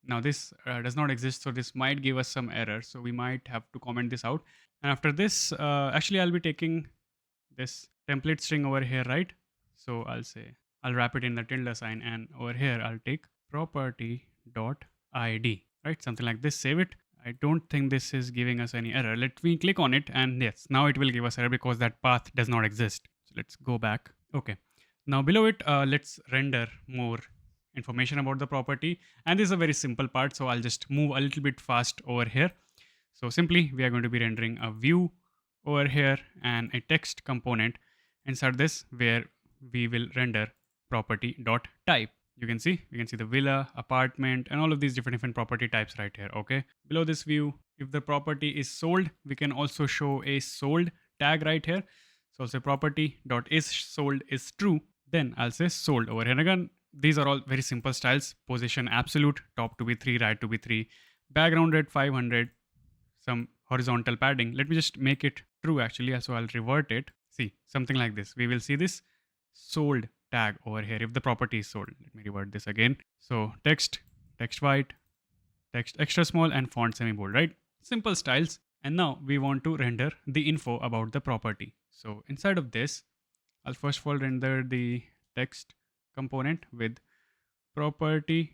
Now this does not exist, so this might give us some error. So we might have to comment this out. And after this, actually I'll be taking this template string over here, right? So I'll wrap it in the tilde sign, and over here I'll take property dot id, right? Something like this. Save it. I don't think this is giving us any error. Let me click on it, and yes, now it will give us error because that path does not exist. So let's go back. Okay. Now below it, let's render more information about the property. And this is a very simple part, so I'll just move a little bit fast over here. So simply, we are going to be rendering a view over here and a text component inside this where we will render property.type. We can see the villa, apartment, and all of these different property types right here. Okay. Below this view, if the property is sold, we can also show a sold tag right here. So I'll say property.isSold is true. Then I'll say sold over here. Again, these are all very simple styles. Position absolute, top to be 3, right to be 3, background red 500, some horizontal padding. Let me just make it true actually. So I'll revert it. See, something like this. We will see this sold tag over here if the property is sold. Let me revert this again. So text white, text extra small, and font semi bold, right? Simple styles. And now we want to render the info about the property. So inside of this, I'll first of all render the text component with property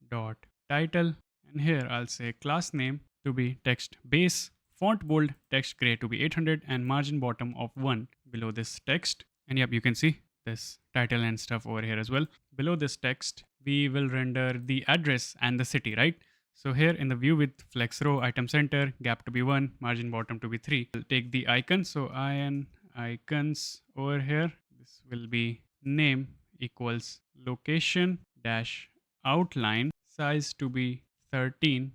dot title, and here I'll say class name to be text base, font bold, text gray to be 800, and margin bottom of 1 below this text. And yep, you can see this title and stuff over here as well. Below this text, we will render the address and the city, right? So here in the view with flex row, item center, gap to be 1, margin bottom to be 3. I'll take the icon. So icons over here. This will be name equals location dash outline, size to be 13,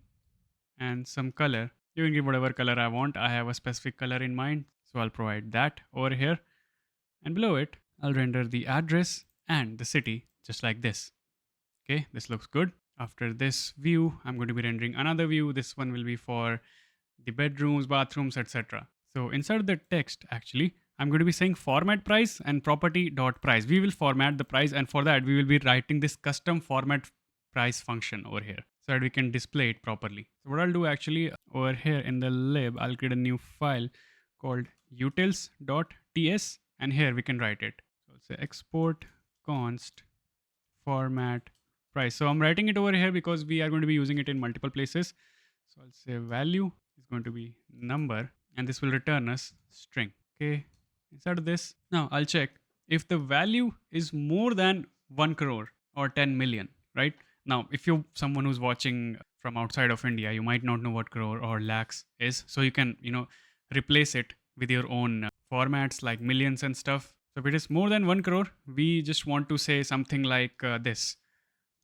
and some color. You can give whatever color I want. I have a specific color in mind, so I'll provide that over here. And below it, I'll render the address and the city just like this. Okay, this looks good. After this view, I'm going to be rendering another view. This one will be for the bedrooms, bathrooms, etc. So inside the text, actually, I'm going to be saying format price and property.price. We will format the price, and for that, we will be writing this custom format price function over here so that we can display it properly. So what I'll do actually over here in the lib, I'll create a new file called utils.ts, and here we can write it. So I'll say export const format price. So I'm writing it over here because we are going to be using it in multiple places. So I'll say value is going to be number, and this will return us string. Okay, inside of this, now I'll check if the value is more than 1 crore or 10 million, right? Now, if you're someone who's watching from outside of India, you might not know what crore or lakhs is. So you can, replace it with your own formats like millions and stuff. So if it is more than 1 crore, we just want to say something like this,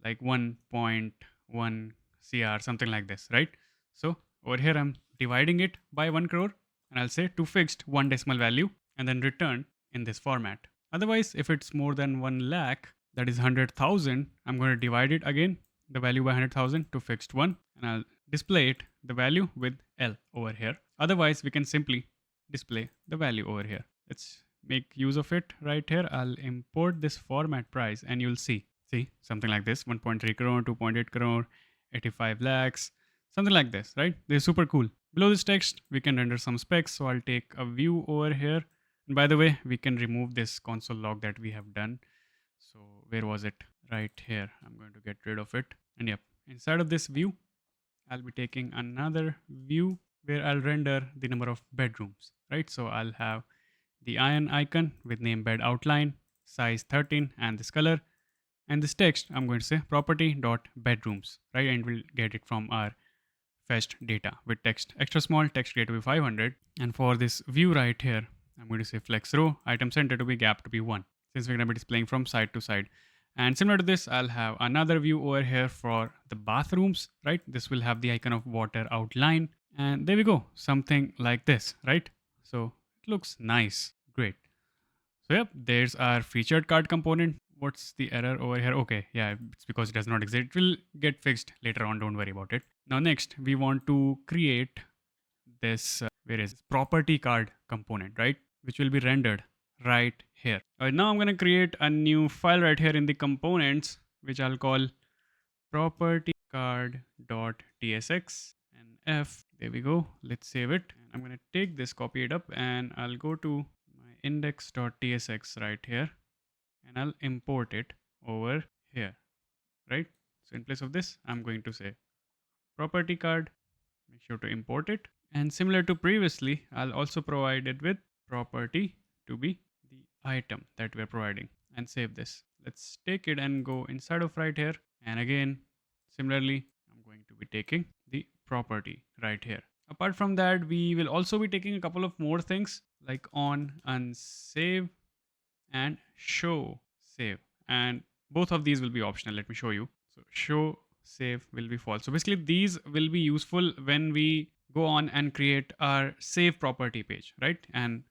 like 1.1 CR, something like this, right? So over here, I'm dividing it by 1 crore, and I'll say to fixed 1 decimal value and then return in this format. Otherwise, if it's more than 1 lakh, that is 100,000, I'm going to divide it again, the value by 100,000 to fixed 1, and I'll display it, the value with L over here. Otherwise, we can simply display the value over here. Let's make use of it right here. I'll import this format price, and you'll see something like this: 1.3 crore, 2.8 crore, 85 lakhs, something like this, right? They're super cool. Below this text, we can render some specs. So I'll take a view over here. And by the way, we can remove this console log that we have done. So where was it? Right here. I'm going to get rid of it. And yep, inside of this view, I'll be taking another view where I'll render the number of bedrooms, right? So I'll have the iron icon with name bed outline, size 13, and this color. And this text, I'm going to say property.bedrooms, right? And we'll get it from our fetched data with text extra small, text grade to be 500. And for this view right here, I'm going to say flex row, item center to be gap to be 1, since we're going to be displaying from side to side. And similar to this, I'll have another view over here for the bathrooms, right? This will have the icon of water outline. And there we go, something like this, right? So it looks nice, great. So yep, there's our featured card component. What's the error over here? Okay, yeah, it's because it does not exist. It will get fixed later on, don't worry about it. Now next, we want to create this, property card component, right? Which will be rendered right here. Alright, now I'm going to create a new file right here in the components, which I'll call propertycard.tsx and F. There we go. Let's save it. And I'm going to take this, copy it up, and I'll go to my index.tsx right here, and I'll import it over here, right? So in place of this, I'm going to say property card, make sure to import it. And similar to previously, I'll also provide it with property to be the item that we're providing, and save this. Let's take it and go inside of right here. And again, similarly, I'm going to be taking the property right here. Apart from that, we will also be taking a couple of more things like on and save and show save, and both of these will be optional. Let me show you. So show save will be false. So basically these will be useful when we go on and create our save property page, right? And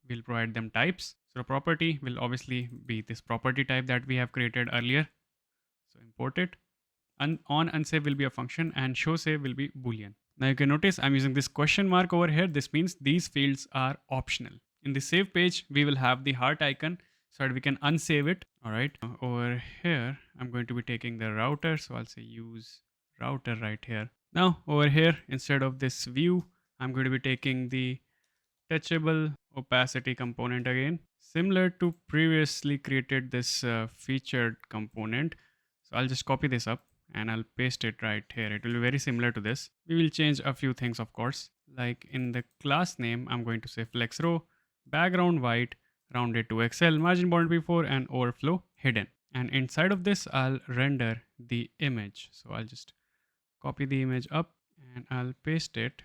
we'll provide them types. So property will obviously be this property type that we have created earlier. So import it. And on and save will be a function, and show save will be Boolean. Now you can notice I'm using this question mark over here. This means these fields are optional. In the save page, we will have the heart icon so that we can unsave it. All right. Over here, I'm going to be taking the router. So I'll say use router right here. Now over here, instead of this view, I'm going to be taking the TouchableOpacity component again. Similar to previously created this featured component. So I'll just copy this up and I'll paste it right here. It will be very similar to this. We will change a few things, of course. Like in the class name, I'm going to say flex row, background white, rounded to XL, margin border before, and overflow hidden. And inside of this, I'll render the image. So I'll just copy the image up and I'll paste it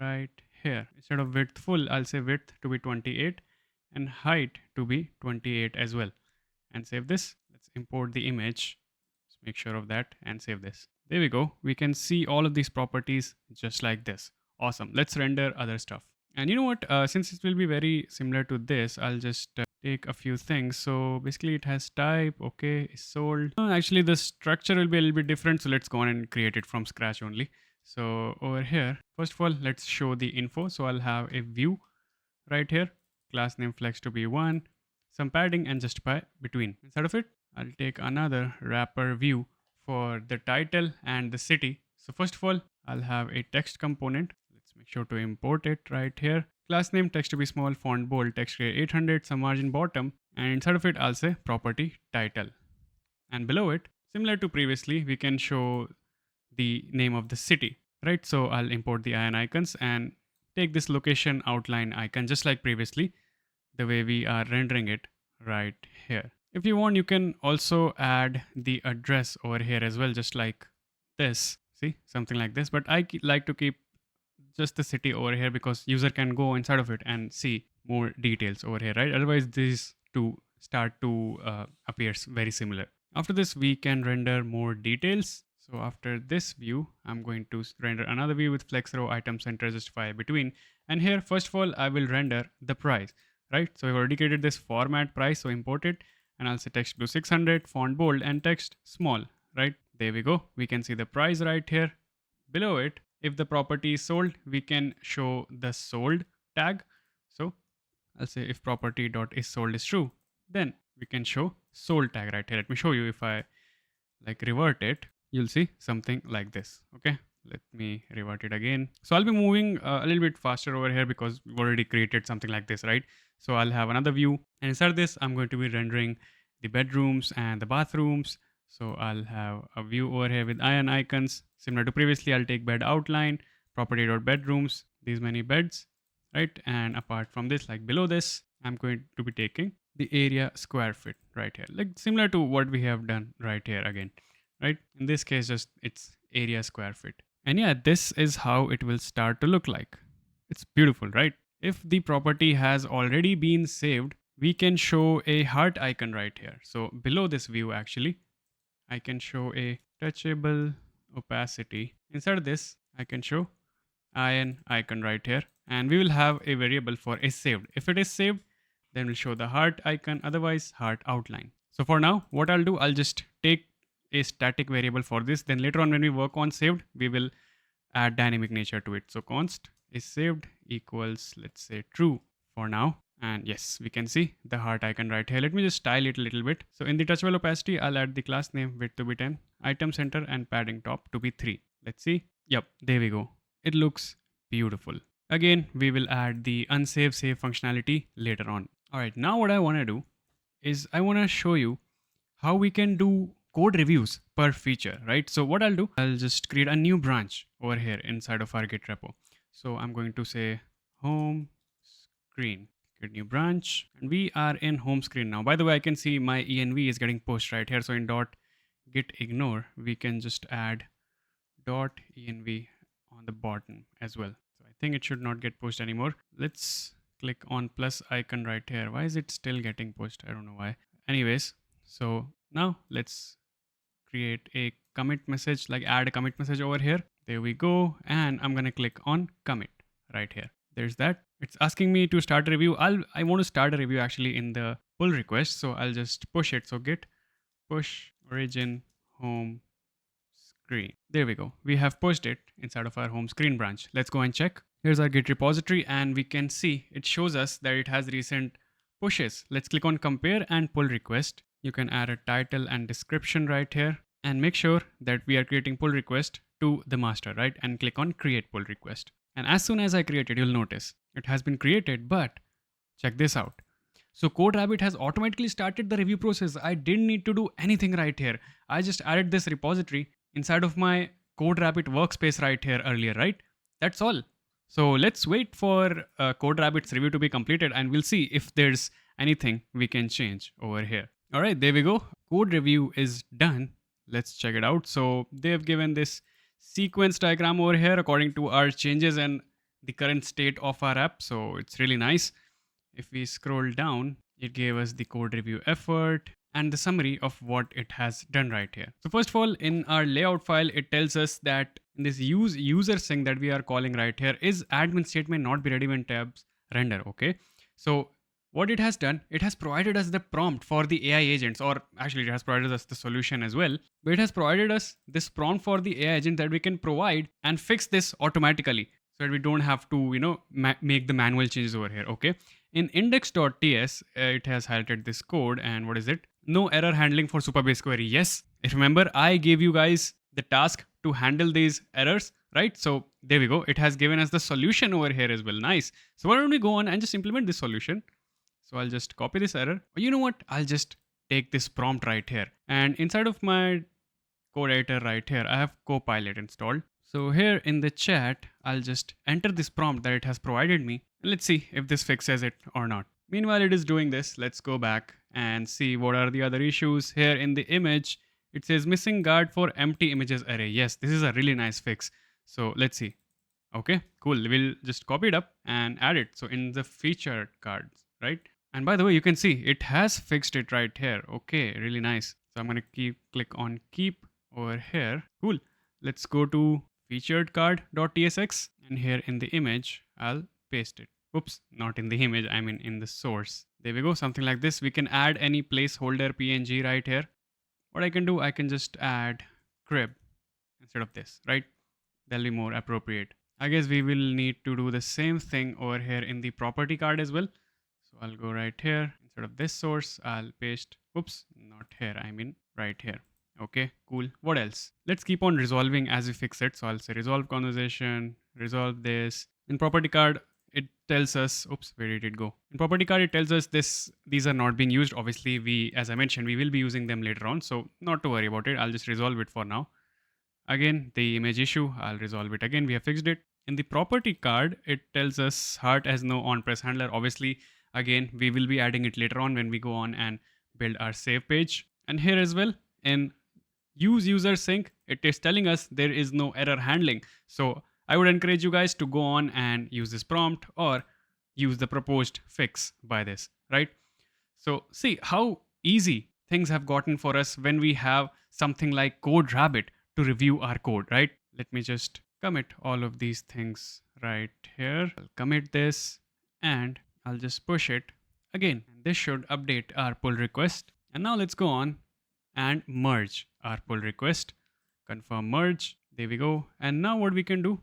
right here. Instead of width full, I'll say width to be 28 and height to be 28 as well. And save this. Let's import the image. make sure of that and save this. There we go. We can see all of these properties just like this. Awesome. Let's render other stuff. And you know what? Since it will be very similar to this, I'll just take a few things. So basically it has type, okay, is sold. Actually the structure will be a little bit different. So let's go on and create it from scratch only. So over here, first of all, let's show the info. So I'll have a view right here, class name flex to be 1, some padding and justify between. Instead of it, I'll take another wrapper view for the title and the city. So first of all, I'll have a text component. Let's make sure to import it right here. Class name text to be small, font bold, text grade 800, some margin bottom, and inside of it, I'll say property title. And below it, similar to previously, we can show the name of the city, right? So I'll import the ion icons and take this location outline icon just like previously, the way we are rendering it right here. If you want, you can also add the address over here as well, just like this. See, something like this. But I like to keep just the city over here because user can go inside of it and see more details over here, right? Otherwise, these two start to appear very similar. After this, we can render more details. So after this view, I'm going to render another view with flex row, item center, justify between. And here, first of all, I will render the price, right? So I've already created this format price, so import it. And I'll say text blue 600, font bold, and text small, right? There we go. We can see the price right here. Below it, if the property is sold, we can show the sold tag. So I'll say if property.isSold is true, then we can show sold tag right here. Let me show you. If I like revert it, you'll see something like this. Okay, let me revert it again. So I'll be moving a little bit faster over here because we've already created something like this, right? So I'll have another view, and inside this, I'm going to be rendering the bedrooms and the bathrooms. So I'll have a view over here with ion icons. Similar to previously, I'll take bed outline, property.bedrooms, these many beds, right? And apart from this, like below this, I'm going to be taking the area square feet right here, like similar to what we have done right here again, right? In this case, just it's area square feet. And yeah, this is how it will start to look like. It's beautiful, right? If the property has already been saved, we can show a heart icon right here. So below this view, actually, I can show a touchable opacity. Inside of this, I can show ion icon right here. And we will have a variable for is saved. If it is saved, then we'll show the heart icon, otherwise heart outline. So for now, what I'll do, I'll just take a static variable for this. Then later on when we work on saved, we will add dynamic nature to it. So const is saved equals, let's say true for now. And yes, we can see the heart icon right here. Let me just style it a little bit. So in the touchable opacity, I'll add the class name width to be 10, item center and padding top to be 3. Let's see. Yep, there we go. It looks beautiful. Again, we will add the unsave save functionality later on. All right, now what I want to do is I want to show you how we can do code reviews per feature, right? So what I'll do, I'll just create a new branch over here inside of our Git repo. So I'm going to say home screen, create new branch, and we are in home screen now. By the way, I can see my env is getting pushed right here. So in dot git ignore, we can just add dot env on the bottom as well. So I think it should not get pushed anymore. Let's click on plus icon right here. Why is it still getting pushed? I don't know why. Anyways, so now let's create a commit message, like add a commit message over here. There we go. And I'm going to click on commit right here. There's that. It's asking me to start a review. I want to start a review actually in the pull request. So I'll just push it. So git push origin home screen. There we go. We have pushed it inside of our home screen branch. Let's go and check. Here's our Git repository, and we can see it shows us that it has recent pushes. Let's click on compare and pull request. You can add a title and description right here, and make sure that we are creating pull request to the master, right? And click on create pull request. And as soon as I create it, you'll notice it has been created, but check this out. So CodeRabbit has automatically started the review process. I didn't need to do anything right here. I just added this repository inside of my CodeRabbit workspace right here earlier, right? That's all. So let's wait for CodeRabbit's review to be completed, and we'll see if there's anything we can change over here. All right, there we go. Code review is done. Let's check it out. So they've given this sequence diagram over here according to our changes and the current state of our app. So it's really nice. If we scroll down, it gave us the code review effort and the summary of what it has done right here. So first of all, in our layout file, it tells us that in this use user sync that we are calling right here is admin statement not be ready when tabs render. Okay. So what it has done, it has provided us the prompt for the AI agents, or actually it has provided us the solution as well, but it has provided us this prompt for the AI agent that we can provide and fix this automatically so that we don't have to, make the manual changes over here. Okay. In index.ts, it has highlighted this code, and what is it? No error handling for Supabase query. Yes, if remember, I gave you guys the task to handle these errors, right? So there we go. It has given us the solution over here as well. Nice. So why don't we go on and just implement this solution? So I'll just copy this error. Or you know what? I'll just take this prompt right here. And inside of my code editor right here, I have Copilot installed. So here in the chat, I'll just enter this prompt that it has provided me. And let's see if this fixes it or not. Meanwhile, it is doing this. Let's go back and see what are the other issues. Here in the image, it says missing guard for empty images array. Yes, this is a really nice fix. So let's see. Okay, cool. We'll just copy it up and add it. So in the featured cards, right? And by the way, you can see it has fixed it right here. Okay, really nice. So I'm going to click on keep over here. Cool. Let's go to featured card.tsx, and here in the image, I'll paste it. Oops, not in the image, I mean in the source. There we go, something like this. We can add any placeholder PNG right here. What I can do, I can just add crib instead of this, right? That'll be more appropriate. I guess we will need to do the same thing over here in the property card as well. So I'll go right here. Instead of this source, I'll paste, oops, not here, I mean right here. Okay, cool. What else? Let's keep on resolving as we fix it. So I'll say resolve conversation, resolve this. In property card, it tells us, oops, where did it go? In property card, it tells us these are not being used. Obviously, as I mentioned, we will be using them later on. So not to worry about it. I'll just resolve it for now. Again, the image issue, I'll resolve it again. We have fixed it. In the property card, it tells us heart has no on press handler. Obviously, again, we will be adding it later on when we go on and build our save page. And here as well, in use user sync, it is telling us there is no error handling. So I would encourage you guys to go on and use this prompt or use the proposed fix by this, right? So see how easy things have gotten for us when we have something like CodeRabbit to review our code, right? Let me just commit all of these things right here. I'll commit this and I'll just push it again. This should update our pull request. And now let's go on and merge our pull request. Confirm merge. There we go. And now what we can do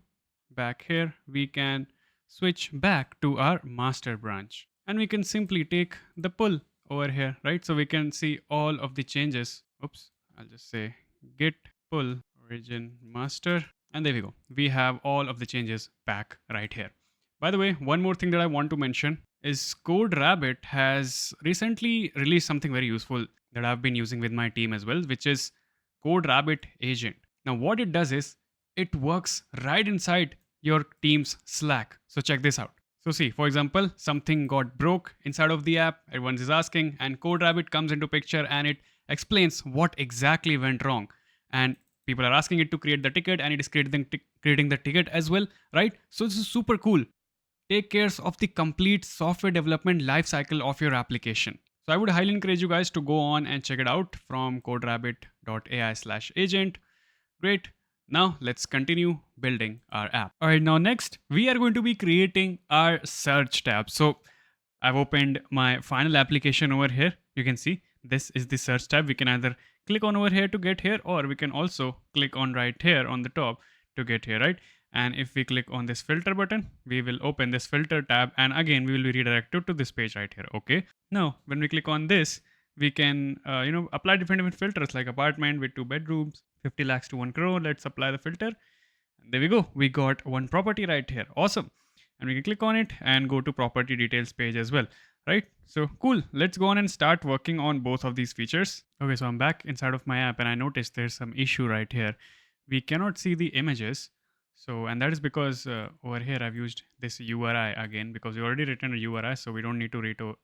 back here, we can switch back to our master branch and we can simply take the pull over here, right? So we can see all of the changes. Oops, I'll just say git pull origin master. And there we go. We have all of the changes back right here. By the way, one more thing that I want to mention is CodeRabbit has recently released something very useful that I've been using with my team as well, which is CodeRabbit Agent. Now, what it does is it works right inside your team's Slack. So check this out. So see, for example, something got broke inside of the app, everyone is asking, and CodeRabbit comes into picture and it explains what exactly went wrong. And people are asking it to create the ticket and it is creating the ticket as well, right? So this is super cool. Take care of the complete software development lifecycle of your application. So I would highly encourage you guys to go on and check it out from coderabbit.ai/agent. Great. Now let's continue building our app. All right, now next we are going to be creating our search tab. So I've opened my final application over here. You can see this is the search tab. We can either click on over here to get here, or we can also click on right here on the top to get here, right? And if we click on this filter button, we will open this filter tab. And again, we will be redirected to this page right here. Okay. Now, when we click on this, we can, apply different filters like apartment with 2 bedrooms, 50 lakhs to 1 crore. Let's apply the filter. And there we go. We got one property right here. Awesome. And we can click on it and go to property details page as well. Right. So cool. Let's go on and start working on both of these features. Okay. So I'm back inside of my app and I noticed there's some issue right here. We cannot see the images. So, and that is because over here I've used this URI again because we already written a URI. So we don't need to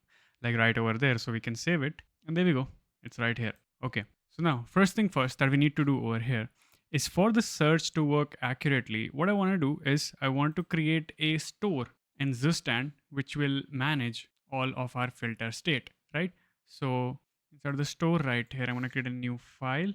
write over there. So we can save it. And there we go. It's right here. Okay. So now first thing first that we need to do over here is for the search to work accurately. What I want to do is I want to create a store in Zustand, which will manage all of our filter state, right? So inside the store right here, I'm going to create a new file.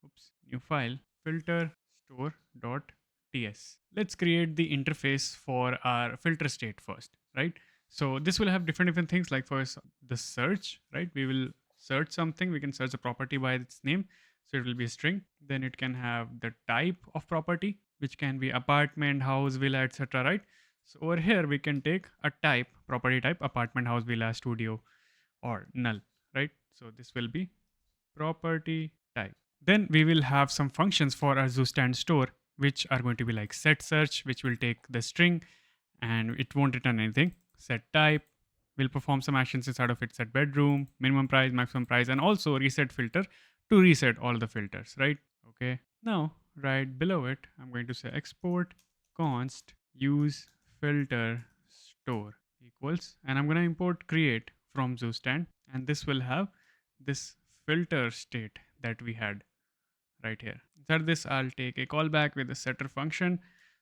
Oops, new file, filter store.ts. Let's create the interface for our filter state first, right? So this will have different things, like first the search, right? We will search something, we can search a property by its name. So it will be a string. Then it can have the type of property, which can be apartment, house, villa, etc., right? So over here we can take a type, property type, apartment, house, villa, studio, or null, right? So this will be property type. Then we will have some functions for our Zustand store, which are going to be like set search, which will take the string and it won't return anything. Set type will perform some actions inside of it. Set bedroom, minimum price, maximum price, and also reset filter to reset all the filters, right? Okay. Now, right below it, I'm going to say export const use filter store equals, and I'm going to import create from Zustand, and this will have this filter state that we had right here. Inside this, I'll take a callback with the setter function.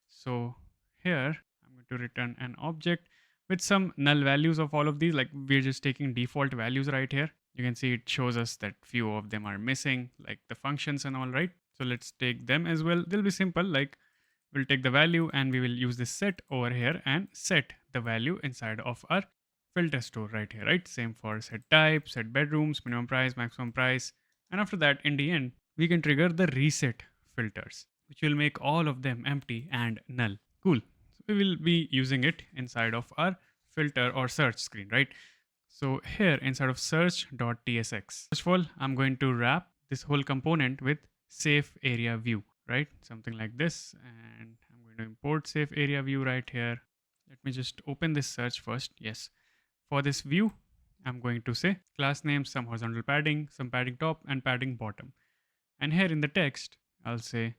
So here, I'm going to return an object with some null values of all of these. Like we're just taking default values right here. You can see it shows us that few of them are missing, like the functions and all, right? So let's take them as well. They'll be simple, like we'll take the value and we will use this set over here and set the value inside of our filter store right here, right? Same for set type, set bedrooms, minimum price, maximum price. And after that, in the end, we can trigger the reset filters, which will make all of them empty and null. Cool. So we will be using it inside of our filter or search screen, right? So here inside of search.tsx, first of all, I'm going to wrap this whole component with SafeAreaView, right? Something like this. And I'm going to import SafeAreaView right here. Let me just open this search first. Yes. For this view, I'm going to say class name, some horizontal padding, some padding top and padding bottom. And here in the text, I'll say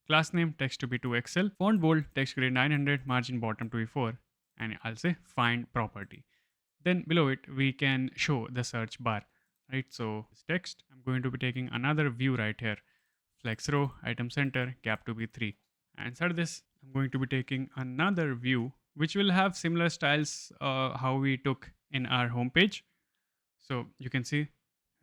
class name text to be 2XL, font bold, text grade 900, margin bottom to be 4. And I'll say find property. Then below it, we can show the search bar, right? So this text, I'm going to be taking another view right here. Flex row, item center, gap to be 3. And inside this, I'm going to be taking another view, which will have similar styles how we took in our homepage. So you can see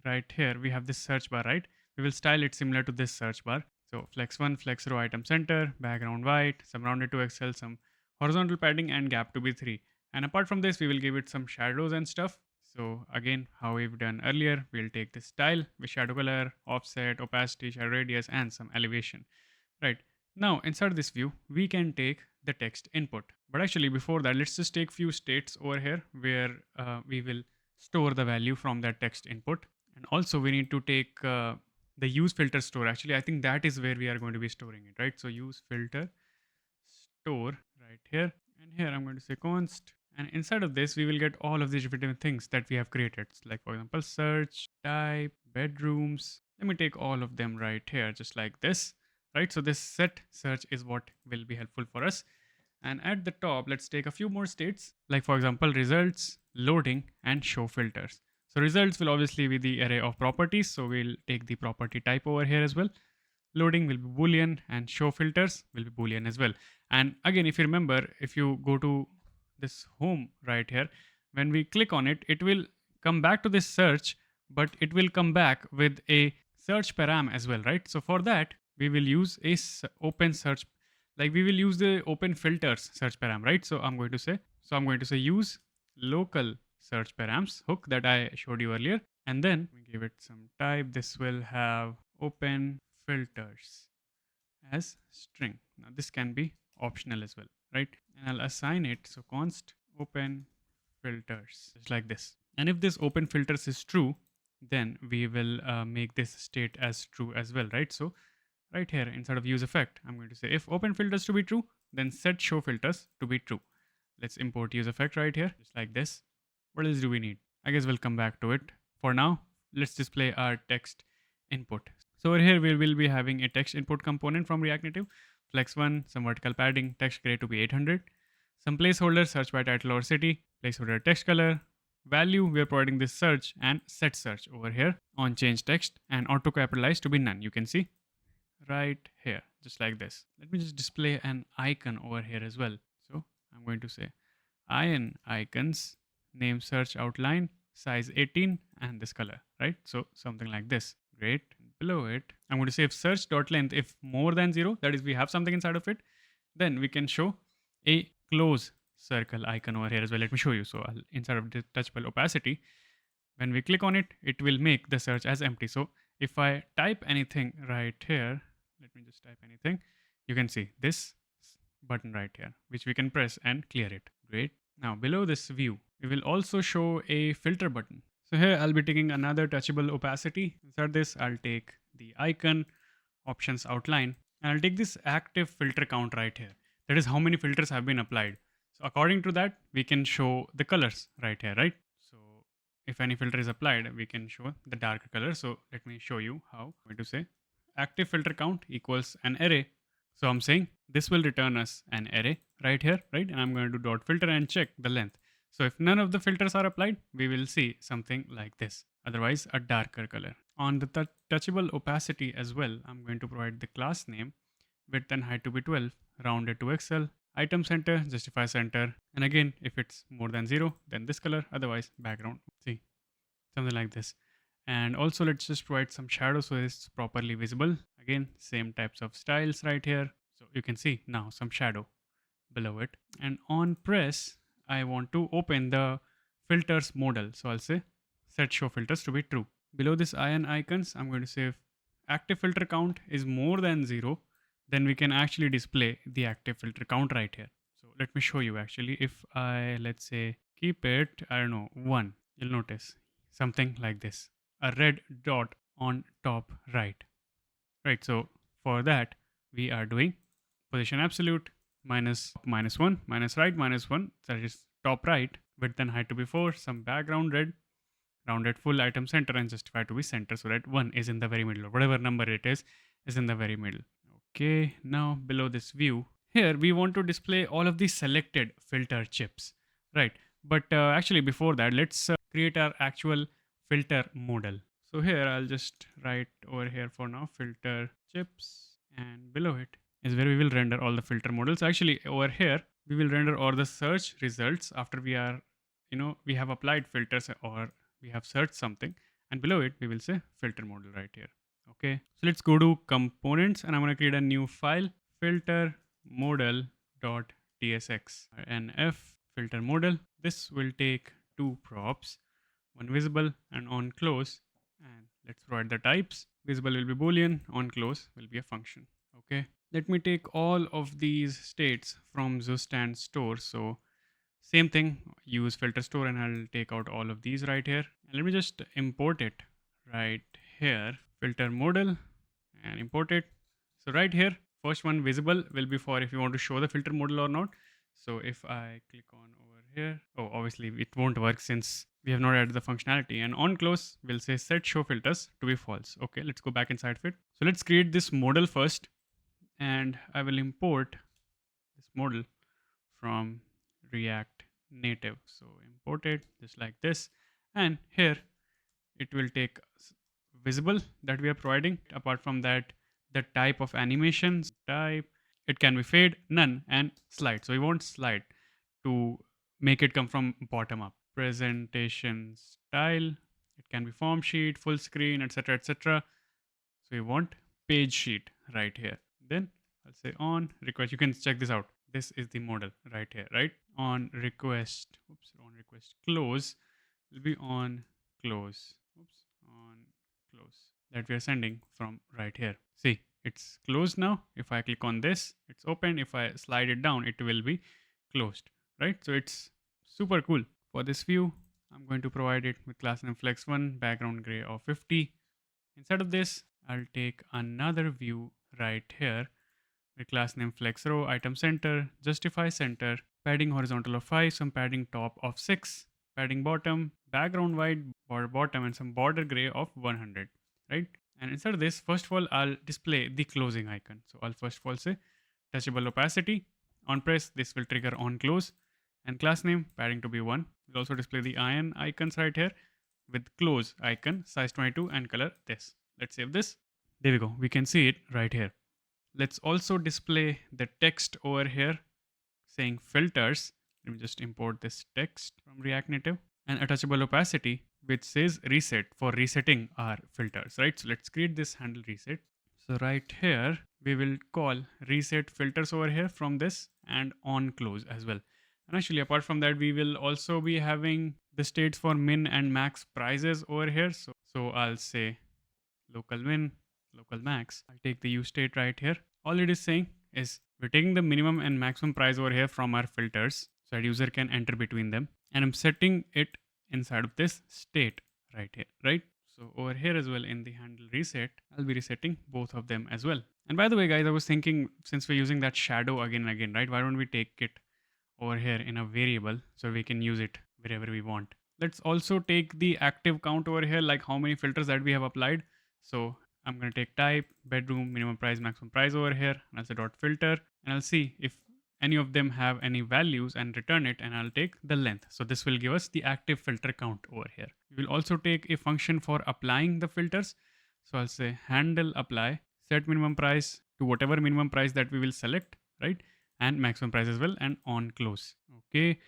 right here, we have this search bar, right? We will style it similar to this search bar. So flex 1, flex row, item center, background white, some rounded to XL, some horizontal padding and gap to be 3. And apart from this, we will give it some shadows and stuff. So again, how we've done earlier, we'll take this style with shadow color, offset, opacity, shadow radius, and some elevation, right? Now inside this view, we can take the text input. But actually before that, let's just take few states over here where we will store the value from that text input. And also we need to take the use filter store. Actually, I think that is where we are going to be storing it, right? So use filter store right here. And here I'm going to say const. And inside of this, we will get all of these different things that we have created. Like for example, search, type, bedrooms. Let me take all of them right here, just like this, right? So this set search is what will be helpful for us. And at the top, let's take a few more states, like for example, results, loading, and show filters. So results will obviously be the array of properties. So we'll take the property type over here as well. Loading will be Boolean and show filters will be Boolean as well. And again, if you remember, if you go to this home right here, when we click on it, it will come back to this search, but it will come back with a search param as well, right? So for that, we will use a open search, like we will use the open filters search param, right? So I'm going to say use local search params hook that I showed you earlier. And then we give it some type. This will have open filters as string. Now this can be optional as well, right? And I'll assign it. So const open filters, just like this. And if this open filters is true, then we will make this state as true as well, right? So right here inside of use effect, I'm going to say if open filters to be true, then set show filters to be true. Let's import use effect right here, just like this. What else do we need? I guess we'll come back to it. For now, let's display our text input. So over here, we will be having a text input component from React Native. Flex 1, some vertical padding, text grade to be 800. Some placeholder, search by title or city, placeholder text color. Value, we are providing this search and set search over here on change text and auto capitalize to be none. You can see right here, just like this. Let me just display an icon over here as well. So I'm going to say ion icons, name search outline, size 18 and this color, right? So something like this. Great. Below it, I'm going to say if search.length, if more than 0, that is we have something inside of it, then we can show a close circle icon over here as well. Let me show you. So inside of the touchable opacity, when we click on it, it will make the search as empty. So if I type anything right here, let me just type anything, you can see this button right here, which we can press and clear it. Great. Now below this view, we will also show a filter button. So here I'll be taking another touchable opacity. Inside this, I'll take the icon, options outline, and I'll take this active filter count right here. That is how many filters have been applied. So according to that, we can show the colors right here, right? So if any filter is applied, we can show the darker color. So let me show you how. I'm going to say active filter count equals an array. So I'm saying this will return us an array right here, right? And I'm going to do dot filter and check the length. So if none of the filters are applied, we will see something like this. Otherwise, a darker color. On the touchable opacity as well, I'm going to provide the class name, width and height to be 12, rounded to XL, item center, justify center. And again, if it's more than 0, then this color, otherwise background. See, something like this. And also let's just provide some shadow so it's properly visible. Again, same types of styles right here. So you can see now some shadow below it. And on press, I want to open the filters modal. So I'll say set show filters to be true. Below this iron icons, I'm going to say if active filter count is more than 0, then we can actually display the active filter count right here. So let me show you actually. If I, let's say, keep it, I don't know, 1, you'll notice something like this. A red dot on top right. Right, so for that, we are doing position absolute minus 1, minus right minus 1, that is top right, width and height to be 4, some background red, rounded full item center and justify to be center so that 1 is in the very middle or whatever number it is in the very middle. Okay, now below this view, here we want to display all of these selected filter chips, right? But actually before that, let's create our actual filter model. So here I'll just write over here for now filter chips, and below it is where we will render all the filter models. Actually over here we will render all the search results after we are, we have applied filters or we have searched something, and below it we will say filter model right here. Okay, so let's go to components and I'm going to create a new file, filter model.tsx, nf filter model. This will take 2 props, one visible and on close, and let's provide the types. Visible will be boolean, on close will be a function. Okay, let me take all of these states from Zustand store. So same thing, use filter store, and I'll take out all of these right here. And let me just import it right here, filter model, and import it. So right here, first one visible will be for if you want to show the filter model or not. So if I click on over here, oh, obviously it won't work since we have not added the functionality. And on close, we'll say set show filters to be false. Okay, let's go back inside of it. So let's create this model first, and I will import this model from React Native. So import it just like this, and here it will take visible that we are providing. Apart from that, the type of animations type, it can be fade, none, and slide. So we want slide to make it come from bottom up. Presentation style, it can be form sheet, full screen, etc, etc. So we want page sheet right here. Then I'll say on request. You can check this out. This is the model right here, right? On request, on request close will be on close, on close, that we are sending from right here. See, it's closed now. If I click on this, it's open. If I slide it down, it will be closed, right? So it's super cool. For this view, I'm going to provide it with class name flex1, background gray of 50. Inside of this, I'll take another view right here with class name flex row, item center, justify center, padding horizontal of 5, some padding top of 6, padding bottom, background white, border bottom, and some border gray of 100, right? And inside of this, first of all, I'll display the closing icon. So I'll first of all say touchable opacity. On press, this will trigger on close, and class name padding to be 1. We'll also display the iron icons right here with close icon, size 22, and color this. Let's save this. There we go. We can see it right here. Let's also display the text over here saying filters. Let me just import this text from React Native. and a touchable opacity which says reset for resetting our filters, right? So let's create this handle reset. So right here, we will call reset filters over here from this and on close as well. And actually, apart from that, we will also be having the states for min and max prices over here. So I'll say local min, local max. I'll take the use state right here. All it is saying is we're taking the minimum and maximum price over here from our filters so that user can enter between them. And I'm setting it inside of this state right here, right? So over here as well in the handle reset, I'll be resetting both of them as well. And by the way, guys, I was thinking since we're using that shadow again and again, right? Why don't we take it over here in a variable so we can use it wherever we want. Let's also take the active count over here, like how many filters that we have applied. So I'm going to take type, bedroom, minimum price, maximum price over here, and I'll say dot filter, and I'll see if any of them have any values and return it, and I'll take the length. So this will give us the active filter count over here. We will also take a function for applying the filters. So I'll say handle apply, set minimum price to whatever minimum price that we will select, right? And maximum price as well, and on close. Okay.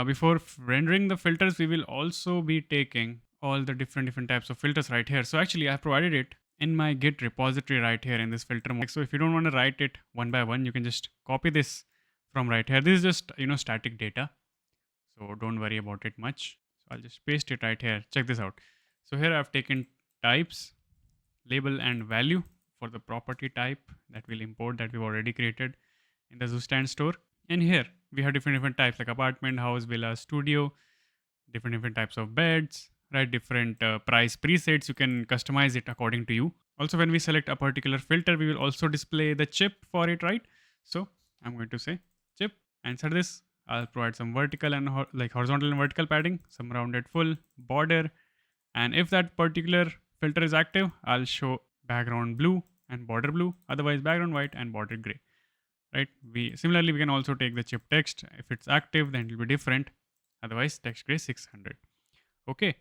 Before rendering the filters, we will also be taking all the different types of filters right here. So actually, I've provided it in my Git repository right here in this filter mode. So if you don't want to write it one by one, you can just copy this from right here. This is just static data, so don't worry about it much. So I'll just paste it right here. Check this out. So here I've taken types, label, and value for the property type that we'll import that we've already created in the Zustand store. And here we have different types like apartment, house, villa, studio, different types of beds, right? Different price presets. You can customize it according to you. Also, when we select a particular filter, we will also display the chip for it, right? So I'm going to say chip. Inside this, I'll provide some vertical and horizontal and vertical padding, some rounded full border. And if that particular filter is active, I'll show background blue and border blue, otherwise background white and border gray. Right? Similarly, we can also take the chip text. If it's active, then it will be different. Otherwise, text gray 600. Okay,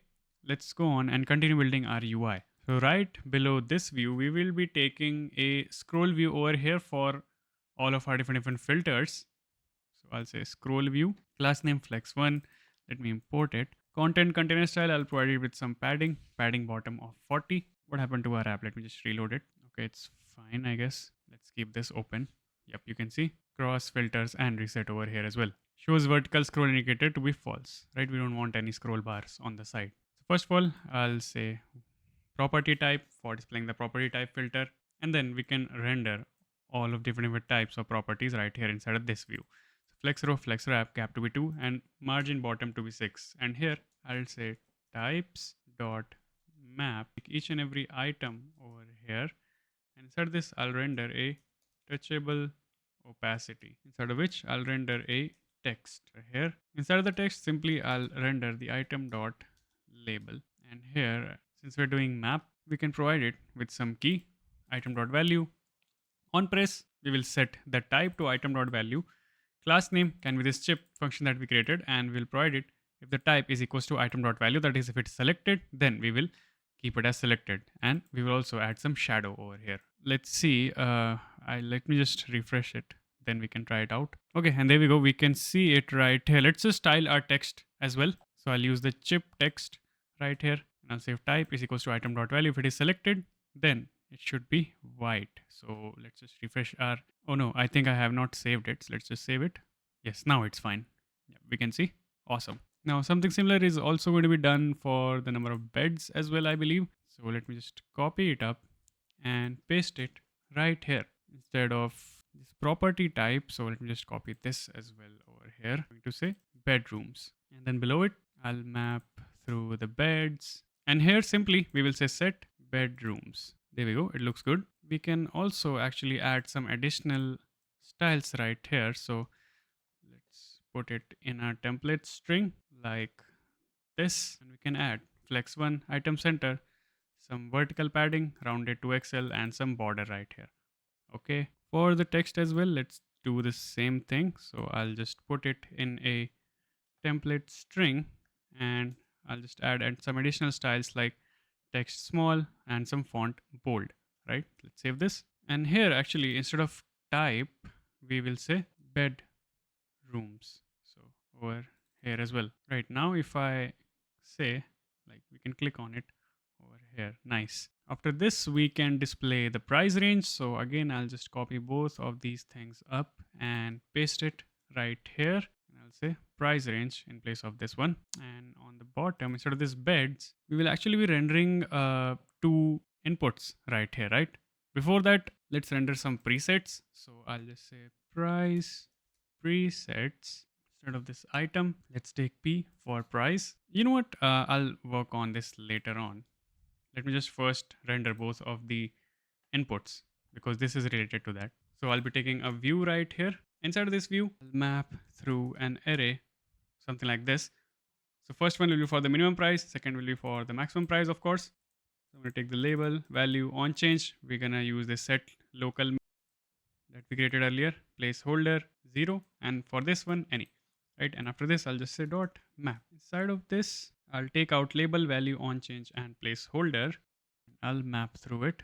let's go on and continue building our UI. So right below this view, we will be taking a scroll view over here for all of our different filters. So I'll say scroll view, class name flex1. Let me import it. Content container style, I'll provide it with some padding bottom of 40. What happened to our app? Let me just reload it. Okay, it's fine, I guess. Let's keep this open. Yep, you can see cross filters and reset over here as well. Shows vertical scroll indicator to be false, right? We don't want any scroll bars on the side. So first of all, I'll say property type for displaying the property type filter, and then we can render all of different types of properties right here inside of this view. So flex row, flex wrap, gap to be 2, and margin bottom to be 6. And here I'll say types dot map each and every item over here. And inside this, I'll render a touchable opacity, inside of which I'll render a text here. Inside of the text, simply I'll render the item dot label. And here, since we're doing map, we can provide it with some key, item dot value. On press, we will set the type to item dot value. Class name can be this chip function that we created, and we'll provide it if the type is equals to item dot value. That is, if it's selected, then we will keep it as selected, and we will also add some shadow over here. Let's see. Let me just refresh it. Then we can try it out. Okay, and there we go. We can see it right here. Let's just style our text as well. So I'll use the chip text right here, and I'll say if type is equals to item dot value. If it is selected, then it should be white. So let's just refresh our. Oh no, I think I have not saved it. So let's just save it. Yes, now it's fine. Yeah, we can see. Awesome. Now something similar is also going to be done for the number of beds as well, I believe. So let me just copy it up and paste it right here instead of this property type. So let me just copy this as well over here. I'm going to say bedrooms, and then below it I'll map through the beds, and here simply we will say set bedrooms. There we go. It looks good. We can also actually add some additional styles right here. So let's put it in our template string like this, and we can add flex1 item center, some vertical padding, rounded to XL, and some border right here. Okay, for the text as well, let's do the same thing. So I'll just put it in a template string, and I'll just add some additional styles like text small and some font bold, right? Let's save this. And here actually, instead of type, we will say bedrooms. So over here as well. Right now, if I say, like we can click on it over here. Nice. After this, we can display the price range. So again, I'll just copy both of these things up and paste it right here. And I'll say price range in place of this one. And on the bottom, instead of this beds, we will actually be rendering two inputs right here, right? Before that, let's render some presets. So I'll just say price presets. Instead of this item, let's take P for price. You know what? I'll work on this later on. Let me just first render both of the inputs because this is related to that. So I'll be taking a view right here. Inside of this view, I'll map through an array, something like this. So first one will be for the minimum price, second will be for the maximum price, of course. So I'm going to take the label value on change. We're going to use the set local that we created earlier, placeholder 0, and for this one, any. Right, and after this, I'll just say dot map. Inside of this, I'll take out label value on change and placeholder. I'll map through it.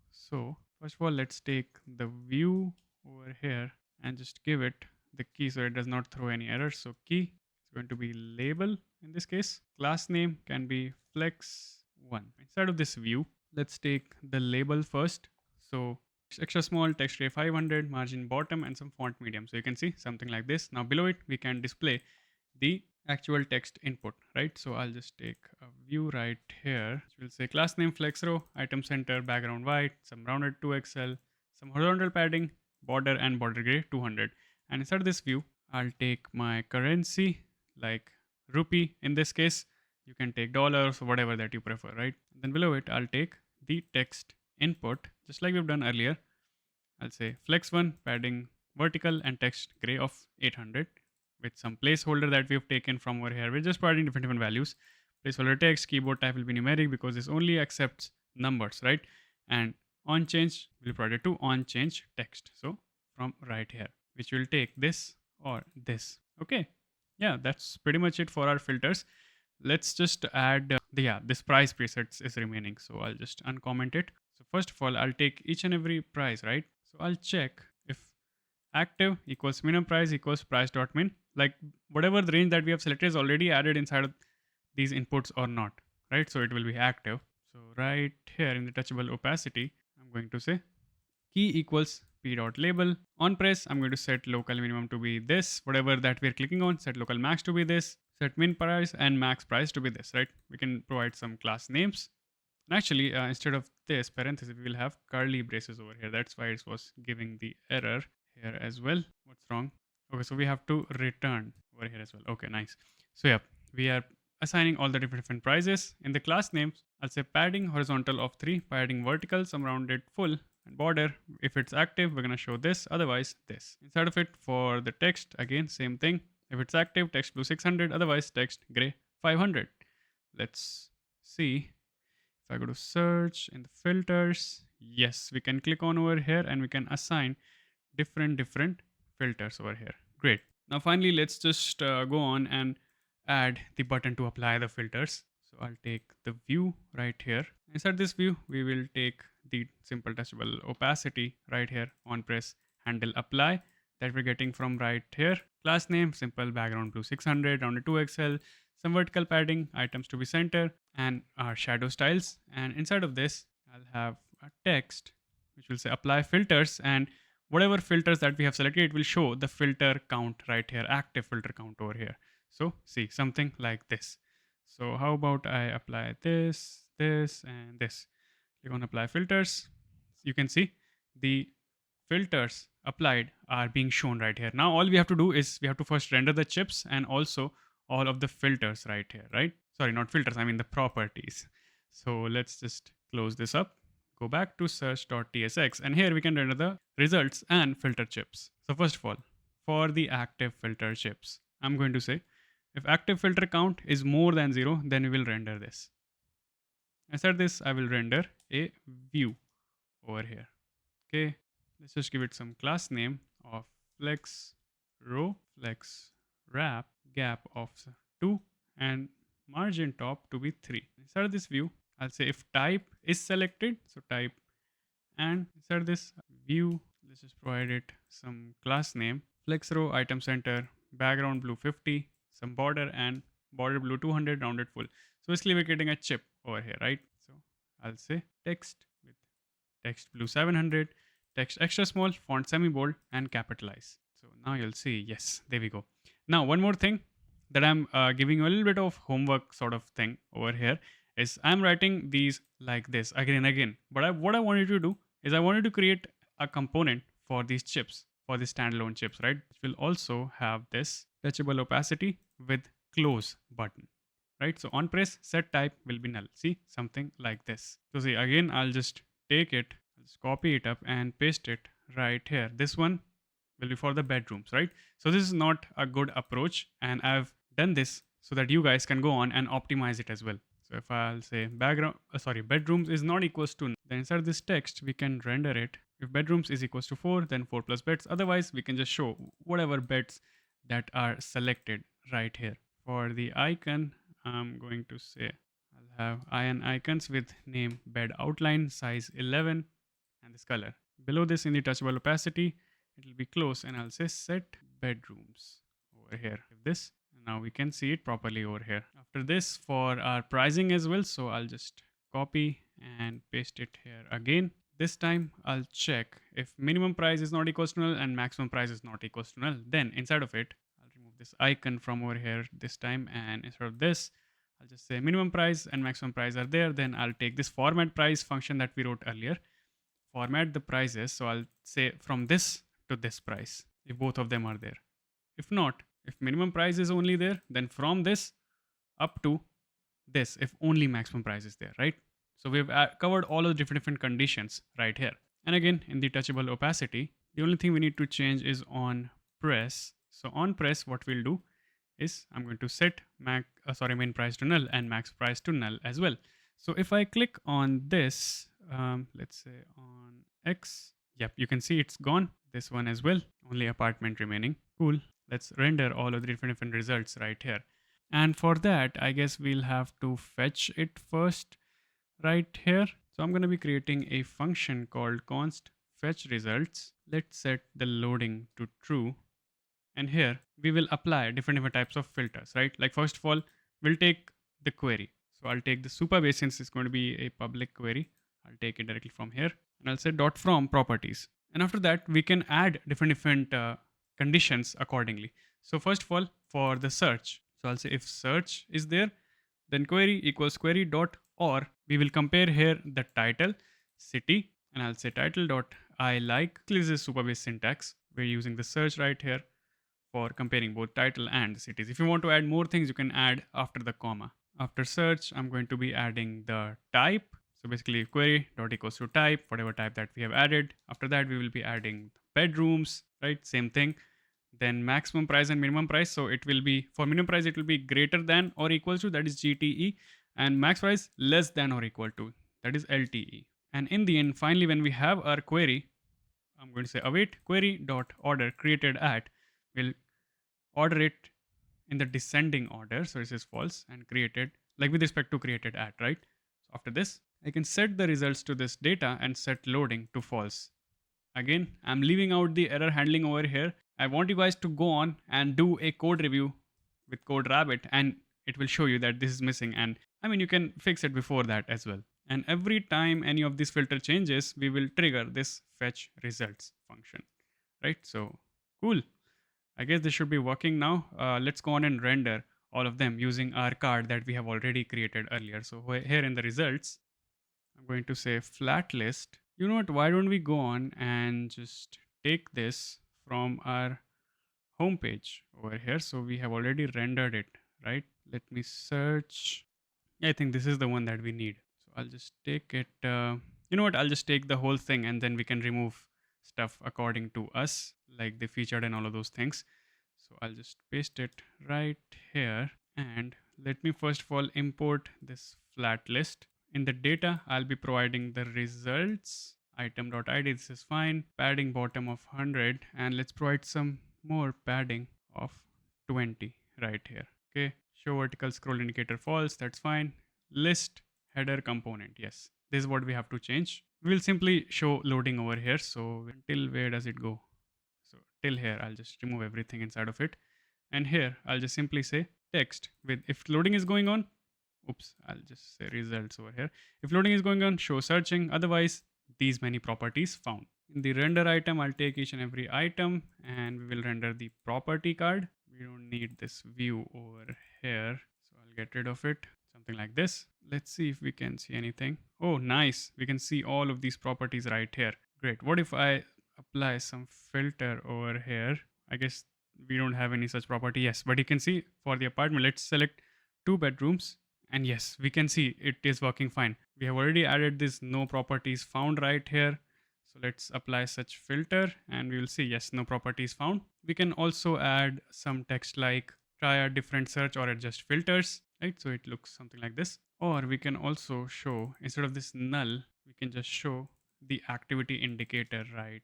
So first of all, let's take the view over here and just give it the key so it does not throw any errors. So key is going to be label in this case. Class name can be flex1. Inside of this view, let's take the label first. So extra small, text tray 500, margin bottom, and some font medium. So you can see something like this. Now below it, we can display the actual text input, right? So I'll just take a view right here, which will say class name flex row, item center, background white, some rounded 2XL, some horizontal padding, border and border gray 200. And inside this view, I'll take my currency like rupee in this case. You can take dollars or whatever that you prefer, right? And then below it, I'll take the text input, just like we've done earlier. I'll say flex1, padding vertical and text gray of 800 with some placeholder that we've taken from over here. We're just providing different values. Placeholder text, keyboard type will be numeric because this only accepts numbers, right? And on change will provide it to on change text. So from right here, which will take this or this. Okay. Yeah, that's pretty much it for our filters. Let's just add this price presets is remaining. So I'll just uncomment it. So first of all, I'll take each and every price, right? So I'll check if active equals minimum price equals price.min. Like whatever the range that we have selected is already added inside of these inputs or not, right? So it will be active. So right here in the touchable opacity, I'm going to say key equals p.label. On press, I'm going to set local minimum to be this. Whatever that we're clicking on, set local max to be this. Set min price and max price to be this, right? We can provide some class names. And actually, instead of this parenthesis, we will have curly braces over here. That's why it was giving the error here as well. What's wrong? Okay, so we have to return over here as well. Okay, nice. So yeah, we are assigning all the different prices. In the class names, I'll say padding horizontal of 3, padding vertical, some rounded full, and border. If it's active, we're going to show this, otherwise this. Inside of it, for the text, again, same thing. If it's active, text blue 600, otherwise text gray 500. Let's see. If I go to search in the filters, yes, we can click on over here and we can assign different filters over here. Great. Now finally, let's just go on and add the button to apply the filters. So I'll take the view right here. Inside this view, we will take the simple touchable opacity right here on press handle apply that we're getting from right here. Class name, simple background blue 600, rounded 2XL, some vertical padding, items to be center, and our shadow styles. And inside of this, I'll have a text which will say apply filters, and whatever filters that we have selected, it will show the filter count right here, active filter count over here. So see, something like this. So how about I apply this, this, and this. Click on apply filters. You can see the filters applied are being shown right here. Now all we have to do is we have to first render the chips and also all of the filters right here, right? Sorry, not filters, I mean the properties. So let's just close this up, go back to search.tsx, and here we can render the results and filter chips. So first of all, for the active filter chips, I'm going to say if active filter count is more than 0, then we will render this. Inside this, I will render a view over here. Okay, let's just give it some class name of flex row, flex wrap, gap of 2, and margin top to be 3. Inside this view, I'll say if type is selected, so type, and inside this view, let's just provide it some class name, flex row, item center, background blue 50, some border and border blue 200, rounded full. So basically we're getting a chip over here, right? So I'll say text with text blue 700, text extra small, font semi-bold, and capitalize. So now you'll see, yes, there we go. Now, one more thing that I'm giving you a little bit of homework sort of thing over here is I'm writing these like this again and again. But what I wanted to do is I wanted to create a component for these chips, for these standalone chips, right? Which will also have this touchable opacity with close button, right? So on press set type will be null. See, something like this. So see, again, I'll just take it, let's copy it up and paste it right here. This one will be for the bedrooms, right? So this is not a good approach, and I've done this so that you guys can go on and optimize it as well. So if I'll say bedrooms is not equals to, then inside this text we can render it. If bedrooms is equals to 4, then 4 plus beds. Otherwise we can just show whatever beds that are selected right here. For the icon, I'm going to say I'll have iron icons with name bed outline size 11 and this color. Below this in the touchable opacity, it will be close, and I'll say set bedrooms over here. This, now we can see it properly over here. After this, for our pricing as well, so I'll just copy and paste it here again. This time I'll check if minimum price is not equals to null and maximum price is not equals to null. Then inside of it, I'll remove this icon from over here this time, and instead of this, I'll just say minimum price and maximum price are there. Then I'll take this format price function that we wrote earlier, format the prices. So I'll say from this to this price if both of them are there. If not, if minimum price is only there, then from this up to this if only maximum price is there, right? So we've covered all of the different conditions right here. And again, in the touchable opacity, the only thing we need to change is on press. So on press, what we'll do is I'm going to set main price to null and max price to null as well. So if I click on this, let's say on X, yep, you can see it's gone. This one as well, only apartment remaining. Cool. Let's render all of the different results right here. And for that, I guess we'll have to fetch it first right here. So I'm going to be creating a function called const fetch results. Let's set the loading to true. And here we will apply different types of filters, right? Like first of all, we'll take the query. So I'll take the Supabase since it's going to be a public query. I'll take it directly from here and I'll say dot from properties. And after that, we can add different conditions accordingly. So first of all, for the search, so I'll say if search is there, then query equals query dot, or we will compare here the title, city, and I'll say title dot I like. This is Supabase syntax. We're using the search right here for comparing both title and cities. If you want to add more things, you can add after the comma. After search, I'm going to be adding the type. So basically query dot equals to type, whatever type that we have added. After that, we will be adding bedrooms, right? Same thing. Then maximum price and minimum price. So it will be, for minimum price, it will be greater than or equal to, that is GTE. And max price less than or equal to, that is LTE. And in the end, finally, when we have our query, I'm going to say await query dot order created at, will order it in the descending order. So this is false and created, like with respect to created at, right? So after this, I can set the results to this data and set loading to false. Again, I'm leaving out the error handling over here. I want you guys to go on and do a code review with CodeRabbit, and it will show you that this is missing. And I mean, you can fix it before that as well. And every time any of these filter changes, we will trigger this fetch results function, right? So cool. I guess this should be working now. Let's go on and render all of them using our card that we have already created earlier. So here in the results, I'm going to say FlatList. You know what? Why don't we go on and just take this from our home page over here? So we have already rendered it, right? Let me search. I think this is the one that we need. So I'll just take it. You know what? I'll just take the whole thing and then we can remove stuff according to us, like the featured and all of those things. So I'll just paste it right here. And let me first of all import this flat list. In the data, I'll be providing the results, item.id, this is fine, padding bottom of 100, and let's provide some more padding of 20 right here. Okay, show vertical scroll indicator false, that's fine. List header component, yes, this is what we have to change. We'll simply show loading over here. So till where does it go? So till here, I'll just remove everything inside of it. And here, I'll just simply say text with, if loading is going on, Oops, I'll just say results over here. If loading is going on, show searching. Otherwise, these many properties found. In the render item, I'll take each and every item and we will render the property card. We don't need this view over here. So I'll get rid of it. Something like this. Let's see if we can see anything. Oh, nice. We can see all of these properties right here. Great. What if I apply some filter over here? I guess we don't have any such property. Yes, but you can see for the apartment, let's select 2 bedrooms. And yes, we can see it is working fine. We have already added this no properties found right here. So let's apply such filter and we will see, yes, no properties found. We can also add some text like try a different search or adjust filters, right? So it looks something like this. Or we can also show, instead of this null, we can just show the activity indicator right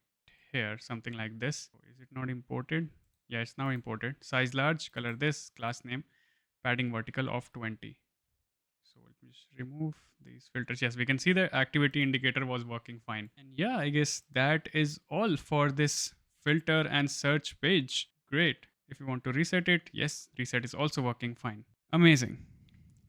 here, something like this. Is it not imported? Yeah, it's now imported. Size large, color this, class name, padding vertical of 20. So let me just remove these filters. Yes, we can see the activity indicator was working fine. And yeah, I guess that is all for this filter and search page. Great. If you want to reset it, yes, reset is also working fine. Amazing.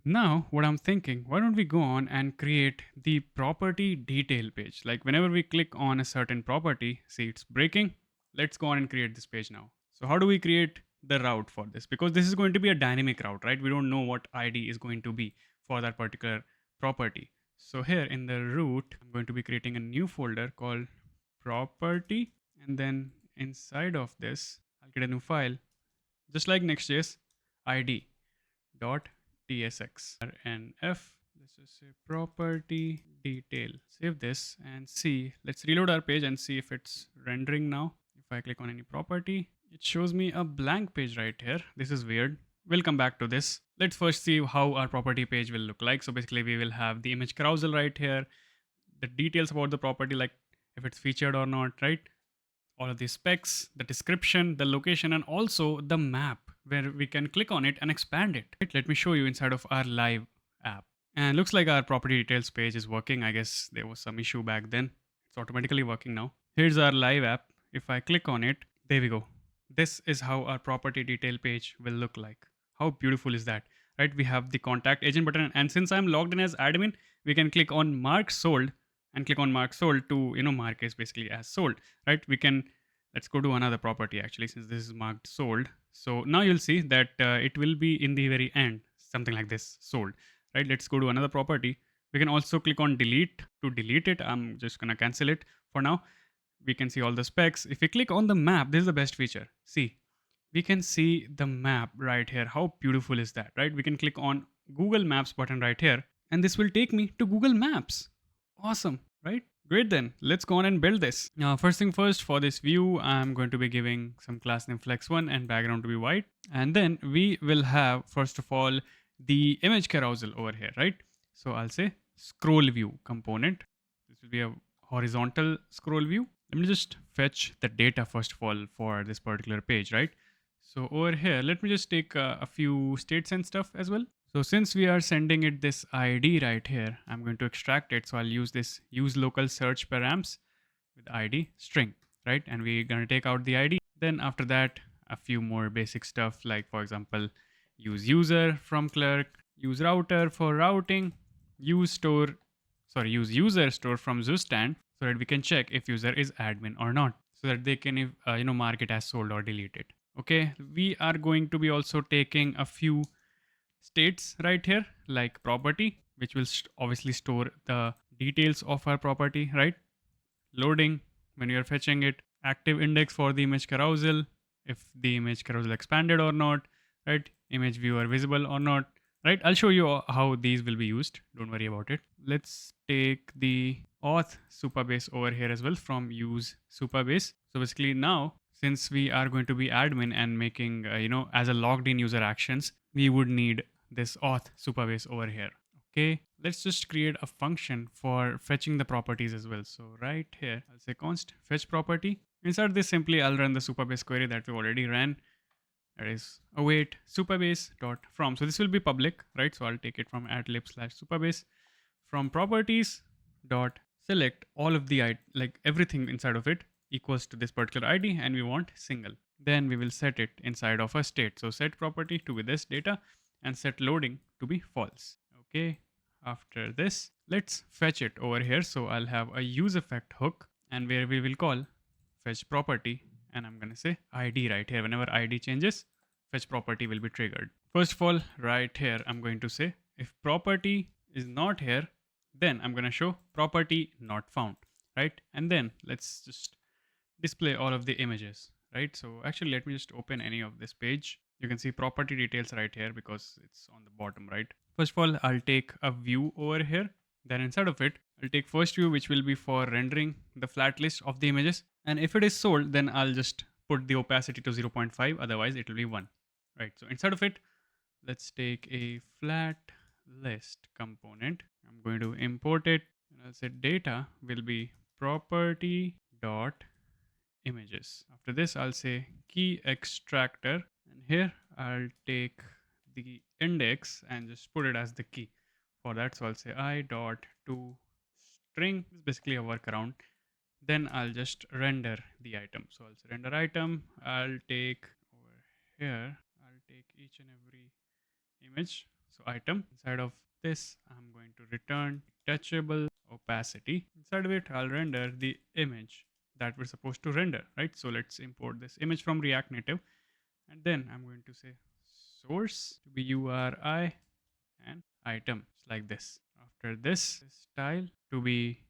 Now, what I'm thinking, why don't we go on and create the property detail page? Like whenever we click on a certain property, see it's breaking. Let's go on and create this page now. So how do we create the route for this? Because this is going to be a dynamic route, right? We don't know what ID is going to be for that particular property. So here in the root, I'm going to be creating a new folder called property. And then inside of this, I'll get a new file, just like Next.js, id.tsx rnf. Let's just say property detail. Save this and see. Let's reload our page and see if it's rendering now. If I click on any property, it shows me a blank page right here. This is weird. We'll come back to this. Let's first see how our property page will look like. So basically we will have the image carousel right here, the details about the property, like if it's featured or not, right? All of the specs, the description, the location, and also the map where we can click on it and expand it. Right, let me show you inside of our live app. And looks like our property details page is working. I guess there was some issue back then. It's automatically working now. Here's our live app. If I click on it, there we go. This is how our property detail page will look like. How beautiful is that, right? We have the contact agent button, and since I'm logged in as admin, we can click on mark sold and click on mark sold to, mark is basically as sold, right? We can, let's go to another property actually, since this is marked sold. So now you'll see that it will be in the very end, something like this, sold, right? Let's go to another property. We can also click on delete to delete it. I'm just gonna cancel it for now. We can see all the specs. If we click on the map, this is the best feature. See, we can see the map right here. How beautiful is that, right? We can click on Google Maps button right here, and this will take me to Google Maps. Awesome, right? Great, then let's go on and build this. Now, first thing first, for this view, I'm going to be giving some class name flex1 and background to be white. And then we will have, first of all, the image carousel over here, right? So I'll say scroll view component. This will be a horizontal scroll view. Let me just fetch the data first of all for this particular page, right? So over here, let me just take a few states and stuff as well. So since we are sending it this ID right here, I'm going to extract it. So I'll use this use local search params with ID string, right? And we're going to take out the ID. Then after that, a few more basic stuff like, for example, use user from clerk, use router for routing, use user store from Zustand, so that we can check if user is admin or not, so that they can mark it as sold or delete it. Okay, we are going to be also taking a few states right here, like property, which will obviously store the details of our property, right? Loading, when you're fetching it, active index for the image carousel, if the image carousel expanded or not, right? Image viewer visible or not, right? I'll show you how these will be used. Don't worry about it. Let's take the auth Supabase over here as well from use Supabase. So basically now, since we are going to be admin and making, as a logged in user actions, we would need this auth Supabase over here. Okay, let's just create a function for fetching the properties as well. So right here, I'll say const fetch property. Inside this, simply I'll run the Supabase query that we already ran. That is await supabase.from. So this will be public, right? So I'll take it from @lib/supabase. From properties dot select all of the like everything inside of it equals to this particular ID, and we want single. Then we will set it inside of a state. So set property to be this data and set loading to be false. Okay. After this, let's fetch it over here. So I'll have a use effect hook and where we will call fetch property, and I'm going to say ID right here. Whenever ID changes, fetch property will be triggered. First of all, right here, I'm going to say if property is not here, then I'm going to show property not found, right? And then let's just display all of the images, right? So actually, let me just open any of this page. You can see property details right here because it's on the bottom, right? First of all, I'll take a view over here. Then inside of it, I'll take first view, which will be for rendering the flat list of the images. And if it is sold, then I'll just put the opacity to 0.5. Otherwise, it will be 1, right? So inside of it, let's take a flat list component. I'm going to import it. And I'll say data will be property dot images. After this, I'll say key extractor, and here I'll take the index and just put it as the key for that. So I'll say I dot to string. It's basically a workaround. Then I'll just render the item. So I'll say render item. I'll take over here. I'll take each and every image. So item inside of this, I'm going to return touchable opacity. Inside of it, I'll render the image that we're supposed to render, right? So let's import this image from React Native, and then I'm going to say source to be URI and item, just like this. After this, style to be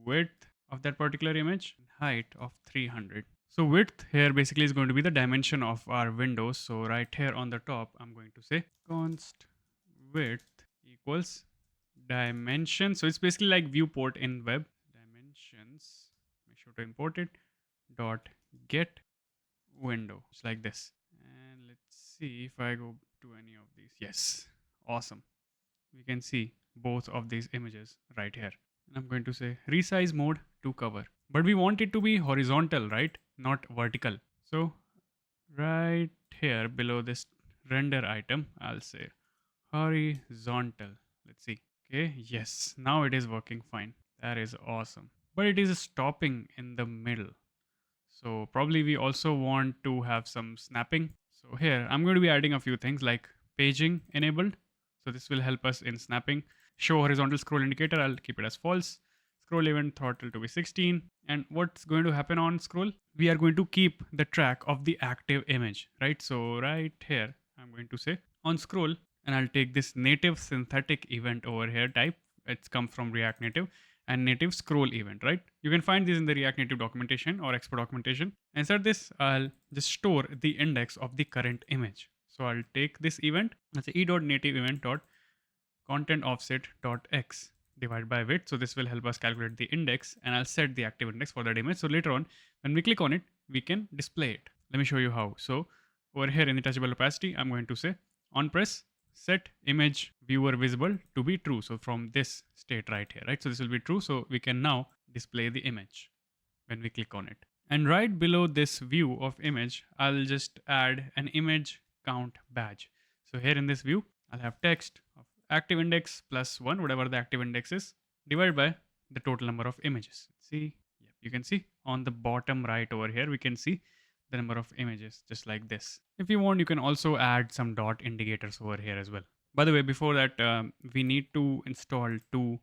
width of that particular image, and height of 300. So width here basically is going to be the dimension of our windows. So right here on the top, I'm going to say const width equals dimension. So it's basically like viewport in web. Dimensions, make sure to import it, dot get window, just like this. And let's see if I go to any of these. Yes, awesome. We can see both of these images right here. And I'm going to say resize mode to cover. But we want it to be horizontal, right? Not vertical. So right here below this render item, I'll say horizontal. Let's see. Okay, yes, now it is working fine. That is awesome. But it is stopping in the middle. So probably we also want to have some snapping. So here I'm going to be adding a few things like paging enabled. So this will help us in snapping. Show horizontal scroll indicator, I'll keep it as false. Scroll event throttle to be 16. And what's going to happen on scroll? We are going to keep the track of the active image, right? So right here, I'm going to say on scroll, and I'll take this native synthetic event over here type. It's come from React Native and native scroll event, right? You can find these in the React Native documentation or Expo documentation. Inside this, I'll just store the index of the current image. So I'll take this event, let's say e.nativeEvent.contentOffset.x divided by width. So this will help us calculate the index, and I'll set the active index for that image. So later on, when we click on it, we can display it. Let me show you how. So over here in the touchable opacity, I'm going to say on press set image viewer visible to be true. So from this state right here, right? So this will be true. So we can now display the image when we click on it. And right below this view of image, I'll just add an image count badge. So here in this view, I'll have text of active index plus 1, whatever the active index is, divided by the total number of images. See, yep, you can see on the bottom right over here, we can see the number of images just like this. If you want, you can also add some dot indicators over here as well. By the way, before that, we need to install 2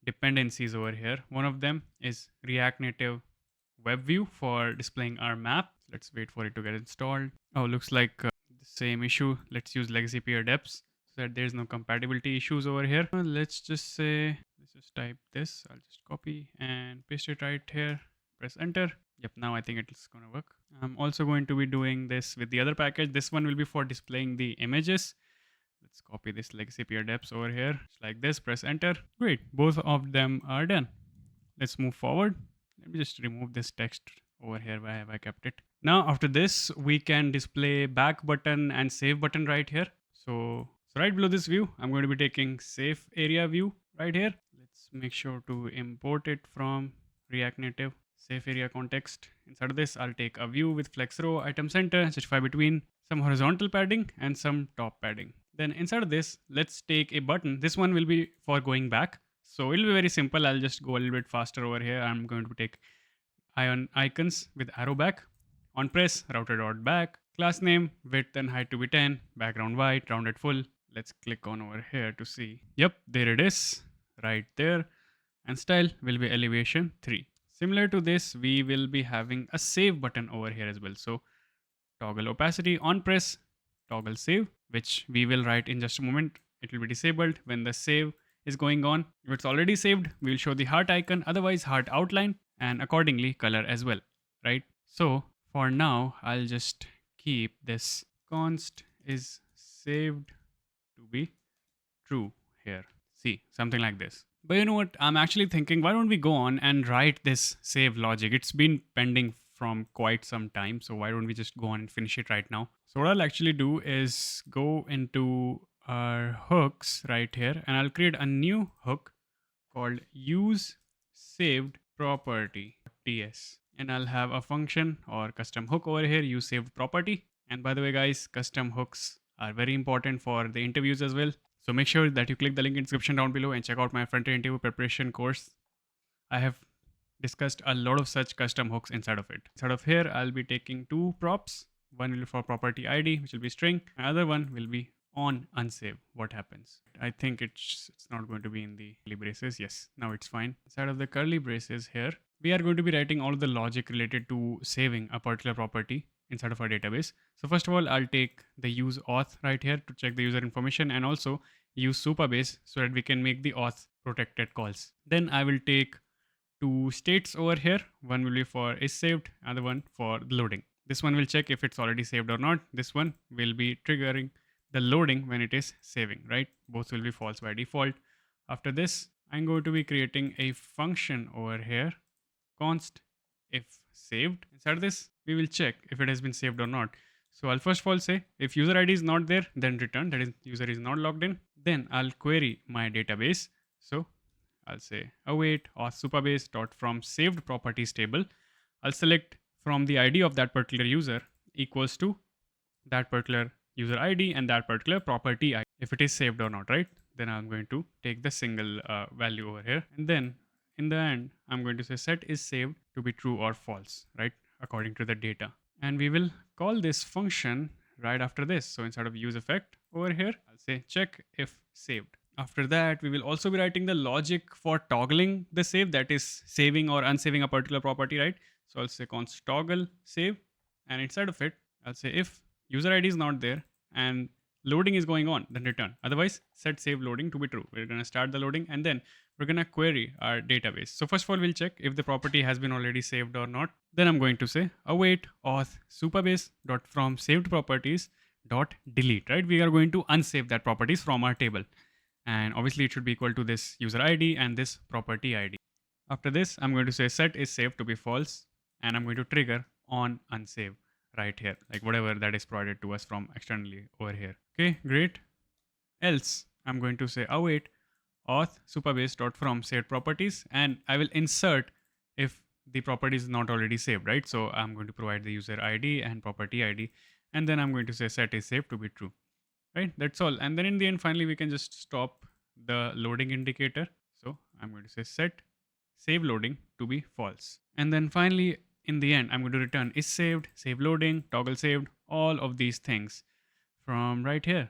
dependencies over here. One of them is React Native Web View for displaying our map. Let's wait for it to get installed. Oh, looks like the same issue. Let's use legacy peer depths so that there's no compatibility issues over here. Let's just say, let's just type this. I'll just copy and paste it right here. Press enter. Yep, now I think it's gonna work. I'm also going to be doing this with the other package. This one will be for displaying the images. Let's copy this legacy peer depths over here. Just like this, press enter. Great, both of them are done. Let's move forward. Let me just remove this text over here. Why have I kept it? Now after this, we can display back button and save button right here. So right below this view, I'm going to be taking SafeAreaView right here. Let's make sure to import it from React Native. Safe area context. Inside of this, I'll take a view with flex row, item center, specify between some horizontal padding and some top padding. Then inside of this, let's take a button. This one will be for going back. So it'll be very simple. I'll just go a little bit faster over here. I'm going to take icons with arrow back. On press, router.back. Class name, width and height to be 10. Background white, rounded full. Let's click on over here to see. Yep, there it is, right there. And style will be elevation 3. Similar to this, we will be having a save button over here as well. So toggle opacity on press, toggle save, which we will write in just a moment. It will be disabled when the save is going on. If it's already saved, we will show the heart icon, otherwise heart outline, and accordingly color as well, right? So for now, I'll just keep this const is saved to be true here. See, something like this. But you know what? I'm actually thinking, why don't we go on and write this save logic? It's been pending from quite some time. So why don't we just go on and finish it right now? So what I'll actually do is go into our hooks right here, and I'll create a new hook called use saved property ts. And I'll have a function or custom hook over here, use saved property. And by the way, guys, custom hooks are very important for the interviews as well. So make sure that you click the link in the description down below and check out my front-end interview preparation course. I have discussed a lot of such custom hooks inside of it. Inside of here, I'll be taking two props. One will be for property ID, which will be string. Another one will be on unsave. What happens? I think it's not going to be in the curly braces. Yes, now it's fine. Inside of the curly braces here, we are going to be writing all of the logic related to saving a particular property inside of our database. So first of all, I'll take the use auth right here to check the user information, and also use Supabase so that we can make the auth protected calls. Then I will take two states over here. One will be for is saved, other one for the loading. This one will check if it's already saved or not. This one will be triggering the loading when it is saving, right? Both will be false by default. After this, I'm going to be creating a function over here, const if saved. Inside this, we will check if it has been saved or not. So I'll first of all say if user ID is not there, then return, that is user is not logged in. Then I'll query my database. So I'll say await auth supabase dot from saved properties table. I'll select from the ID of that particular user equals to that particular user ID and that particular property ID, if it is saved or not, right? Then I'm going to take the single value over here, and then in the end, I'm going to say set is saved to be true or false, right? According to the data. And we will call this function right after this. So instead of use effect over here, I'll say check if saved. After that, we will also be writing the logic for toggling the save, that is saving or unsaving a particular property, right? So I'll say const toggle save, and inside of it, I'll say if user ID is not there and loading is going on, then return. Otherwise, set save loading to be true. We're going to start the loading, and then we're going to query our database. So first of all, we'll check if the property has been already saved or not. Then I'm going to say await auth supabase dot from saved properties dot delete, right? We are going to unsave that properties from our table. And obviously it should be equal to this user ID and this property ID. After this, I'm going to say set is saved to be false, and I'm going to trigger on unsave right here, like whatever that is provided to us from externally over here. Okay, great. Else, I'm going to say await auth supabase dot from saved properties, and I will insert if the property is not already saved, right? So I'm going to provide the user ID and property ID, and then I'm going to say set is saved to be true, right? That's all. And then in the end, finally, we can just stop the loading indicator. So I'm going to say set save loading to be false. And then finally, in the end, I'm going to return is saved, save loading, toggle saved, all of these things from right here,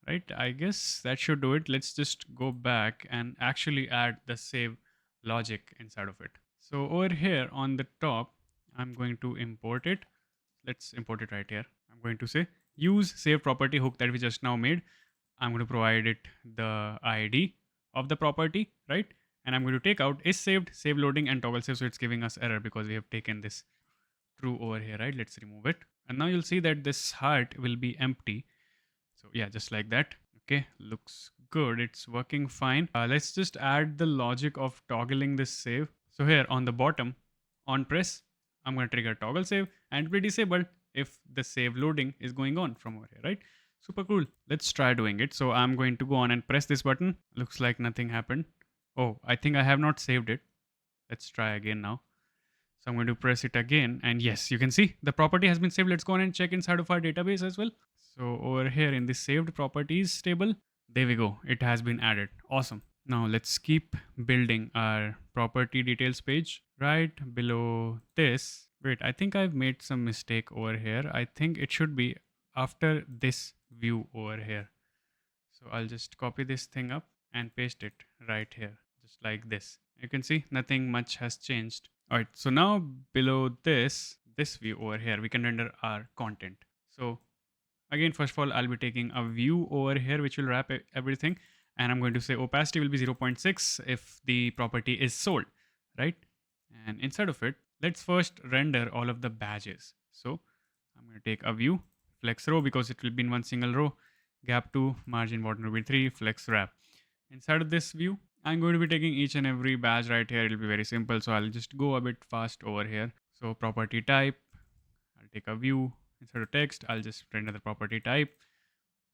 right? I guess that should do it. Let's just go back and actually add the save logic inside of it. So over here on the top, I'm going to import it. Let's import it right here. I'm going to say use save property hook that we just now made. I'm going to provide it the ID of the property, right? And I'm going to take out is saved, save loading, and toggle save. So it's giving us error because we have taken this true over here, right? Let's remove it. And now you'll see that this heart will be empty. So yeah, just like that. Okay, looks good. It's working fine. Let's just add the logic of toggling this save. So here on the bottom, on press, I'm going to trigger toggle save, and it will be disabled if the save loading is going on from over here, right? Super cool. Let's try doing it. So I'm going to go on and press this button. Looks like nothing happened. Oh, I think I have not saved it. Let's try again now. So I'm going to press it again, and yes, you can see the property has been saved. Let's go on and check inside of our database as well. So over here in the saved properties table, there we go. It has been added. Awesome. Now let's keep building our property details page right below this. Wait, I think I've made some mistake over here. I think it should be after this view over here. So I'll just copy this thing up and paste it right here, just like this. You can see nothing much has changed. All right, so now below this view over here, we can render our content. So again, first of all, I'll be taking a view over here, which will wrap everything. And I'm going to say opacity will be 0.6 if the property is sold, right? And inside of it, let's first render all of the badges. So I'm going to take a view, flex row, because it will be in one single row, gap 2, margin bottom will be 3, flex wrap. Inside of this view, I'm going to be taking each and every badge right here. It'll be very simple. So I'll just go a bit fast over here. So property type, I'll take a view. Instead of text, I'll just render the property type.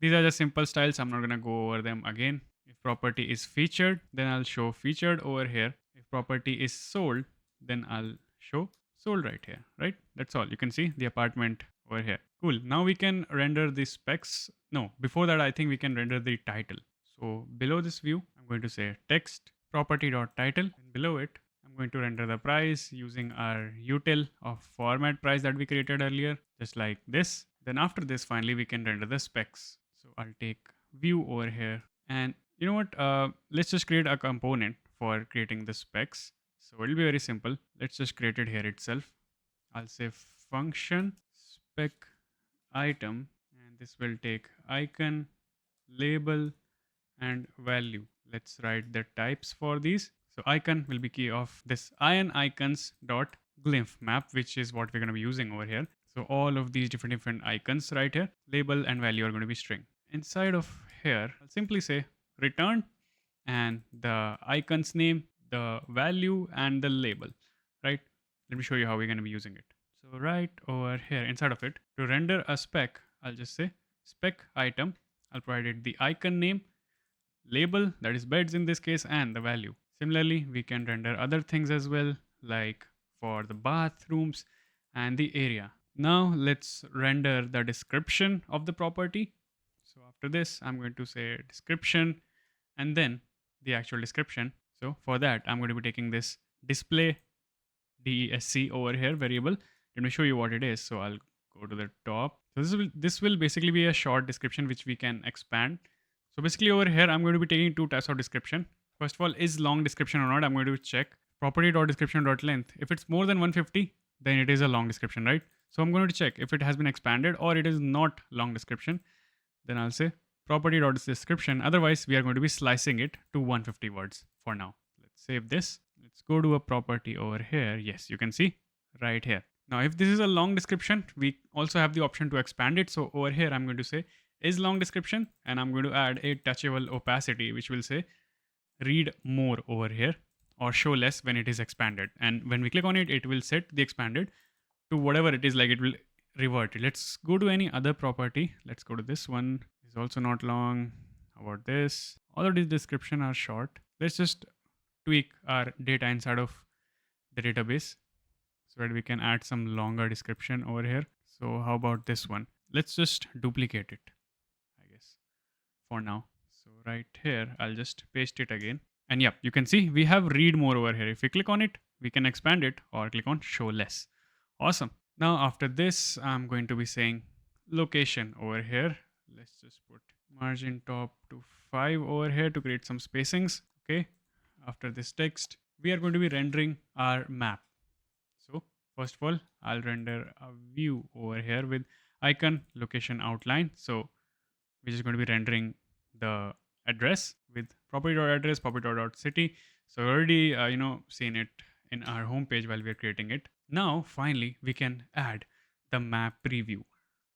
These are just simple styles. I'm not going to go over them again. If property is featured, then I'll show featured over here. If property is sold, then I'll show sold right here, right? That's all. You can see the apartment over here. Cool. Now we can render the specs. No, before that, I think we can render the title. So below this view, I'm going to say text property.title, and below it, I'm going to render the price using our util of format price that we created earlier, just like this. Then after this, finally, we can render the specs. So I'll take view over here, and you know what? Let's just create a component for creating the specs. So it'll be very simple. Let's just create it here itself. I'll say function spec item, and this will take icon, label, and value. Let's write the types for these. So icon will be key of this ion icons dot glymph map, which is what we're going to be using over here. So all of these different icons right here, label and value are going to be string. Inside of here, I'll simply say return and the icon's name, the value, and the label, right? Let me show you how we're going to be using it. So right over here inside of it, to render a spec, I'll just say spec item. I'll provide it the icon name, label, that is beds in this case, and the value. Similarly, we can render other things as well, like for the bathrooms and the area. Now let's render the description of the property. So after this, I'm going to say description and then the actual description. So for that, I'm going to be taking this display DESC over here variable. Let me show you what it is. So I'll go to the top. So this will basically be a short description which we can expand. So basically over here, I'm going to be taking two types of description. First of all, is long description or not? I'm going to check property.description.length. If it's more than 150, then it is a long description, right? So I'm going to check if it has been expanded or it is not long description. Then I'll say property.description. Otherwise, we are going to be slicing it to 150 words for now. Let's save this. Let's go to a property over here. Yes, you can see right here. Now, if this is a long description, we also have the option to expand it. So over here, I'm going to say is long description, and I'm going to add a touchable opacity, which will say read more over here or show less when it is expanded. And when we click on it, it will set the expanded to whatever it is, like it will revert it. Let's go to any other property. Let's go to this one. It's also not long. How about this? All of these description are short. Let's just tweak our data inside of the database so that we can add some longer description over here. So how about this one? Let's just duplicate it, I guess, for now. So right here, I'll just paste it again. And yeah, you can see we have read more over here. If we click on it, we can expand it or click on show less. Awesome. Now after this, I'm going to be saying location over here. Let's just put margin top to 5 over here to create some spacings. Okay. After this text, we are going to be rendering our map. So first of all, I'll render a view over here with icon location outline. So we're just going to be rendering the address with property.address, property.city. So already, seen it in our homepage while we're creating it. Now, finally, we can add the map preview.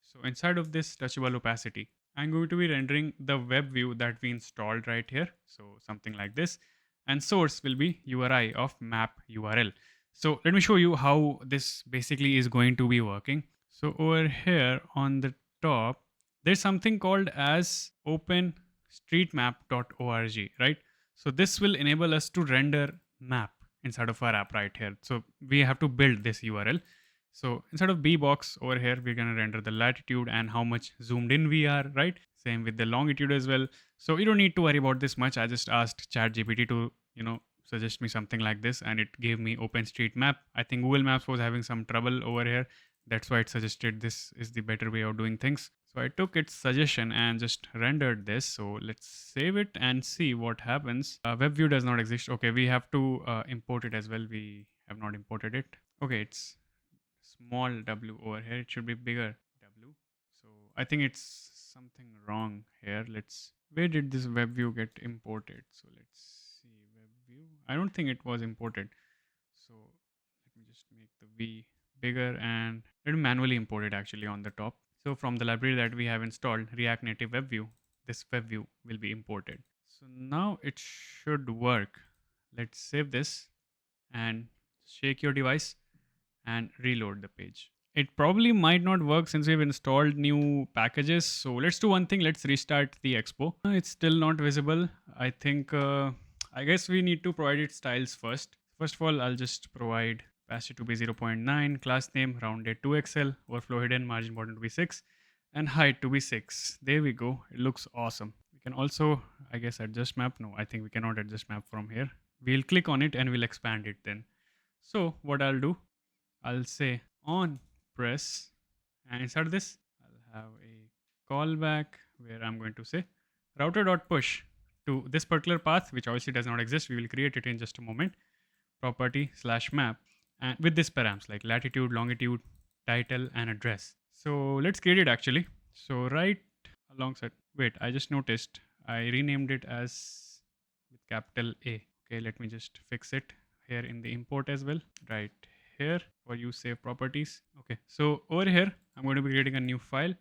So inside of this touchable opacity, I'm going to be rendering the web view that we installed right here. So something like this. And source will be URI of map URL. So let me show you how this basically is going to be working. So over here on the top, there's something called as openstreetmap.org, right? So this will enable us to render map inside of our app right here. So we have to build this URL. So instead of bbox over here, we're going to render the latitude and how much zoomed in we are, right? Same with the longitude as well. So you don't need to worry about this much. I just asked ChatGPT to, suggest me something like this, and it gave me OpenStreetMap. I think Google Maps was having some trouble over here That's why it suggested this is the better way of doing things. So I took its suggestion and just rendered this. So let's save it and see what happens. Web view does not exist. Okay, we have to import it as well. We have not imported it. Okay, it's small w over here. It should be bigger w. So I think it's something wrong here. Where did this web view get imported? So let's see, web view. I don't think it was imported. So let me just make the v bigger and let me manually import it actually on the top. So from the library that we have installed, React Native Web View, this web view will be imported. So now it should work. Let's save this and shake your device and reload the page. It probably might not work since we've installed new packages. So let's do one thing. Let's restart the Expo. It's still not visible. I think, I guess we need to provide it styles first. First of all, I'll just provide opacity to be 0.9, class name rounded to XL, overflow hidden, margin bottom to be 6, and height to be 6. There we go. It looks awesome. We can also, I guess, adjust map. No, I think we cannot adjust map from here. We'll click on it and we'll expand it then. So what I'll do, I'll say on press, and inside this, I'll have a callback where I'm going to say router.push to this particular path, which obviously does not exist. We will create it in just a moment. Property/map, and with this params like latitude, longitude, title, and address. So let's create it actually. So right alongside, wait, I just noticed I renamed it as with capital A. Okay, let me just fix it here in the import as well. Right here for use save properties. Okay, so over here, I'm going to be creating a new file,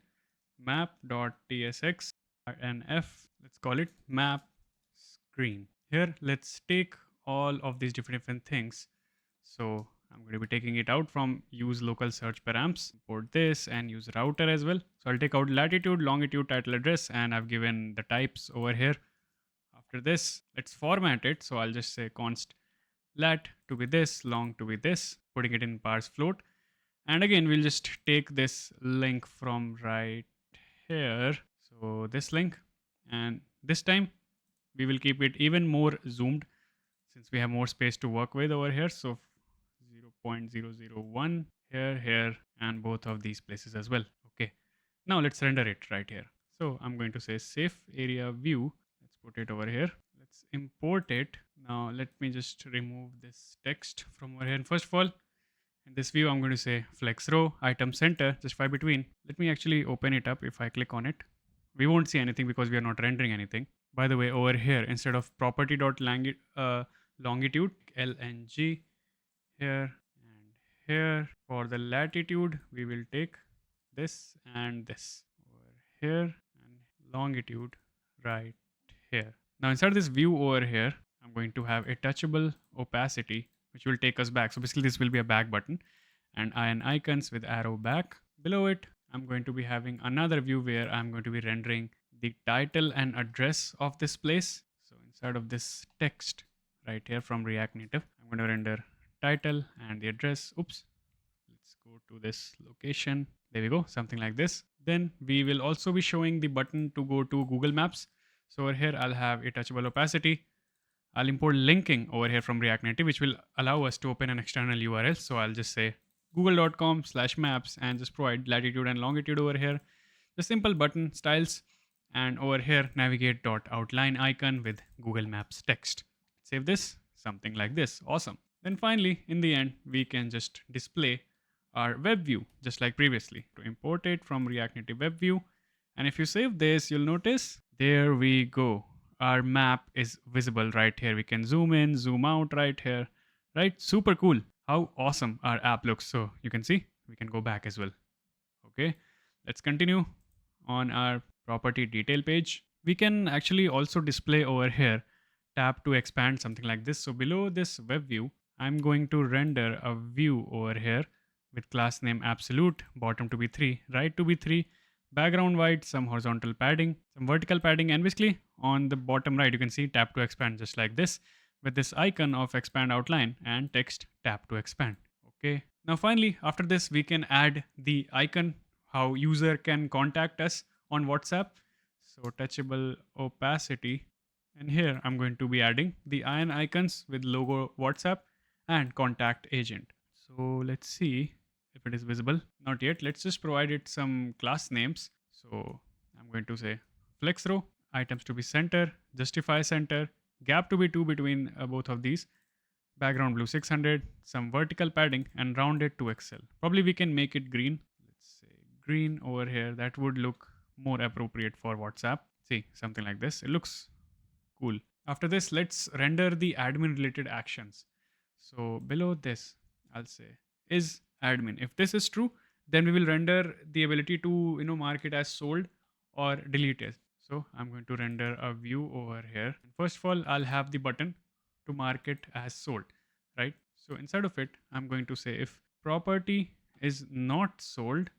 map.tsx rnf. Let's call it map screen. Here, let's take all of these different things. So I'm going to be taking it out from use local search params, import this and use router as well. So I'll take out latitude, longitude, title, address, and I've given the types over here. After this, let's format it. So I'll just say const lat to be this, long to be this, putting it in parse float. And again, we'll just take this link from right here. So this link, and this time we will keep it even more zoomed since we have more space to work with over here. So 0.001 here, and both of these places as well. Okay, now let's render it right here. So I'm going to say SafeAreaView. Let's put it over here. Let's import it. Now let me just remove this text from over here. And first of all, in this view, I'm going to say flex row, item center, justify between. Let me actually open it up. If I click on it, we won't see anything because we are not rendering anything. By the way, over here, instead of property.longitude, lng here and here. For the latitude, we will take this and this over here, and longitude right here. Now inside this view over here, I'm going to have a touchable opacity, which will take us back. So basically this will be a back button and icons with arrow back. Below it, I'm going to be having another view where I'm going to be rendering the title and address of this place. So inside of this text right here from React Native, I'm going to render title and the address. Oops. Let's go to this location. There we go. Something like this. Then we will also be showing the button to go to Google Maps. So over here, I'll have a touchable opacity. I'll import linking over here from React Native, which will allow us to open an external URL. So I'll just say google.com/maps and just provide latitude and longitude over here. The simple button styles, and over here, navigate.outline icon with Google Maps text. Save this, something like this. Awesome. Then finally, in the end, we can just display our web view just like previously. To import it from React Native Web View. And if you save this, you'll notice there we go. Our map is visible right here. We can zoom in, zoom out right here, right? Super cool. How awesome our app looks. So you can see we can go back as well. Okay, let's continue on our property detail page. We can actually also display over here, tap to expand, something like this. So below this web view, I'm going to render a view over here with class name absolute, bottom to be 3, right to be 3, background white, some horizontal padding, some vertical padding, and basically on the bottom right, you can see tap to expand just like this with this icon of expand outline and text tap to expand. Okay. Now finally, after this, we can add the icon, how user can contact us on WhatsApp. So touchable opacity. And here I'm going to be adding the icons with logo WhatsApp and contact agent. So let's see if it is visible. Not yet. Let's just provide it some class names. So I'm going to say flex row, items to be center, justify center, gap to be 2 between both of these, background blue 600, some vertical padding, and round it to Excel. Probably we can make it green. Let's say green over here. That would look more appropriate for WhatsApp. See, something like this. It looks cool. After this, let's render the admin related actions. So below this, I'll say is admin. If this is true, then we will render the ability to mark it as sold or delete it. So I'm going to render a view over here. And first of all, I'll have the button to mark it as sold, right? So inside of it, I'm going to say if property is not sold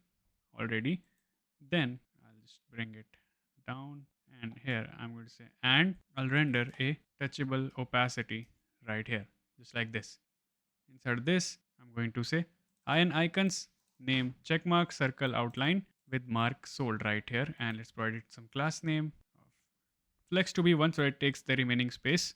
already, then I'll just bring it down, and here I'm going to say, and I'll render a touchable opacity right here, just like this. Inside this, I'm going to say icons name checkmark circle outline with mark sold right here, and let's provide it some class name of flex to be 1 so it takes the remaining space,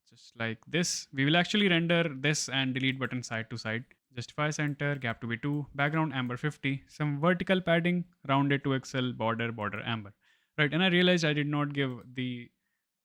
just like this. We will actually render this and delete button side to side. Justify center, gap to be 2, background amber 50, some vertical padding, rounded to Excel, border amber. Right, and I realized I did not give the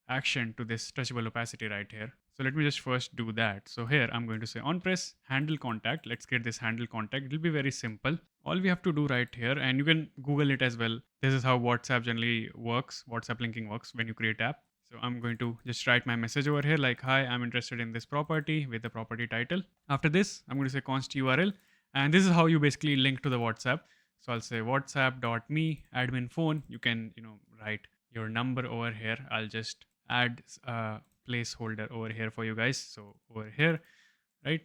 action to this touchable opacity right here. So let me just first do that. So here I'm going to say on press handle contact. Let's get this handle contact. It will be very simple. All we have to do right here, and you can Google it as well. This is how WhatsApp generally works. WhatsApp linking works when you create app. So I'm going to just write my message over here like, hi, I'm interested in this property with the property title. After this, I'm going to say const URL. And this is how you basically link to the WhatsApp. So I'll say whatsapp.me admin phone. You can, write your number over here. I'll just add a placeholder over here for you guys. So over here, right?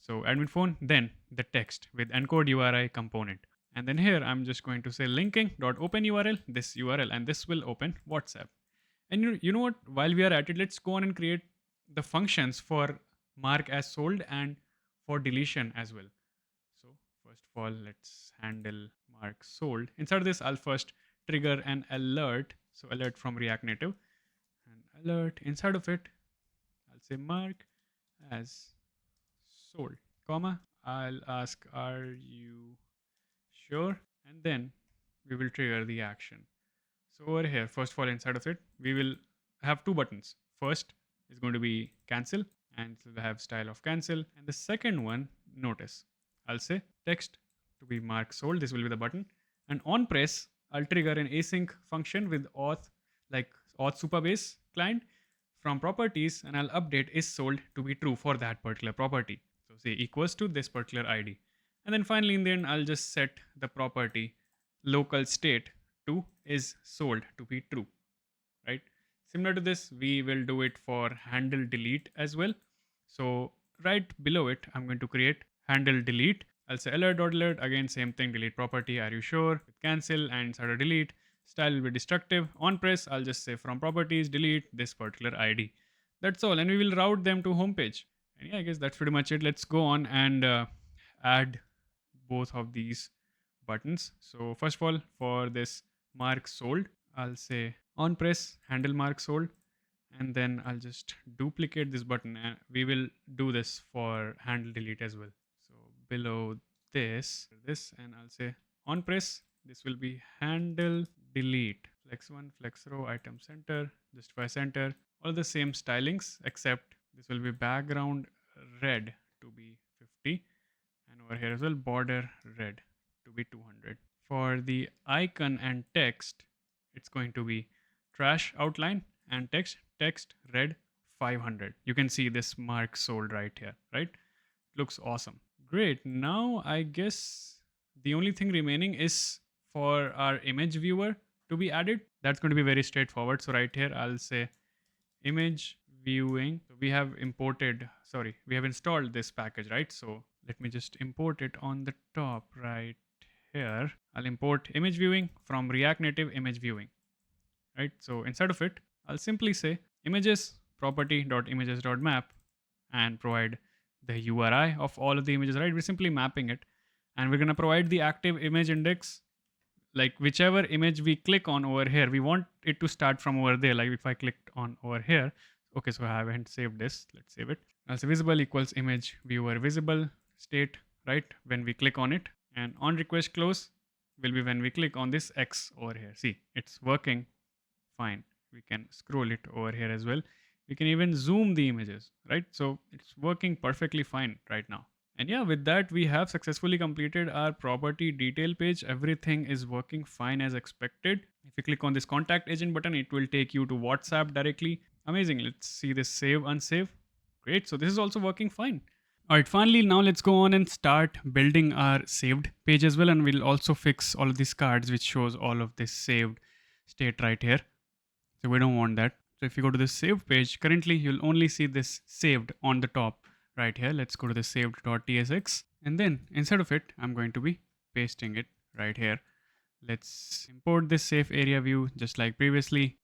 So admin phone, then the text with encode URI component. And then here, I'm just going to say linking.open URL, this URL, and this will open WhatsApp. And you know what, while we are at it, let's go on and create the functions for mark as sold and for deletion as well. So first of all, let's handle mark sold. Inside of this, I'll first trigger an alert. So alert from React Native, and alert inside of it, I'll say mark as sold, comma, I'll ask, are you sure? And then we will trigger the action. So over here, first of all, inside of it, we will have two buttons. First is going to be cancel, and it will have style of cancel. And the second one, notice, I'll say text to be mark sold. This will be the button. And on press, I'll trigger an async function with auth, like auth Supabase client from properties, and I'll update is sold to be true for that particular property. So say equals to this particular ID. And then finally in the end, I'll just set the property local state to is sold to be true, right? Similar to this, we will do it for handle delete as well. So right below it, I'm going to create handle delete. I'll say alert.alert, again, same thing, delete property, are you sure? With cancel, and inside of delete, style will be destructive. On press, I'll just say from properties, delete this particular ID. That's all, and we will route them to homepage. And yeah, I guess that's pretty much it. Let's go on and add both of these buttons. So first of all, for this mark sold, I'll say on press handle mark sold, and then I'll just duplicate this button, and we will do this for handle delete as well. So below this, and I'll say on press, this will be handle delete, flex one, flex row, item center, justify center, all the same stylings, except this will be background red to be 50, and over here as well, border red to be 200. For the icon and text, it's going to be trash outline and text red 500. You can see this mark sold right here, right? Looks awesome. Great. Now I guess the only thing remaining is for our image viewer to be added. That's going to be very straightforward. So right here, I'll say image viewing. So we have installed this package, right? So let me just import it on the top right here. I'll import image viewing from React Native image viewing, right? So inside of it, I'll simply say images property.images.map and provide the URI of all of the images, right? We're simply mapping it, and we're going to provide the active image index, like whichever image we click on over here, we want it to start from over there. Like if I clicked on over here, okay, so I haven't saved this. Let's save it. I'll say visible equals image viewer visible state right? When we click on it, and on request close will be when we click on this X over here. See, it's working fine. We can scroll it over here as well. We can even zoom the images, right? So it's working perfectly fine right now. And yeah, with that, we have successfully completed our property detail page. Everything is working fine as expected. If you click on this contact agent button, it will take you to WhatsApp directly. Amazing. Let's see this save, unsave. Great. So this is also working fine. All right, finally, now let's go on and start building our saved page as well. And we'll also fix all of these cards, which shows all of this saved state right here. So we don't want that. So if you go to the saved page, currently you'll only see this saved on the top right here. Let's go to the saved.tsx. And then inside of it, I'm going to be pasting it right here. Let's import this safe area view just like previously.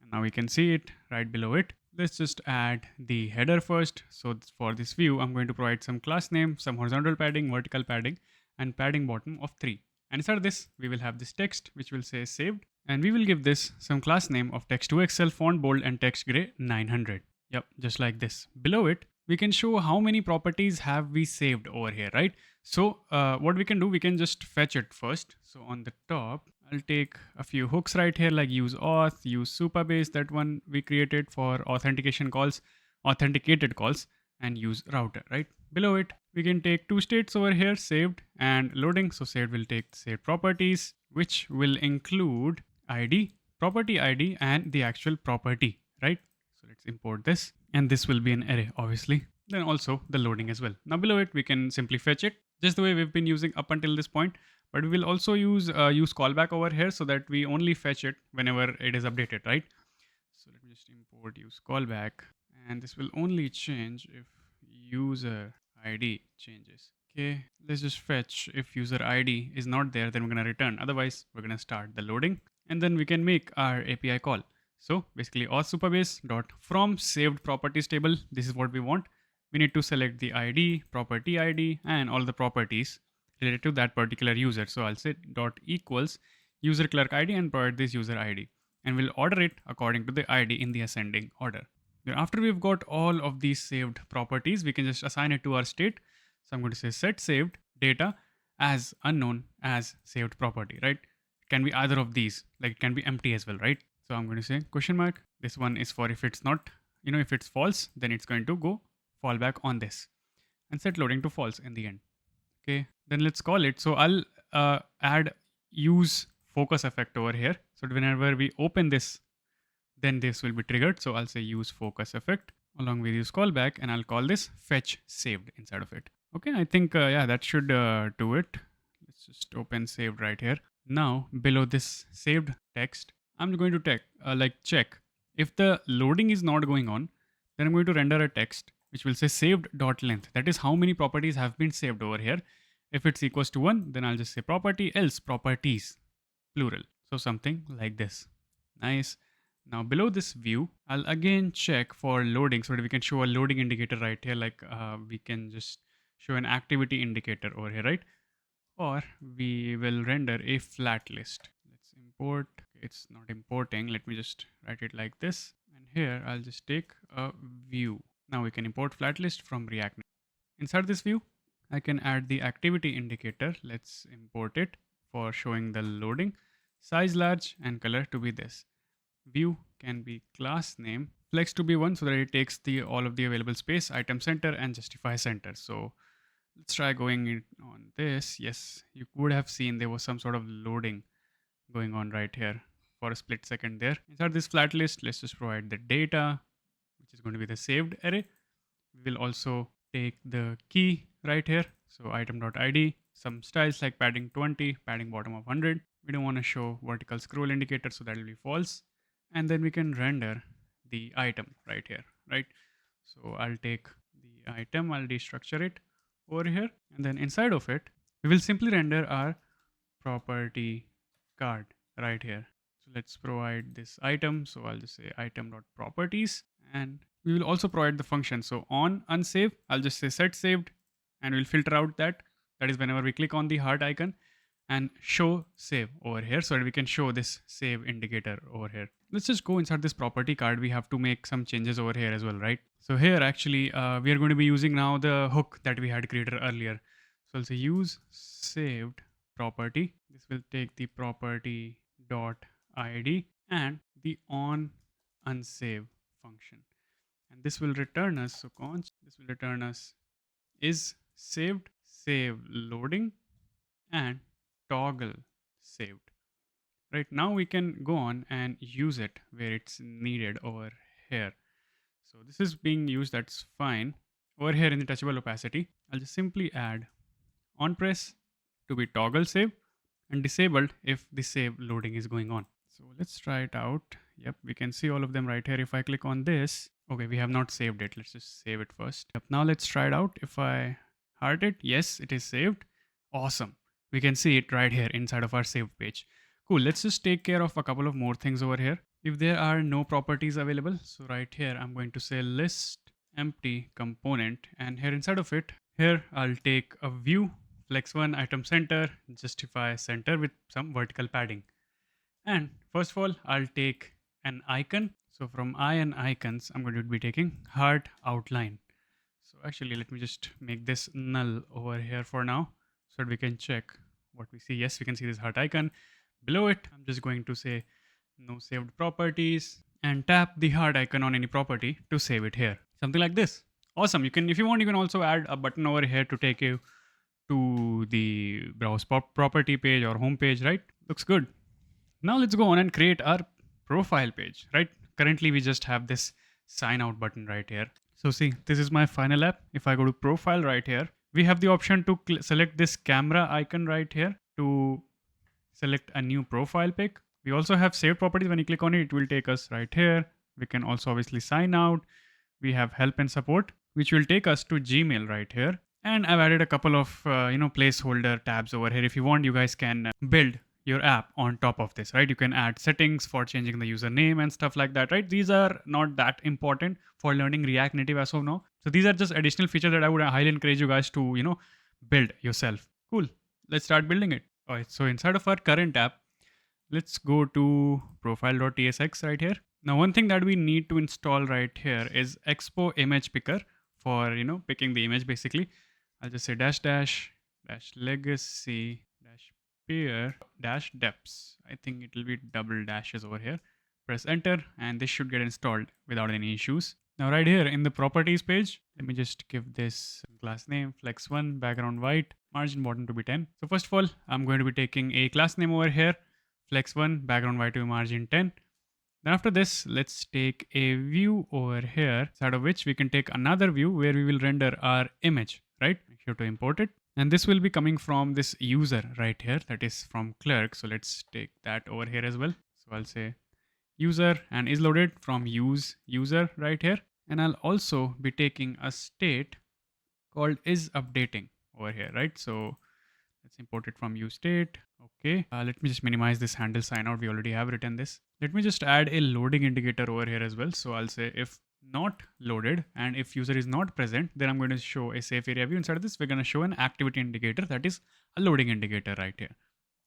And now we can see it right below it. Let's just add the header first. So for this view, I'm going to provide some class name, some horizontal padding, vertical padding, and padding bottom of 3. And inside of this, we will have this text, which will say saved. And we will give this some class name of text to Excel, font bold, and text gray 900. Yep, just like this. Below it, we can show how many properties have we saved over here, right? So what we can do, we can just fetch it first. So on the top, I'll take a few hooks right here, like use auth, use Supabase, that one we created for authentication calls, authenticated calls, and use router, right? Below it, we can take two states over here, saved and loading. So saved will take saved properties, which will include ID, property ID, and the actual property, right? So let's import this, and this will be an array, obviously. Then also the loading as well. Now below it, we can simply fetch it just the way we've been using up until this point, but we will also use callback over here so that we only fetch it whenever it is updated, right? So let me just import use callback, and this will only change if user ID changes. Okay, let's just fetch. If user ID is not there, then we're going to return. Otherwise, we're going to start the loading, and then we can make our API call. So basically auth supabase dot from saved properties table. This is what we want. We need to select the ID, property ID, and all the properties related to that particular user. So I'll say dot equals user clerk ID and provide this user ID, and we'll order it according to the ID in the ascending order. Then after we've got all of these saved properties, we can just assign it to our state. So I'm going to say set saved data as unknown as saved property, right? It can be either of these, like it can be empty as well, right? So I'm going to say question mark. This one is for if it's not, if it's false, then it's going to go fallback on this, and set loading to false in the end. Okay, then let's call it. So I'll add use focus effect over here. So whenever we open this, then this will be triggered. So I'll say use focus effect along with use callback, and I'll call this fetch saved inside of it. Okay, I think, yeah, that should do it. Let's just open saved right here. Now below this saved text, I'm going to check if the loading is not going on, then I'm going to render a text which will say saved.length. That is how many properties have been saved over here. If it's equals to 1, then I'll just say property else properties, plural. So something like this. Nice. Now below this view, I'll again check for loading so that we can show a loading indicator right here. Like we can just show an activity indicator over here, right? Or we will render a flat list. Let's import. It's not importing. Let me just write it like this. And here I'll just take a view. Now we can import flat list from React Native. Inside this view, I can add the activity indicator. Let's import it for showing the loading. Size large and color to be this. View can be class name. Flex to be 1 so that it takes all of the available space, item center, and justify center. So let's try going in on this. Yes, you would have seen there was some sort of loading going on right here for a split second there. Inside this flat list, let's just provide the data, which is going to be the saved array. We will also take the key right here. So item.id, some styles like padding 20, padding bottom of 100. We don't want to show vertical scroll indicator, so that will be false. And then we can render the item right here, right? So I'll take the item, I'll destructure it over here. And then inside of it, we will simply render our property card right here. So let's provide this item. So I'll just say item.properties, and we will also provide the function. So on unsave, I'll just say set saved, and we'll filter out that is whenever we click on the heart icon, and show save over here so that we can show this save indicator over here. Let's just go inside this property card. We have to make some changes over here as well, right? So here actually we are going to be using now the hook that we had created earlier. So I'll say use saved property. This will take the property dot id and the on unsave function. And this will return us, so const, this will return us is saved, save loading, and toggle saved. Right now we can go on and use it where it's needed over here. So this is being used, that's fine. Over here in the touchable opacity, I'll just simply add on press to be toggle save and disabled if the save loading is going on. So let's try it out. Yep, we can see all of them right here. If I click on this, okay, we have not saved it. Let's just save it first. Yep, now let's try it out. If I heart it, yes, it is saved. Awesome. We can see it right here inside of our saved page. Cool, let's just take care of a couple of more things over here. If there are no properties available, so right here, I'm going to say list empty component, and here inside of it, here I'll take a view, flex1 item center, justify center with some vertical padding. And first of all, I'll take an icon. So from I and icons, I'm going to be taking heart outline. So actually, let me just make this null over here for now so that we can check what we see. Yes, we can see this heart icon. Below it, I'm just going to say no saved properties and tap the heart icon on any property to save it here. Something like this. Awesome. You can, if you want, you can also add a button over here to take you to the browse property page or home page, right? Looks good. Now let's go on and create our profile page, right? Currently, we just have this sign out button right here. So see, this is my final app. If I go to profile right here, we have the option to select this camera icon right here to select a new profile pic. We also have saved properties. When you click on it, it will take us right here. We can also obviously sign out. We have help and support, which will take us to Gmail right here. And I've added a couple of placeholder tabs over here. If you want, you guys can build your app on top of this, right? You can add settings for changing the username and stuff like that, right? These are not that important for learning React Native as of now. So these are just additional features that I would highly encourage you guys to, build yourself. Cool. Let's start building it. All right. So inside of our current app, let's go to profile.tsx right here. Now, one thing that we need to install right here is Expo image picker for, picking the image basically. I'll just say -- legacy peer -deps. I think it will be double dashes over here. Press enter and this should get installed without any issues. Now right here in the properties page, let me just give this class name flex1 background white, margin bottom to be 10. So first of all, I'm going to be taking a class name over here, flex1 background white to be margin 10. Then after this, let's take a view over here, inside of which we can take another view where we will render our image, right? Make sure to import it. And this will be coming from this user right here, that is from clerk. So let's take that over here as well. So I'll say user and is loaded from use user right here. And I'll also be taking a state called is updating over here, right? So let's import it from use state. Okay, let me just minimize this handle sign out. We already have written this. Let me just add a loading indicator over here as well. So I'll say if not loaded and if user is not present, then I'm going to show a safe area view. Inside of this, we're going to show an activity indicator, that is a loading indicator right here.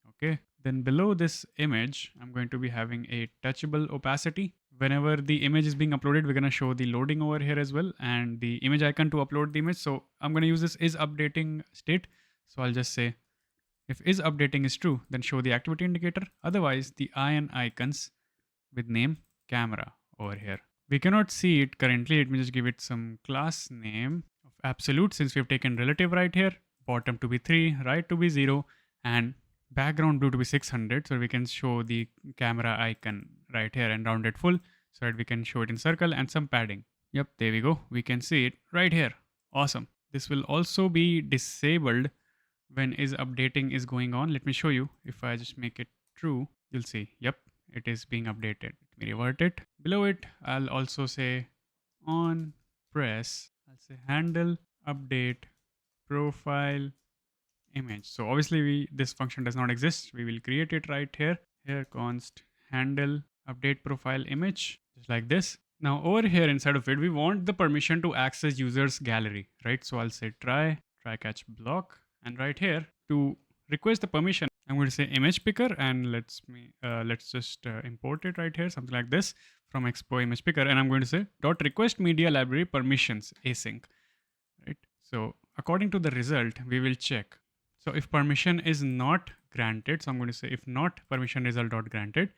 Okay, then below this image, I'm going to be having a touchable opacity. Whenever the image is being uploaded, we're going to show the loading over here as well and the image icon to upload the image. So I'm going to use this is updating state. So I'll just say if is updating is true, then show the activity indicator. Otherwise, the and icons with name camera over here. We cannot see it currently. Let me just give it some class name of absolute, since we've taken relative right here, bottom to be 3, right to be 0, and background blue to be 600. So we can show the camera icon right here and round it full so that we can show it in circle and some padding. Yep, there we go. We can see it right here. Awesome. This will also be disabled when is updating is going on. Let me show you. If I just make it true, you'll see, yep, it is being updated. Let me revert it. Below it, I'll also say on press, I'll say handle update profile image. So obviously this function does not exist. We will create it right here. Here const handle update profile image, just like this. Now over here inside of it, we want the permission to access users gallery, right? So I'll say try catch block, and right here to request the permission, I'm going to say image picker, and let's just import it right here, something like this from Expo image picker, and I'm going to say dot request media library permissions async, right? So according to the result, we will check. So if permission is not granted, so I'm going to say if not permission result dot granted,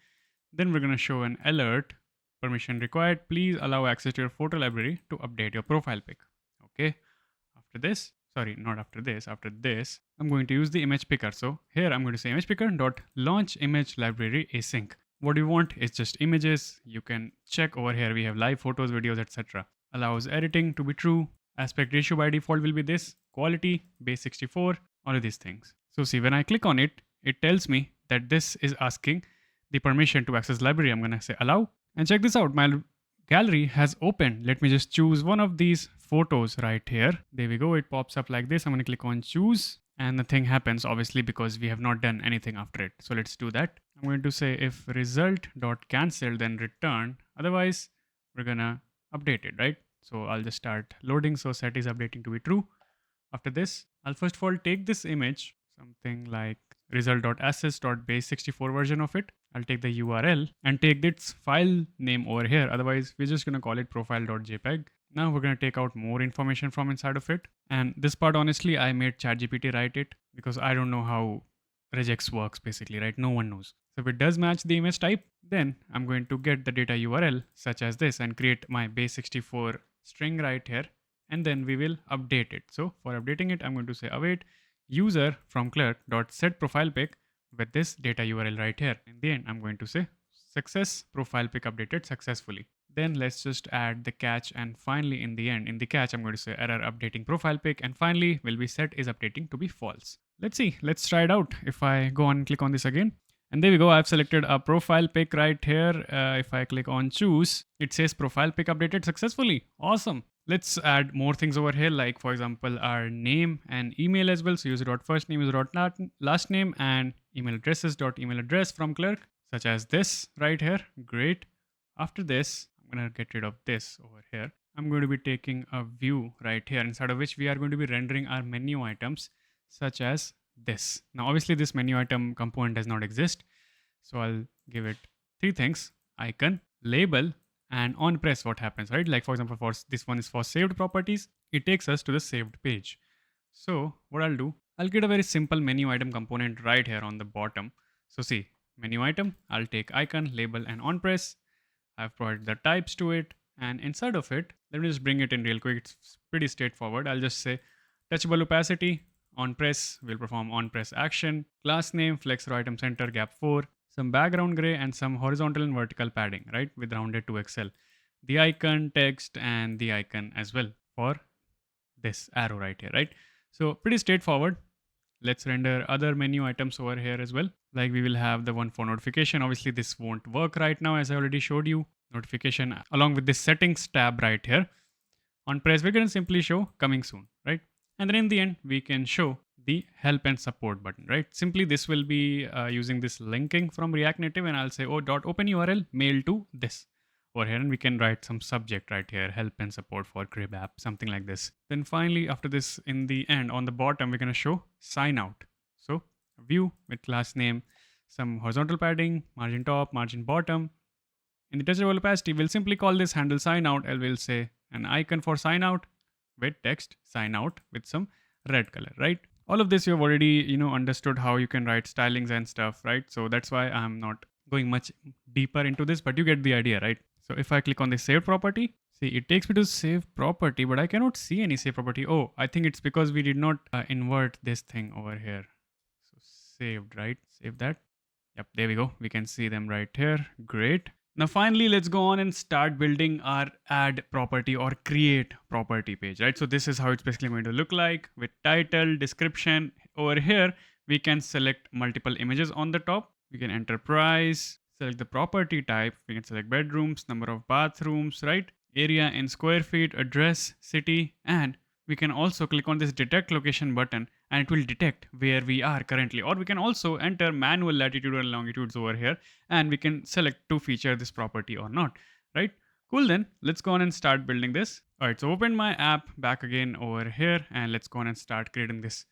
then we're going to show an alert, permission required, please allow access to your photo library to update your profile pic. Okay. After this, sorry, not after this, after this, I'm going to use the image picker. So here I'm going to say image picker dot launch image library async. What you want is just images. You can check over here. We have live photos, videos, etc. Allows editing to be true. Aspect ratio by default will be this. Quality, base 64, all of these things. So see, when I click on it, it tells me that this is asking the permission to access library. I'm going to say allow. And check this out. My gallery has opened. Let me just choose one of these photos right here. There we go. It pops up like this. I'm going to click on choose. And the thing happens obviously because we have not done anything after it. So let's do that. I'm going to say if result.cancel then return. Otherwise, we're going to update it, right? So I'll just start loading. So set is updating to be true. After this, I'll first of all take this image, something like result.assets.base64 version of it. I'll take the URL and take its file name over here. Otherwise, we're just going to call it profile.jpg. Now we're going to take out more information from inside of it. And this part, honestly, I made ChatGPT write it because I don't know how regex works basically, right? No one knows. So if it does match the image type, then I'm going to get the data URL such as this and create my base64 string right here. And then we will update it. So for updating it, I'm going to say await user from clerk.set profile pic with this data URL right here. In the end, I'm going to say success profile pic updated successfully. Then let's just add the catch, and finally in the end, in the catch, I'm going to say error updating profile pic, and finally will be set is updating to be false. Let's see, let's try it out. If I go on and click on this again, and there we go, I've selected a profile pic right here. If I click on choose, it says profile pic updated successfully. Awesome. Let's add more things over here, like for example, our name and email as well. So user.firstname, user.last name, and email addresses dot email address from clerk, such as this right here. Great. After this, I'm going to get rid of this over here. I'm going to be taking a view right here, inside of which we are going to be rendering our menu items such as this. Now, obviously this menu item component does not exist. So I'll give it three things: icon, label, and on press what happens, right? Like for example, for this one is for saved properties. It takes us to the saved page. So what I'll do, I'll get a very simple menu item component right here on the bottom. So see, menu item, I'll take icon, label, and on press. I've provided the types to it, and inside of it, let me just bring it in real quick. It's pretty straightforward. I'll just say touchable opacity, on press will perform on press action, class name, flex row item center, gap 4, some background gray, and some horizontal and vertical padding, right, with rounded to XL. The icon, text, and the icon as well for this arrow right here, right? So pretty straightforward. Let's render other menu items over here as well. Like we will have the one for notification. Obviously this won't work right now as I already showed you. Notification along with this settings tab right here. On press, we're going to simply show coming soon, right? And then in the end, we can show the help and support button, right? Simply this will be using this linking from React Native, and I'll say, oh, .open URL mail to this over here, and we can write some subject right here, help and support for crib app, something like this. Then finally, after this, in the end, on the bottom, we're going to show sign out. So a view with class name, some horizontal padding, margin top, margin bottom. In the touchable opacity, we'll simply call this handle sign out, and we'll say an icon for sign out with text sign out with some red color, right? All of this you've already, understood how you can write stylings and stuff, right? So that's why I'm not going much deeper into this, but you get the idea, right? So if I click on the save property, see, it takes me to save property, but I cannot see any save property. Oh, I think it's because we did not invert this thing over here. So saved, right? Save that. Yep, there we go. We can see them right here. Great. Now finally, let's go on and start building our add property or create property page, right? So this is how it's basically going to look like with title, description. Over here, we can select multiple images on the top. We can enter price, select the property type. We can select bedrooms, number of bathrooms, right? Area in square feet, address, city, and we can also click on this detect location button and it will detect where we are currently. Or we can also enter manual latitude and longitudes over here and we can select to feature this property or not, right? Cool, then let's go on and start building this. All right, so open my app back again over here and let's go on and start creating this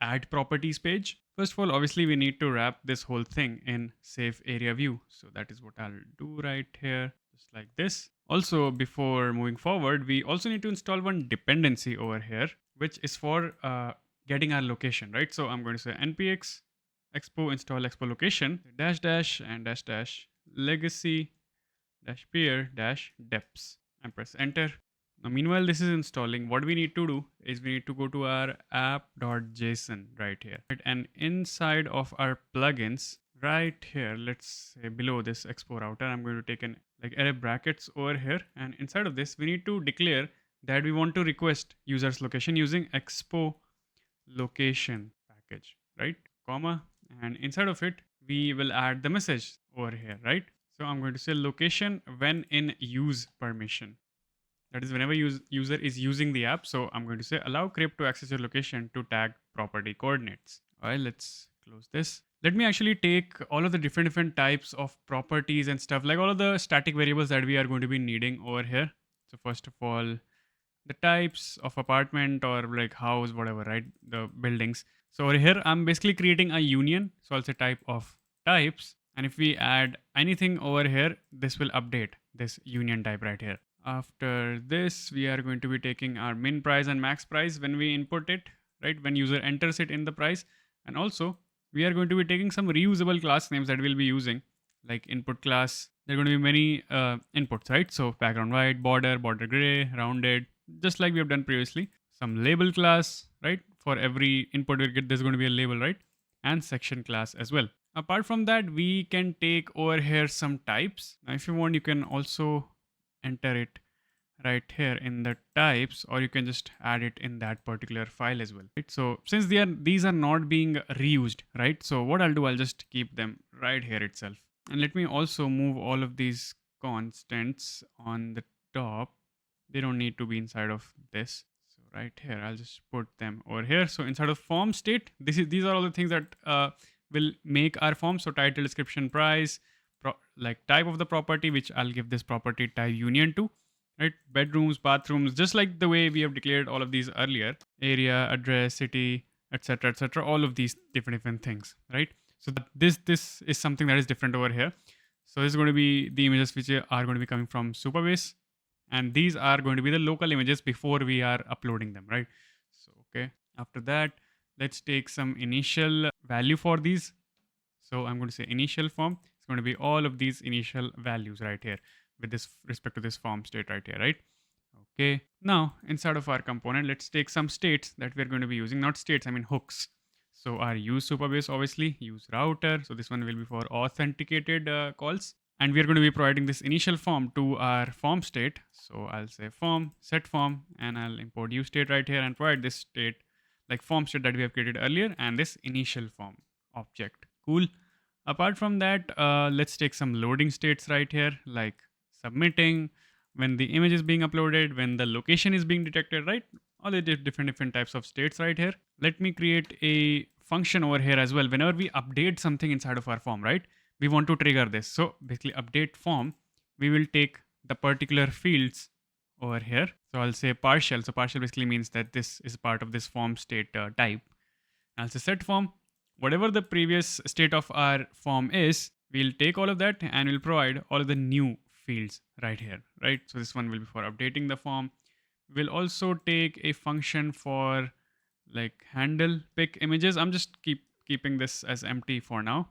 add properties page. First of all, obviously we need to wrap this whole thing in SafeAreaView. So that is what I'll do right here, just like this. Also, before moving forward, we also need to install one dependency over here, which is for getting our location, right? So I'm going to say npx expo install expo location dash dash and dash dash legacy dash peer dash deps and press enter. Now, meanwhile, this is installing. What we need to do is we need to go to our app.json right here. Right? And inside of our plugins, right here, let's say below this Expo Router, I'm going to take an like array brackets over here. And inside of this, we need to declare that we want to request user's location using Expo location package, right? Comma. And inside of it, we will add the message over here, right? So I'm going to say location when in use permission. That is whenever user is using the app. So I'm going to say allow crypt to access your location to tag property coordinates. All right, let's close this. Let me actually take all of the different types of properties and stuff, like all of the static variables that we are going to be needing over here. So first of all, the types of apartment or like house, whatever, right? The buildings. So over here, I'm basically creating a union. So I'll say type of types. And if we add anything over here, this will update this union type right here. After this, we are going to be taking our min price and max price when we input it, right? When user enters it in the price. And also, we are going to be taking some reusable class names that we'll be using, like input class. There are going to be many inputs, right? So background white, border gray, rounded, just like we have done previously. Some label class, right? For every input we get, there's going to be a label, right? And section class as well. Apart from that, we can take over here some types. Now, if you want, you can also enter it right here in the types, or you can just add it in that particular file as well, right? So since these are not being reused, right? So what I'll do, I'll just keep them right here itself. And let me also move all of these constants on the top. They don't need to be inside of this. So right here, I'll just put them over here. So inside of form state, these are all the things that will make our form. So title, description, price, like type of the property, which I'll give this property type union to, right? Bedrooms, bathrooms, just like the way we have declared all of these earlier. Area, address, city, etc., etc. All of these different things, right? So this is something that is different over here. So this is going to be the images which are going to be coming from Supabase, and these are going to be the local images before we are uploading them, right? So okay, after that, let's take some initial value for these. So I'm going to say initial form. It's going to be all of these initial values right here with this respect to this form state right here, right? Okay. Now inside of our component, let's take some states that we're going to be using. Not states, I mean hooks. So our use Supabase, obviously, use router. So this one will be for authenticated calls. And we're going to be providing this initial form to our form state. So I'll say form, set form, and I'll import use state right here and provide this state, like form state that we have created earlier, and this initial form object. Cool. Apart from that, let's take some loading states right here, like submitting, when the image is being uploaded, when the location is being detected, right? All the different types of states right here. Let me create a function over here as well. Whenever we update something inside of our form, right? We want to trigger this. So basically update form, we will take the particular fields over here. So I'll say partial. So partial basically means that this is part of this form state type. I'll say set form. Whatever the previous state of our form is, we'll take all of that and we'll provide all of the new fields right here, right? So this one will be for updating the form. We'll also take a function for like handle pick images. I'm just keeping this as empty for now.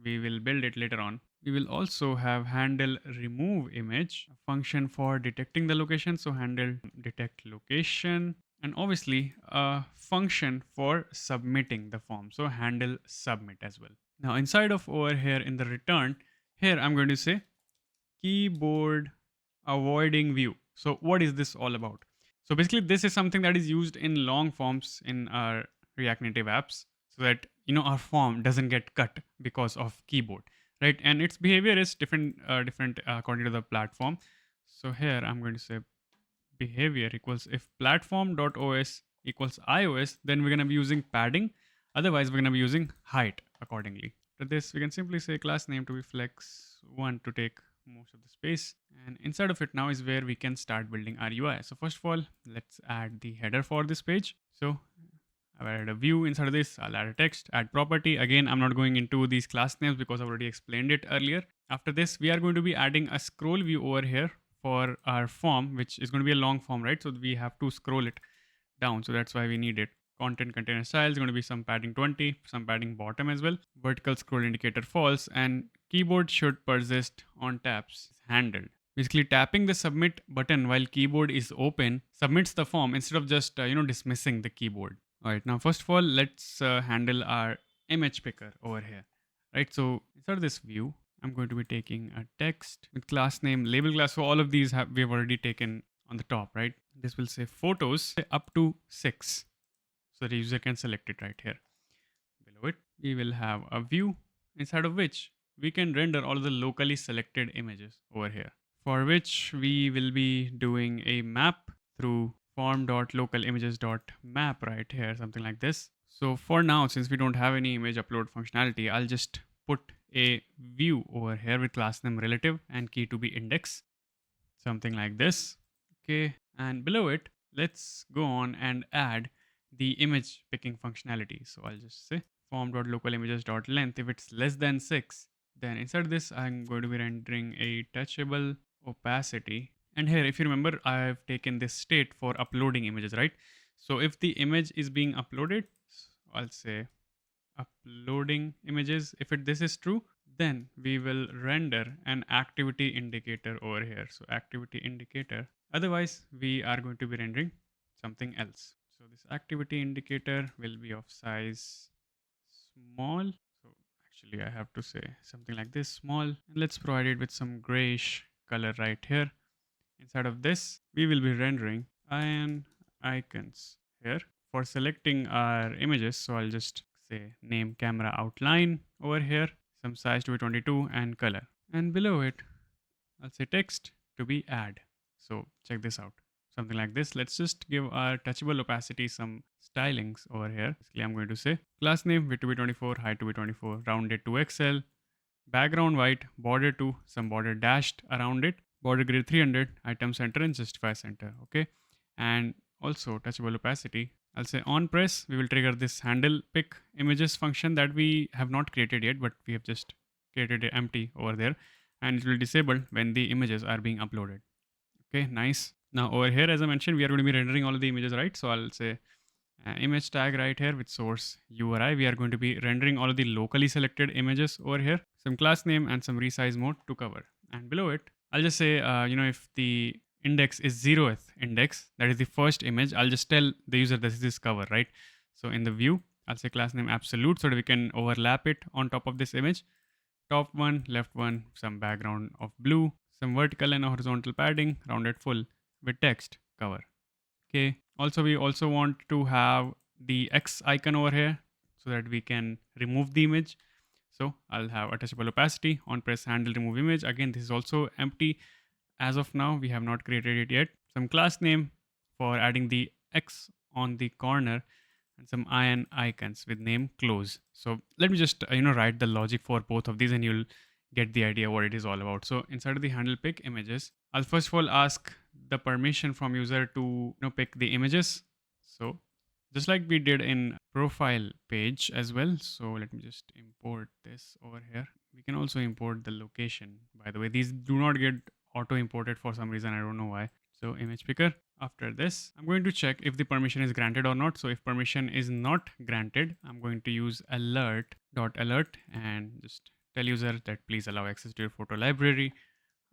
We will build it later on. We will also have handle remove image, a function for detecting the location. So handle detect location. And obviously a function for submitting the form. So handle submit as well. Now inside of over here in the return, here I'm going to say keyboard avoiding view. So what is this all about? So basically this is something that is used in long forms in our React Native apps, so that our form doesn't get cut because of keyboard, right? And its behavior is different according to the platform. So here I'm going to say behavior equals if platform.os equals iOS, then we're going to be using padding. Otherwise, we're going to be using height accordingly. For this, we can simply say class name to be flex1 to take most of the space. And inside of it now is where we can start building our UI. So first of all, let's add the header for this page. So I've added a view inside of this. I'll add a text, add property. Again, I'm not going into these class names because I already explained it earlier. After this, we are going to be adding a scroll view over here for our form, which is going to be a long form, right? So we have to scroll it down. So that's why we need it. Content container style is going to be some padding 20, some padding bottom as well. Vertical scroll indicator false, and keyboard should persist on taps handled. Basically, tapping the submit button while keyboard is open submits the form instead of just dismissing the keyboard. All right, now first of all, let's handle our image picker over here. Right, so inside this view, I'm going to be taking a text with class name, label class. So all of these we've already taken on the top, right? This will say photos up to 6. So the user can select it right here. Below it, we will have a view inside of which we can render all the locally selected images over here, for which we will be doing a map through form.localimages.map right here, something like this. So for now, since we don't have any image upload functionality, I'll just put a view over here with class name relative and key to be index, something like this. Okay, and below it, let's go on and add the image picking functionality. So I'll just say form.localimages.length. If it's less than 6, then inside this, I'm going to be rendering a touchable opacity. And here, if you remember, I've taken this state for uploading images, right? So if the image is being uploaded, I'll say uploading images. If this is true, then we will render an activity indicator over here. So activity indicator. Otherwise, we are going to be rendering something else. So this activity indicator will be of size small. So actually I have to say something like this, small. And let's provide it with some grayish color right here. Inside of this, we will be rendering iron icons here for selecting our images. So I'll just say name camera outline over here, some size to be 22 and color. And below it, I'll say text to be add. So check this out. Something like this. Let's just give our touchable opacity some stylings over here. Basically, I'm going to say class name width to be 24, height to be 24, rounded to XL, background white, border to some border dashed around it, border grid 300, item center and justify center. Okay, and also touchable opacity. I'll say on press, we will trigger this handle pick images function that we have not created yet, but we have just created it empty over there, and it will disable when the images are being uploaded. Okay, nice. Now over here, as I mentioned, we are going to be rendering all of the images, right? So I'll say image tag right here with source URI. We are going to be rendering all of the locally selected images over here, some class name and some resize mode to cover. And below it, I'll just say, if the index is 0th index, that is the first image, I'll just tell the user this is cover, right? So in the view, I'll say class name absolute so that we can overlap it on top of this image. Top one, left one, some background of blue, some vertical and horizontal padding, rounded full with text cover. Okay. Also, we also want to have the X icon over here so that we can remove the image. So I'll have a touchable opacity on press handle remove image. Again, this is also empty. As of now, we have not created it yet. Some class name for adding the X on the corner and some iron icons with name close. So let me just write the logic for both of these and you'll get the idea what it is all about. So inside of the handle pick images, I'll first of all ask the permission from user to pick the images. So just like we did in profile page as well. So let me just import this over here. We can also import the location. By the way, these do not get auto imported for some reason. I don't know why. So image picker. After this, I'm going to check if the permission is granted or not. So if permission is not granted, I'm going to use alert.alert and just tell user that please allow access to your photo library.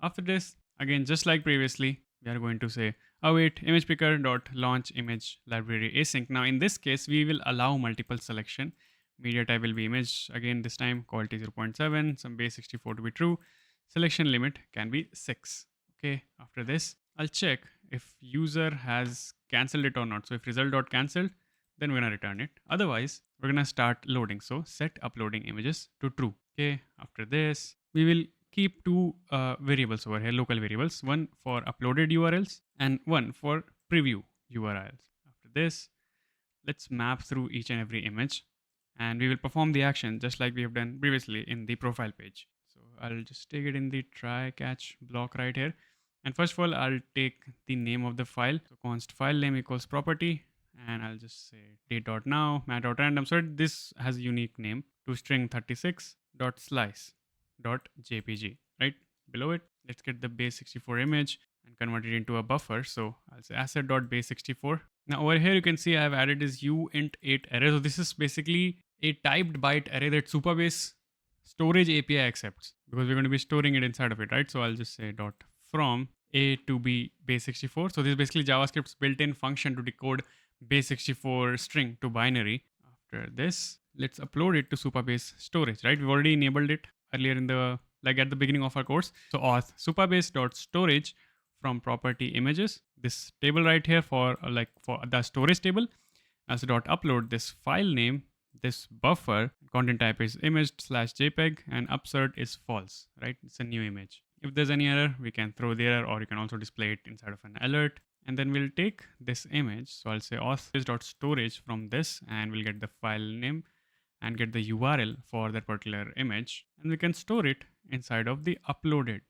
After this, again, just like previously, we are going to say await image picker dot launch image library async. Now in this case, we will allow multiple selection. Media type will be image. Again, this time quality 0.7, some base 64 to be true. Selection limit can be 6. Okay. After this, I'll check if user has cancelled it or not. So if result.cancelled, then we're gonna return it. Otherwise, we're gonna start loading. So set uploading images to true. Okay. After this, we will keep two variables over here, local variables, one for uploaded URLs and one for preview URLs. After this, let's map through each and every image and we will perform the action just like we have done previously in the profile page. So I'll just take it in the try catch block right here. And first of all, I'll take the name of the file. So const file name equals property and I'll just say date.now, mat.random. So this has a unique name to string 36.slice.jpg, right? Below it, let's get the base 64 image and convert it into a buffer. So I'll say asset.base64. Now over here you can see I have added this uint8 array. So this is basically a typed byte array that Supabase storage API accepts, because we're going to be storing it inside of it, right? So I'll just say dot from a to b base64. So this is basically JavaScript's built-in function to decode base64 string to binary. After this, let's upload it to Supabase storage, right? We've already enabled it earlier in the, like at the beginning of our course. So auth supabase.storage from property images, this table right here for for the storage table, as dot upload this file name, this buffer, content type is image/jpeg, and upsert is false, right? It's a new image. If there's any error, we can throw the error, or you can also display it inside of an alert. And then we'll take this image. So I'll say auth.storage from this, and we'll get the file name and get the URL for that particular image. And we can store it inside of the uploaded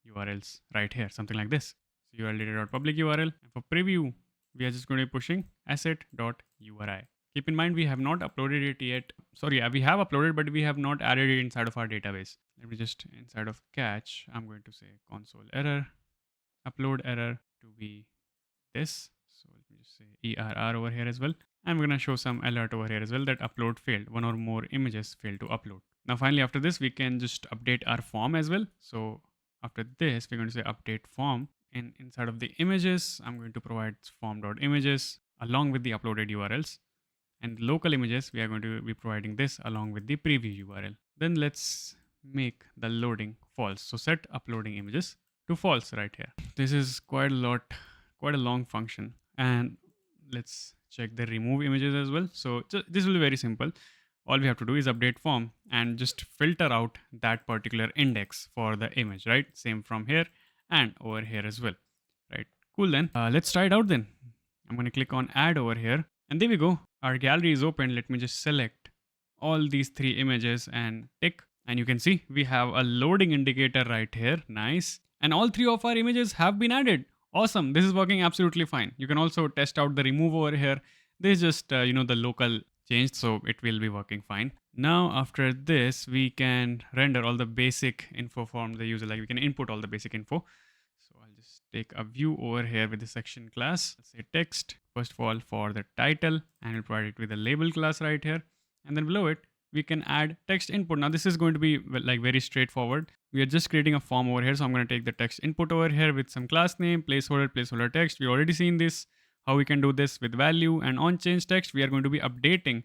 URLs right here, something like this. So url.public URL. And for preview, we are just going to be pushing asset.uri. Keep in mind, we have not uploaded it yet. Sorry, we have uploaded, but we have not added it inside of our database. Let me just, inside of catch, I'm going to say console error, upload error to be this. So let me just say ERR over here as well. I'm going to show some alert over here as well that upload failed. One or more images failed to upload. Now, finally, after this, we can just update our form as well. So after this, we're going to say update form. And inside of the images, I'm going to provide form.images along with the uploaded URLs. And local images, we are going to be providing this along with the preview URL. Then let's make the loading false. So set uploading images to false right here. This is quite a long function. And let's check the remove images as well. So this will be very simple. All we have to do is update form and just filter out that particular index for the image, right? Same from here and over here as well, right? Cool then. Let's try it out then. I'm going to click on add over here. And there we go. Our gallery is open. Let me just select all these 3 images and tick. And you can see we have a loading indicator right here. Nice. And all 3 of our images have been added. Awesome. This is working absolutely fine. You can also test out the remove over here. This is just, the local change. So it will be working fine. Now, after this, we can render all the basic info from the user. Like we can input all the basic info. So I'll just take a view over here with the section class. Let's say text. First of all, for the title, and we'll provide it with a label class right here. And then below it, we can add text input. Now this is going to be like very straightforward. We are just creating a form over here. So I'm going to take the text input over here with some class name, placeholder text. We've already seen this, how we can do this with value. And on change text, we are going to be updating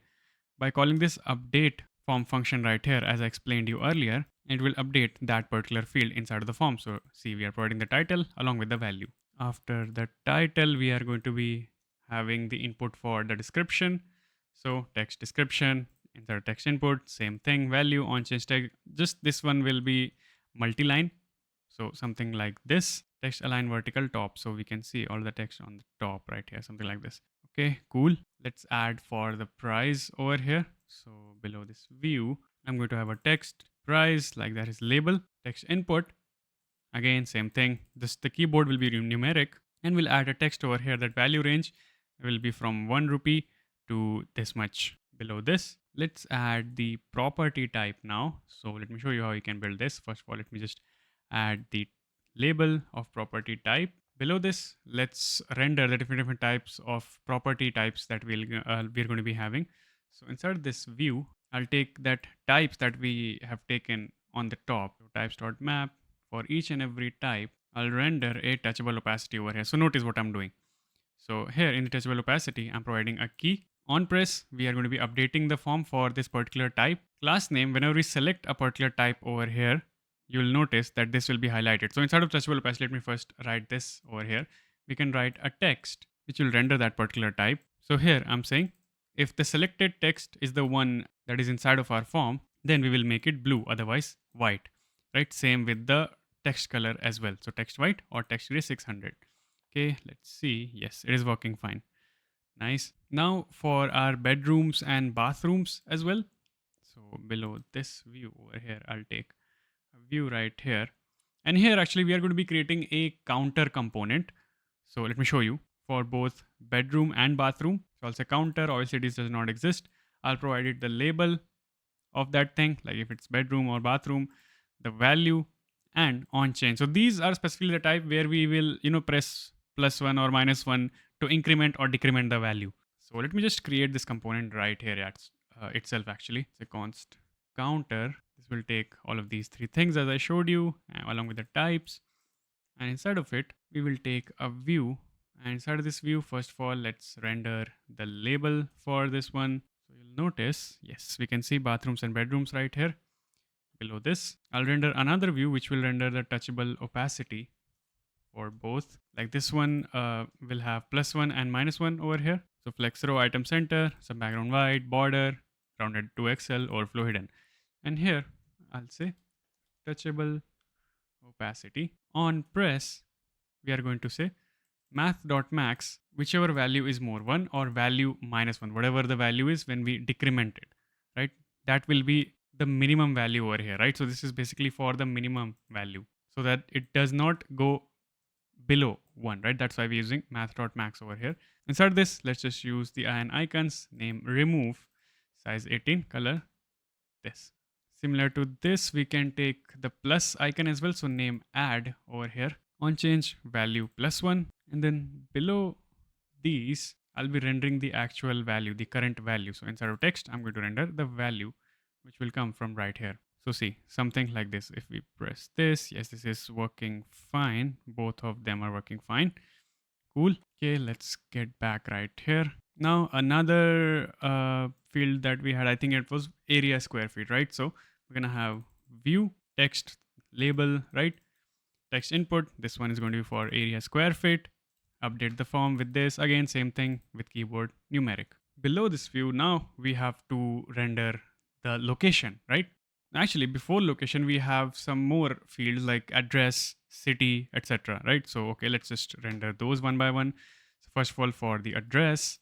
by calling this update form function right here, as I explained you earlier. It will update that particular field inside of the form. So see, we are providing the title along with the value. After the title, we are going to be having the input for the description. So text description, insert text input, same thing, value on change text. Just this one will be multi-line. So something like this, text align vertical top. So we can see all the text on the top right here, something like this. Okay, cool. Let's add for the price over here. So below this view, I'm going to have a text price, like that is label, text input. Again, same thing. The keyboard will be numeric, and we'll add a text over here. That value range will be from 1 rupee to this much. Below this, let's add the property type now. So let me show you how you can build this. First of all, let me just add the label of property type. Below this, let's render the different types of property types that we're going to be having. So inside this view, I'll take that types that we have taken on the top. So types.map. For each and every type, I'll render a touchable opacity over here. So notice what I'm doing. So here in the touchable opacity, I'm providing a key. On press, we are going to be updating the form for this particular type. Class name, whenever we select a particular type over here, you'll notice that this will be highlighted. So inside of touchable opacity, let me first write this over here. We can write a text which will render that particular type. So here I'm saying, if the selected text is the one that is inside of our form, then we will make it blue, otherwise white, right? Same with the text color as well. So text white or text gray 600. Okay, let's see. Yes, it is working fine. Nice. Now for our bedrooms and bathrooms as well. So below this view over here, I'll take a view right here. And here actually we are going to be creating a counter component. So let me show you for both bedroom and bathroom. So I'll say counter, obviously this does not exist. I'll provide it the label of that thing, like if it's bedroom or bathroom, the value, and on change. So these are specifically the type where we will, press +1 or -1 to increment or decrement the value. So let me just create this component right here at itself actually. It's a const counter. This will take all of these three things as I showed you along with the types. And inside of it, we will take a view. And inside of this view, first of all, let's render the label for this one. So you'll notice, yes, we can see bathrooms and bedrooms right here. Below this, I'll render another view which will render the touchable opacity for both. Like this one will have +1 and -1 over here. So flex row, item center, some background white, border, rounded to XL, overflow hidden. And here, I'll say touchable opacity. On press, we are going to say math.max, whichever value is more, 1 or value -1, whatever the value is when we decrement it, right? That will be the minimum value over here, right? So this is basically for the minimum value so that it does not go below 1, right? That's why we're using math.max over here. Inside this, let's just use the icons, name remove, size 18, color this. Similar to this, we can take the plus icon as well. So name add over here. On change, value +1. And then below these, I'll be rendering the actual value, the current value. So inside of text, I'm going to render the value, which will come from right here. So see, something like this. If we press this, yes, this is working fine. Both of them are working fine. Cool. Okay, let's get back right here. Now another field that we had, I think it was area square feet, right? So we're gonna have view, text, label, right? Text input. This one is going to be for area square feet. Update the form with this. Again, same thing with keyboard numeric. Below this view, now we have to render the location, right? Actually, before location, we have some more fields like address, city, etc. Right? So, okay, let's just render those one by one. So first of all, for the address,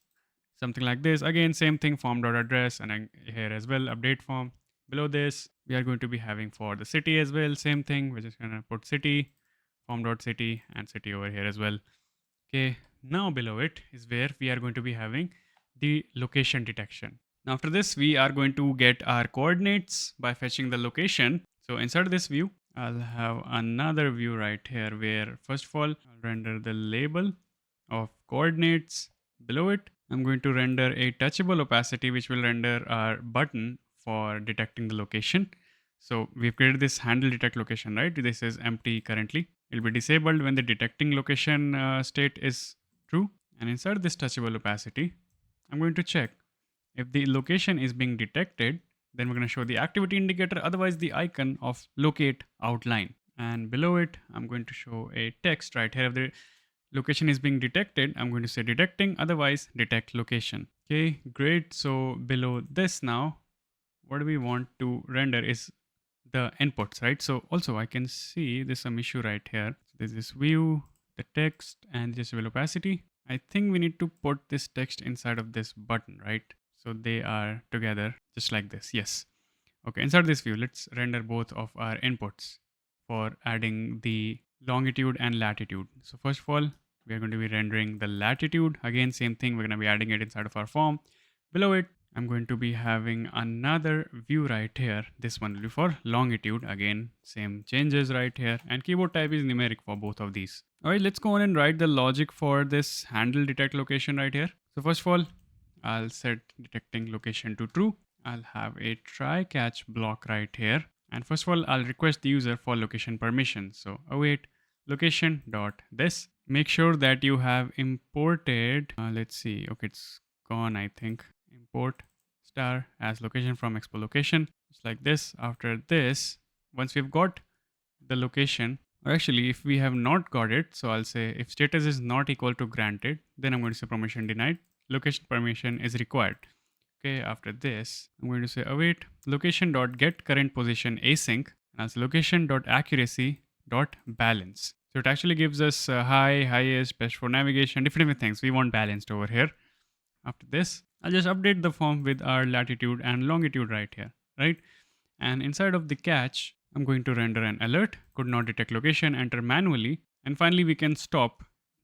something like this. Again, same thing, form.address, and here as well, update form. Below this, we are going to be having for the city as well, same thing. We're just gonna put city, form.city, and city over here as well. Okay, now below it is where we are going to be having the location detection. Now after this, we are going to get our coordinates by fetching the location. So inside this view, I'll have another view right here where first of all, I'll render the label of coordinates. Below it, I'm going to render a touchable opacity, which will render our button for detecting the location. So we've created this handle detect location, right? This is empty currently. It'll be disabled when the detecting location state is true. And inside this touchable opacity, I'm going to check if the location is being detected, then we're going to show the activity indicator, otherwise the icon of locate outline. And below it, I'm going to show a text right here. If the location is being detected, I'm going to say detecting, otherwise detect location. Okay, great. So below this now, what we want to render is the inputs, right? So also I can see there's some issue right here. So there's this view, the text, and this will opacity. I think we need to put this text inside of this button, right? So they are together just like this. Yes. Okay, inside this view, let's render both of our inputs for adding the longitude and latitude. So first of all, we are going to be rendering the latitude. Again, same thing, we're going to be adding it inside of our form. Below it, I'm going to be having another view right here. This one will be for longitude. Again, same changes right here. And keyboard type is numeric for both of these. All right, let's go on and write the logic for this handle detect location right here. So first of all, I'll set detecting location to true. I'll have a try catch block right here. And first of all, I'll request the user for location permission. So await location dot this. Make sure that you have imported, let's see, okay, it's gone, I think. Import star as location from Expo location, just like this. After this, once we've got the location, or actually if we have not got it, so I'll say if status is not equal to granted, then I'm going to say permission denied. Location permission is required. Okay, after this, I'm going to say await location.get current position async, and I'll say location.accuracy.balance. So it actually gives us high, highest, best for navigation, different things. We want balanced over here. After this, I'll just update the form with our latitude and longitude right here, right? And inside of the catch, I'm going to render an alert, could not detect location, enter manually. And finally, we can stop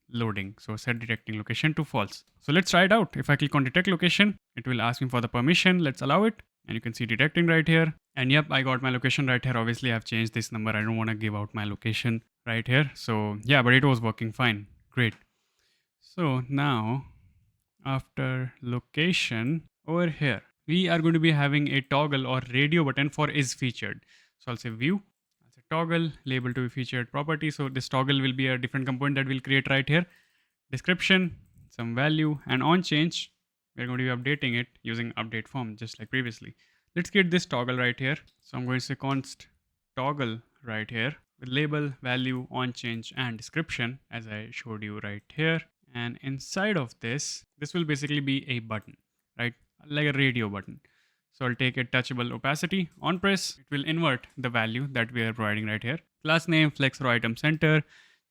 loading. So set detecting location to false. So let's try it out. If I click on detect location, it will ask me for the permission. Let's allow it. And you can see detecting right here. And yep, I got my location right here. Obviously, I've changed this number. I don't want to give out my location right here. So yeah, but it was working fine. Great. So now after location over here, we are going to be having a toggle or radio button for is featured. So I'll say view, I'll say toggle, label to be featured property. So this toggle will be a different component that we'll create right here. Description, some value, and on change, we're going to be updating it using update form just like previously. Let's get this toggle right here. So I'm going to say const toggle right here with label, value, on change, and description as I showed you right here. And inside of this will basically be a button, right? Like a radio button. So I'll take a touchable opacity on press. It will invert the value that we are providing right here. Class name, flex row item center,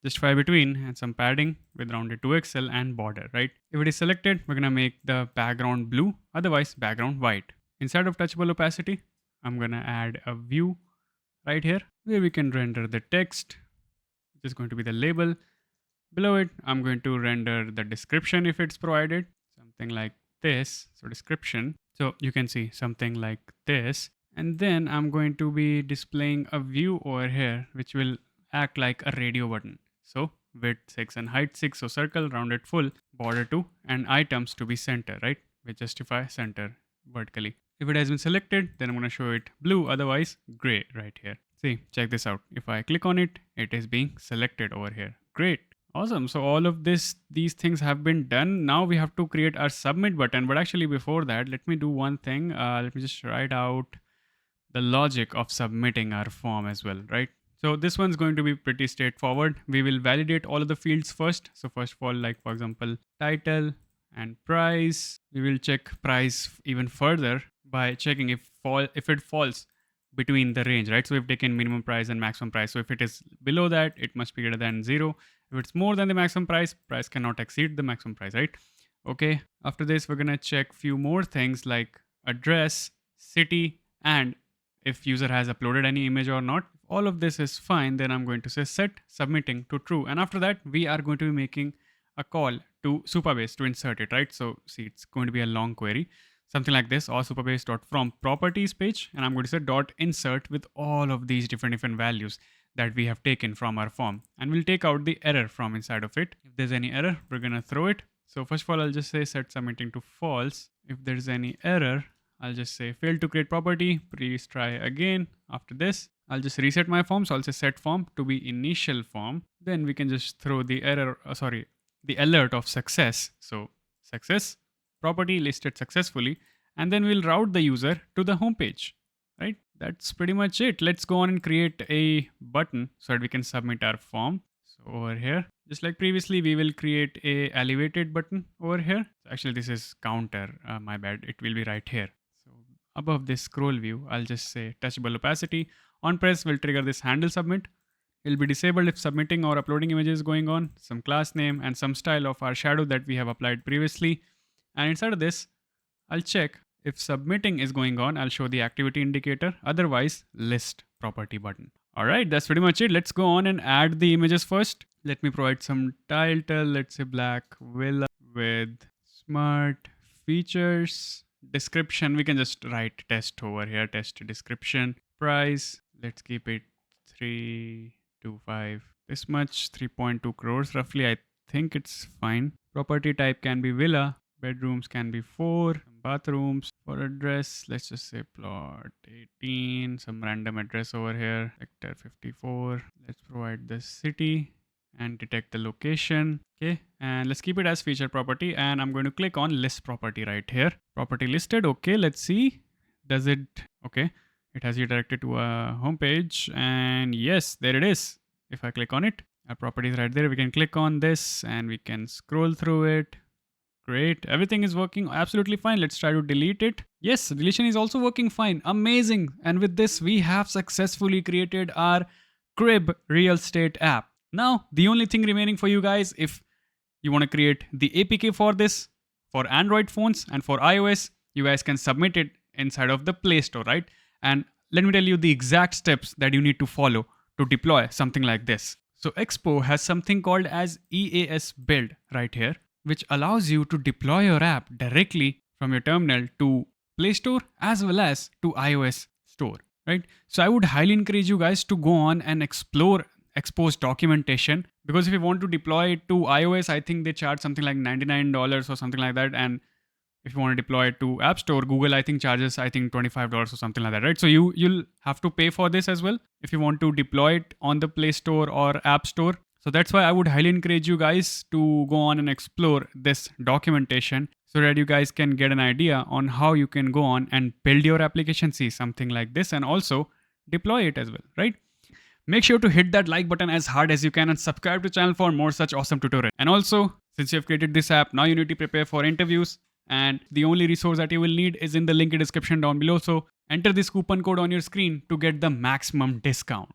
justify between, and some padding with rounded to XL and border, right? If it is selected, we're gonna make the background blue, otherwise background white. Inside of touchable opacity, I'm gonna add a view right here where we can render the text, which is going to be the label. Below it, I'm going to render the description if it's provided, something like this. So description. So you can see something like this. And then I'm going to be displaying a view over here, which will act like a radio button. So width 6 and height 6. So circle, rounded full, border 2, and items to be center, right? We justify center vertically. If it has been selected, then I'm going to show it blue, otherwise gray right here. See, check this out. If I click on it, it is being selected over here. Great. Awesome. So all of these things have been done. Now we have to create our submit button. But actually before that, let me do one thing. Let me just write out the logic of submitting our form as well, right? So this one's going to be pretty straightforward. We will validate all of the fields first. So first of all, like for example, title and price. We will check price even further by checking if it falls between the range, right? So we've taken minimum price and maximum price. So if it is below that, it must be greater than 0. If it's more than the maximum price cannot exceed the maximum price, right? Okay. After this, we're gonna check few more things like address, city, and if user has uploaded any image or not. If all of this is fine, then I'm going to say set submitting to true. And after that, we are going to be making a call to Supabase to insert it, right? So see, it's going to be a long query. Something like this, or supabase.from properties page, and I'm going to say .insert with all of these different values that we have taken from our form, and we'll take out the error from inside of it. If there's any error, we're gonna throw it. So first of all, I'll just say set submitting to false. If there's any error, I'll just say failed to create property, please try again. After this, I'll just reset my form. So I'll say set form to be initial form. Then we can just throw the error, the alert of success. So success, property listed successfully, and then we'll route the user to the home page, right? That's pretty much it. Let's go on and create a button so that we can submit our form. So over here, just like previously, we will create a elevated button over here. Actually, this is counter, my bad. It will be right here. So above this scroll view, I'll just say touchable opacity. On press will trigger this handle submit. It will be disabled if submitting or uploading images going on, some class name and some style of our shadow that we have applied previously. And inside of this, I'll check if submitting is going on. I'll show the activity indicator. Otherwise, list property button. All right, that's pretty much it. Let's go on and add the images first. Let me provide some title. Let's say black villa with smart features. Description, we can just write test over here. Test description. Price, let's keep it 325. This much, 3.2 crores roughly. I think it's fine. Property type can be villa. Bedrooms can be 4, bathrooms. For address, let's just say plot 18, some random address over here, sector 54. Let's provide the city and detect the location. Okay, and let's keep it as featured property, and I'm going to click on list property right here. Property listed. Okay, let's see. Does it? Okay, it has redirected to a home page, and yes, there it is. If I click on it, our property is right there. We can click on this and we can scroll through it. Great. Everything is working absolutely fine. Let's try to delete it. Yes, deletion is also working fine. Amazing. And with this, we have successfully created our crib real estate app. Now, the only thing remaining for you guys, if you want to create the APK for this, for Android phones and for iOS, you guys can submit it inside of the Play Store, right? And let me tell you the exact steps that you need to follow to deploy something like this. So Expo has something called as EAS build right here, which allows you to deploy your app directly from your terminal to Play Store as well as to iOS Store. right? So I would highly encourage you guys to go on and explore Expo's documentation, because if you want to deploy it to iOS, I think they charge something like $99 or something like that. And if you want to deploy it to App Store, Google I think charges $25 or something like that, right? So you'll have to pay for this as well if you want to deploy it on the Play Store or App Store. So that's why I would highly encourage you guys to go on and explore this documentation, so that you guys can get an idea on how you can go on and build your application, see something like this, and also deploy it as well, right? Make sure to hit that like button as hard as you can and subscribe to channel for more such awesome tutorials. And also, since you have created this app, now you need to prepare for interviews, and the only resource that you will need is in the link in description down below. So enter this coupon code on your screen to get the maximum discount.